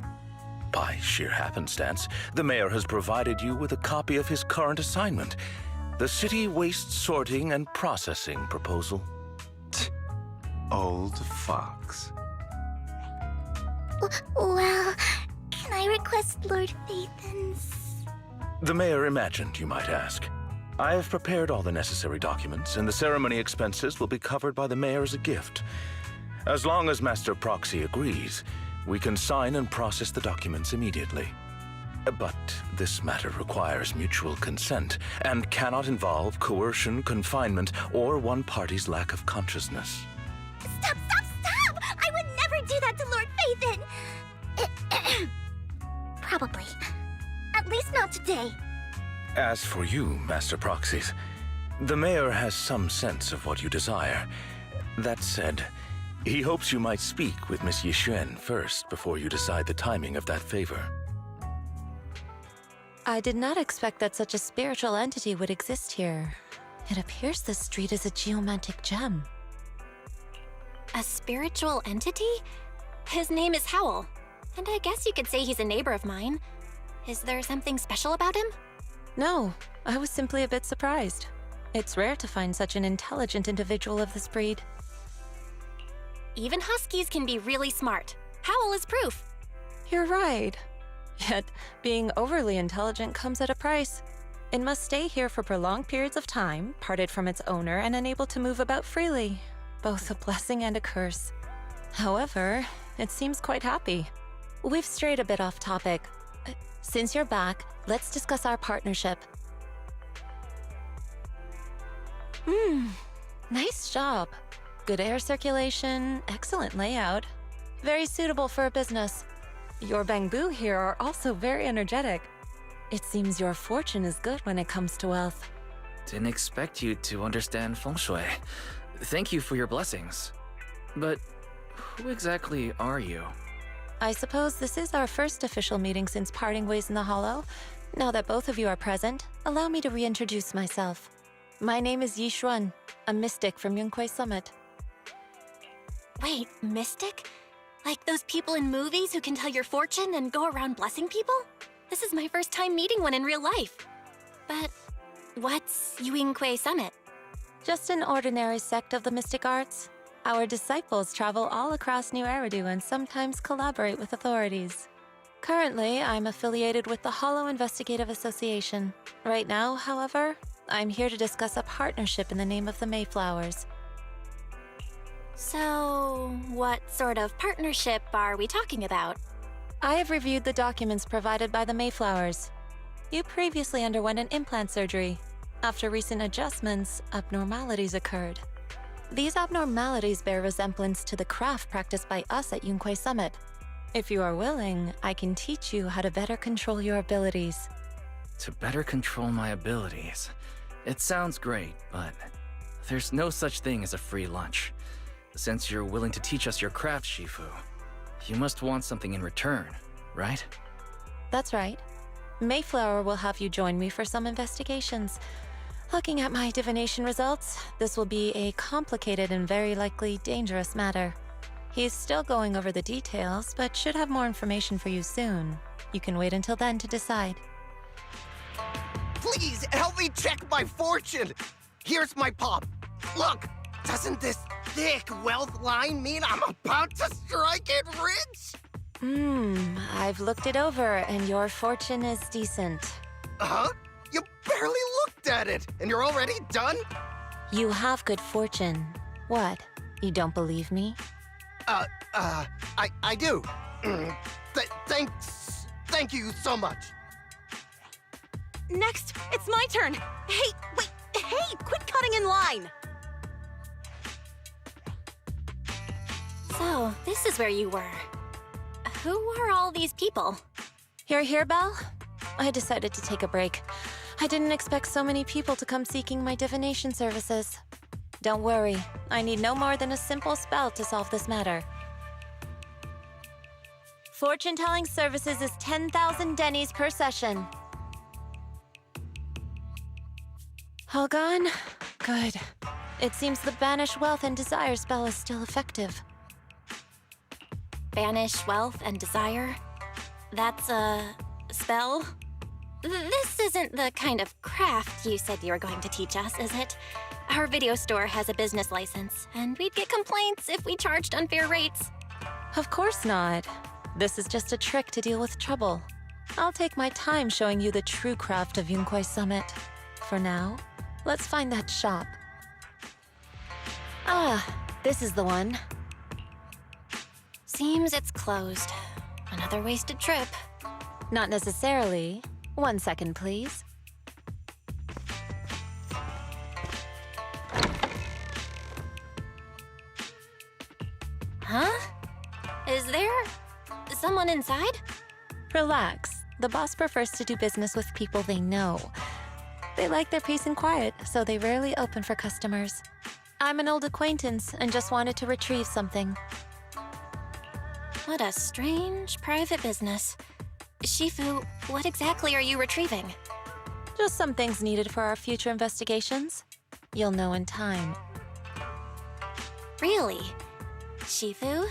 D: By sheer happenstance, the mayor has provided you with a copy of his current assignment, the City Waste Sorting and Processing proposal.
O: Old fox.
A: Well, can I request Lord Phaethan's?
D: The mayor imagined you might ask. I have prepared all the necessary documents, and the ceremony expenses will be covered by the mayor as a gift. As long as Master Proxy agrees, we can sign and process the documents immediately. But this matter requires mutual consent and cannot involve coercion, confinement, or one party's lack of consciousness.
A: Stop! I would never do that to Lord Phaethan! Probably. At least not today.
D: As for you, Master Proxies, the mayor has some sense of what you desire. That said, he hopes you might speak with Miss Yixuan first before you decide the timing of that favor.
H: I did not expect that such a spiritual entity would exist here. It appears this street is a geomantic gem.
B: A spiritual entity? His name is Howl, and I guess you could say he's a neighbor of mine. Is there something special about him?
H: No, I was simply a bit surprised. It's rare to find such an intelligent individual of this breed.
B: Even huskies can be really smart. Howl is proof.
H: You're right. Yet, being overly intelligent comes at a price. It must stay here for prolonged periods of time, parted from its owner and unable to move about freely. Both a blessing and a curse. However, it seems quite happy. We've strayed a bit off topic. Since you're back, let's discuss our partnership. Nice job. Good air circulation, excellent layout. Very suitable for a business. Your bamboo here are also very energetic. It seems your fortune is good when it comes to wealth.
C: Didn't expect you to understand feng shui. Thank you for your blessings. But who exactly are you?
H: I suppose this is our first official meeting since parting ways in the Hollow. Now that both of you are present, allow me to reintroduce myself. My name is Yixuan, a mystic from Yunquei Summit.
B: Wait, mystic? Like those people in movies who can tell your fortune and go around blessing people? This is my first time meeting one in real life. But what's Yunquei Summit?
H: Just an ordinary sect of the mystic arts. Our disciples travel all across New Eridu and sometimes collaborate with authorities. Currently, I'm affiliated with the Hollow Investigative Association. Right now, however, I'm here to discuss a partnership in the name of the Mayflowers.
B: So, what sort of partnership are we talking about?
H: I have reviewed the documents provided by the Mayflowers. You previously underwent an implant surgery.
G: After recent adjustments, abnormalities occurred. These abnormalities bear resemblance to the craft practiced by us at Yunquei Summit. If you are willing, I can teach you how to better control your abilities.
C: To better control my abilities. It sounds great, but there's no such thing as a free lunch. Since you're willing to teach us your craft, Shifu, you must want something in return, right?
G: That's right. Mayflower will have you join me for some investigations. Looking at my divination results, this will be a complicated and very likely dangerous matter. He's still going over the details, but should have more information for you soon. You can wait until then to decide.
K: Please, help me check my fortune! Here's my pop. Look, doesn't this thick wealth line mean I'm about to strike it rich?
G: I've looked it over, and your fortune is decent.
K: Huh? You barely looked at it, and you're already done?
G: You have good fortune. What? You don't believe me?
K: I do. Thank you so much.
P: Next, it's my turn. Hey, wait, hey, quit cutting in line.
B: So, this is where you were. Who are all these people?
G: You're here, Belle? I decided to take a break. I didn't expect so many people to come seeking my divination services. Don't worry, I need no more than a simple spell to solve this matter. Fortune-telling services is 10,000 dennies per session. All gone? Good. It seems the Banish Wealth and Desire spell is still effective.
B: Banish wealth and desire? That's a spell? This isn't the kind of craft you said you were going to teach us, is it? Our video store has a business license, and we'd get complaints if we charged unfair rates.
G: Of course not. This is just a trick to deal with trouble. I'll take my time showing you the true craft of Yunquei Summit. For now, let's find that shop. Ah, this is the one.
B: Seems it's closed. Another wasted trip.
G: Not necessarily. 1 second, please.
B: Huh? Is there someone inside?
G: Relax. The boss prefers to do business with people they know. They like their peace and quiet, so they rarely open for customers. I'm an old acquaintance and just wanted to retrieve something.
B: What a strange private business. Shifu, what exactly are you retrieving?
G: Just some things needed for our future investigations. You'll know in time.
B: Really? Shifu,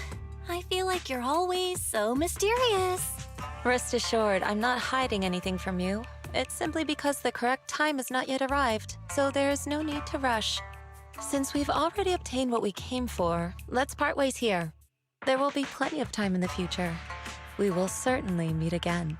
B: I feel like you're always so mysterious.
G: Rest assured, I'm not hiding anything from you. It's simply because the correct time has not yet arrived, so there is no need to rush. Since we've already obtained what we came for, let's part ways here. There will be plenty of time in the future. We will certainly meet again.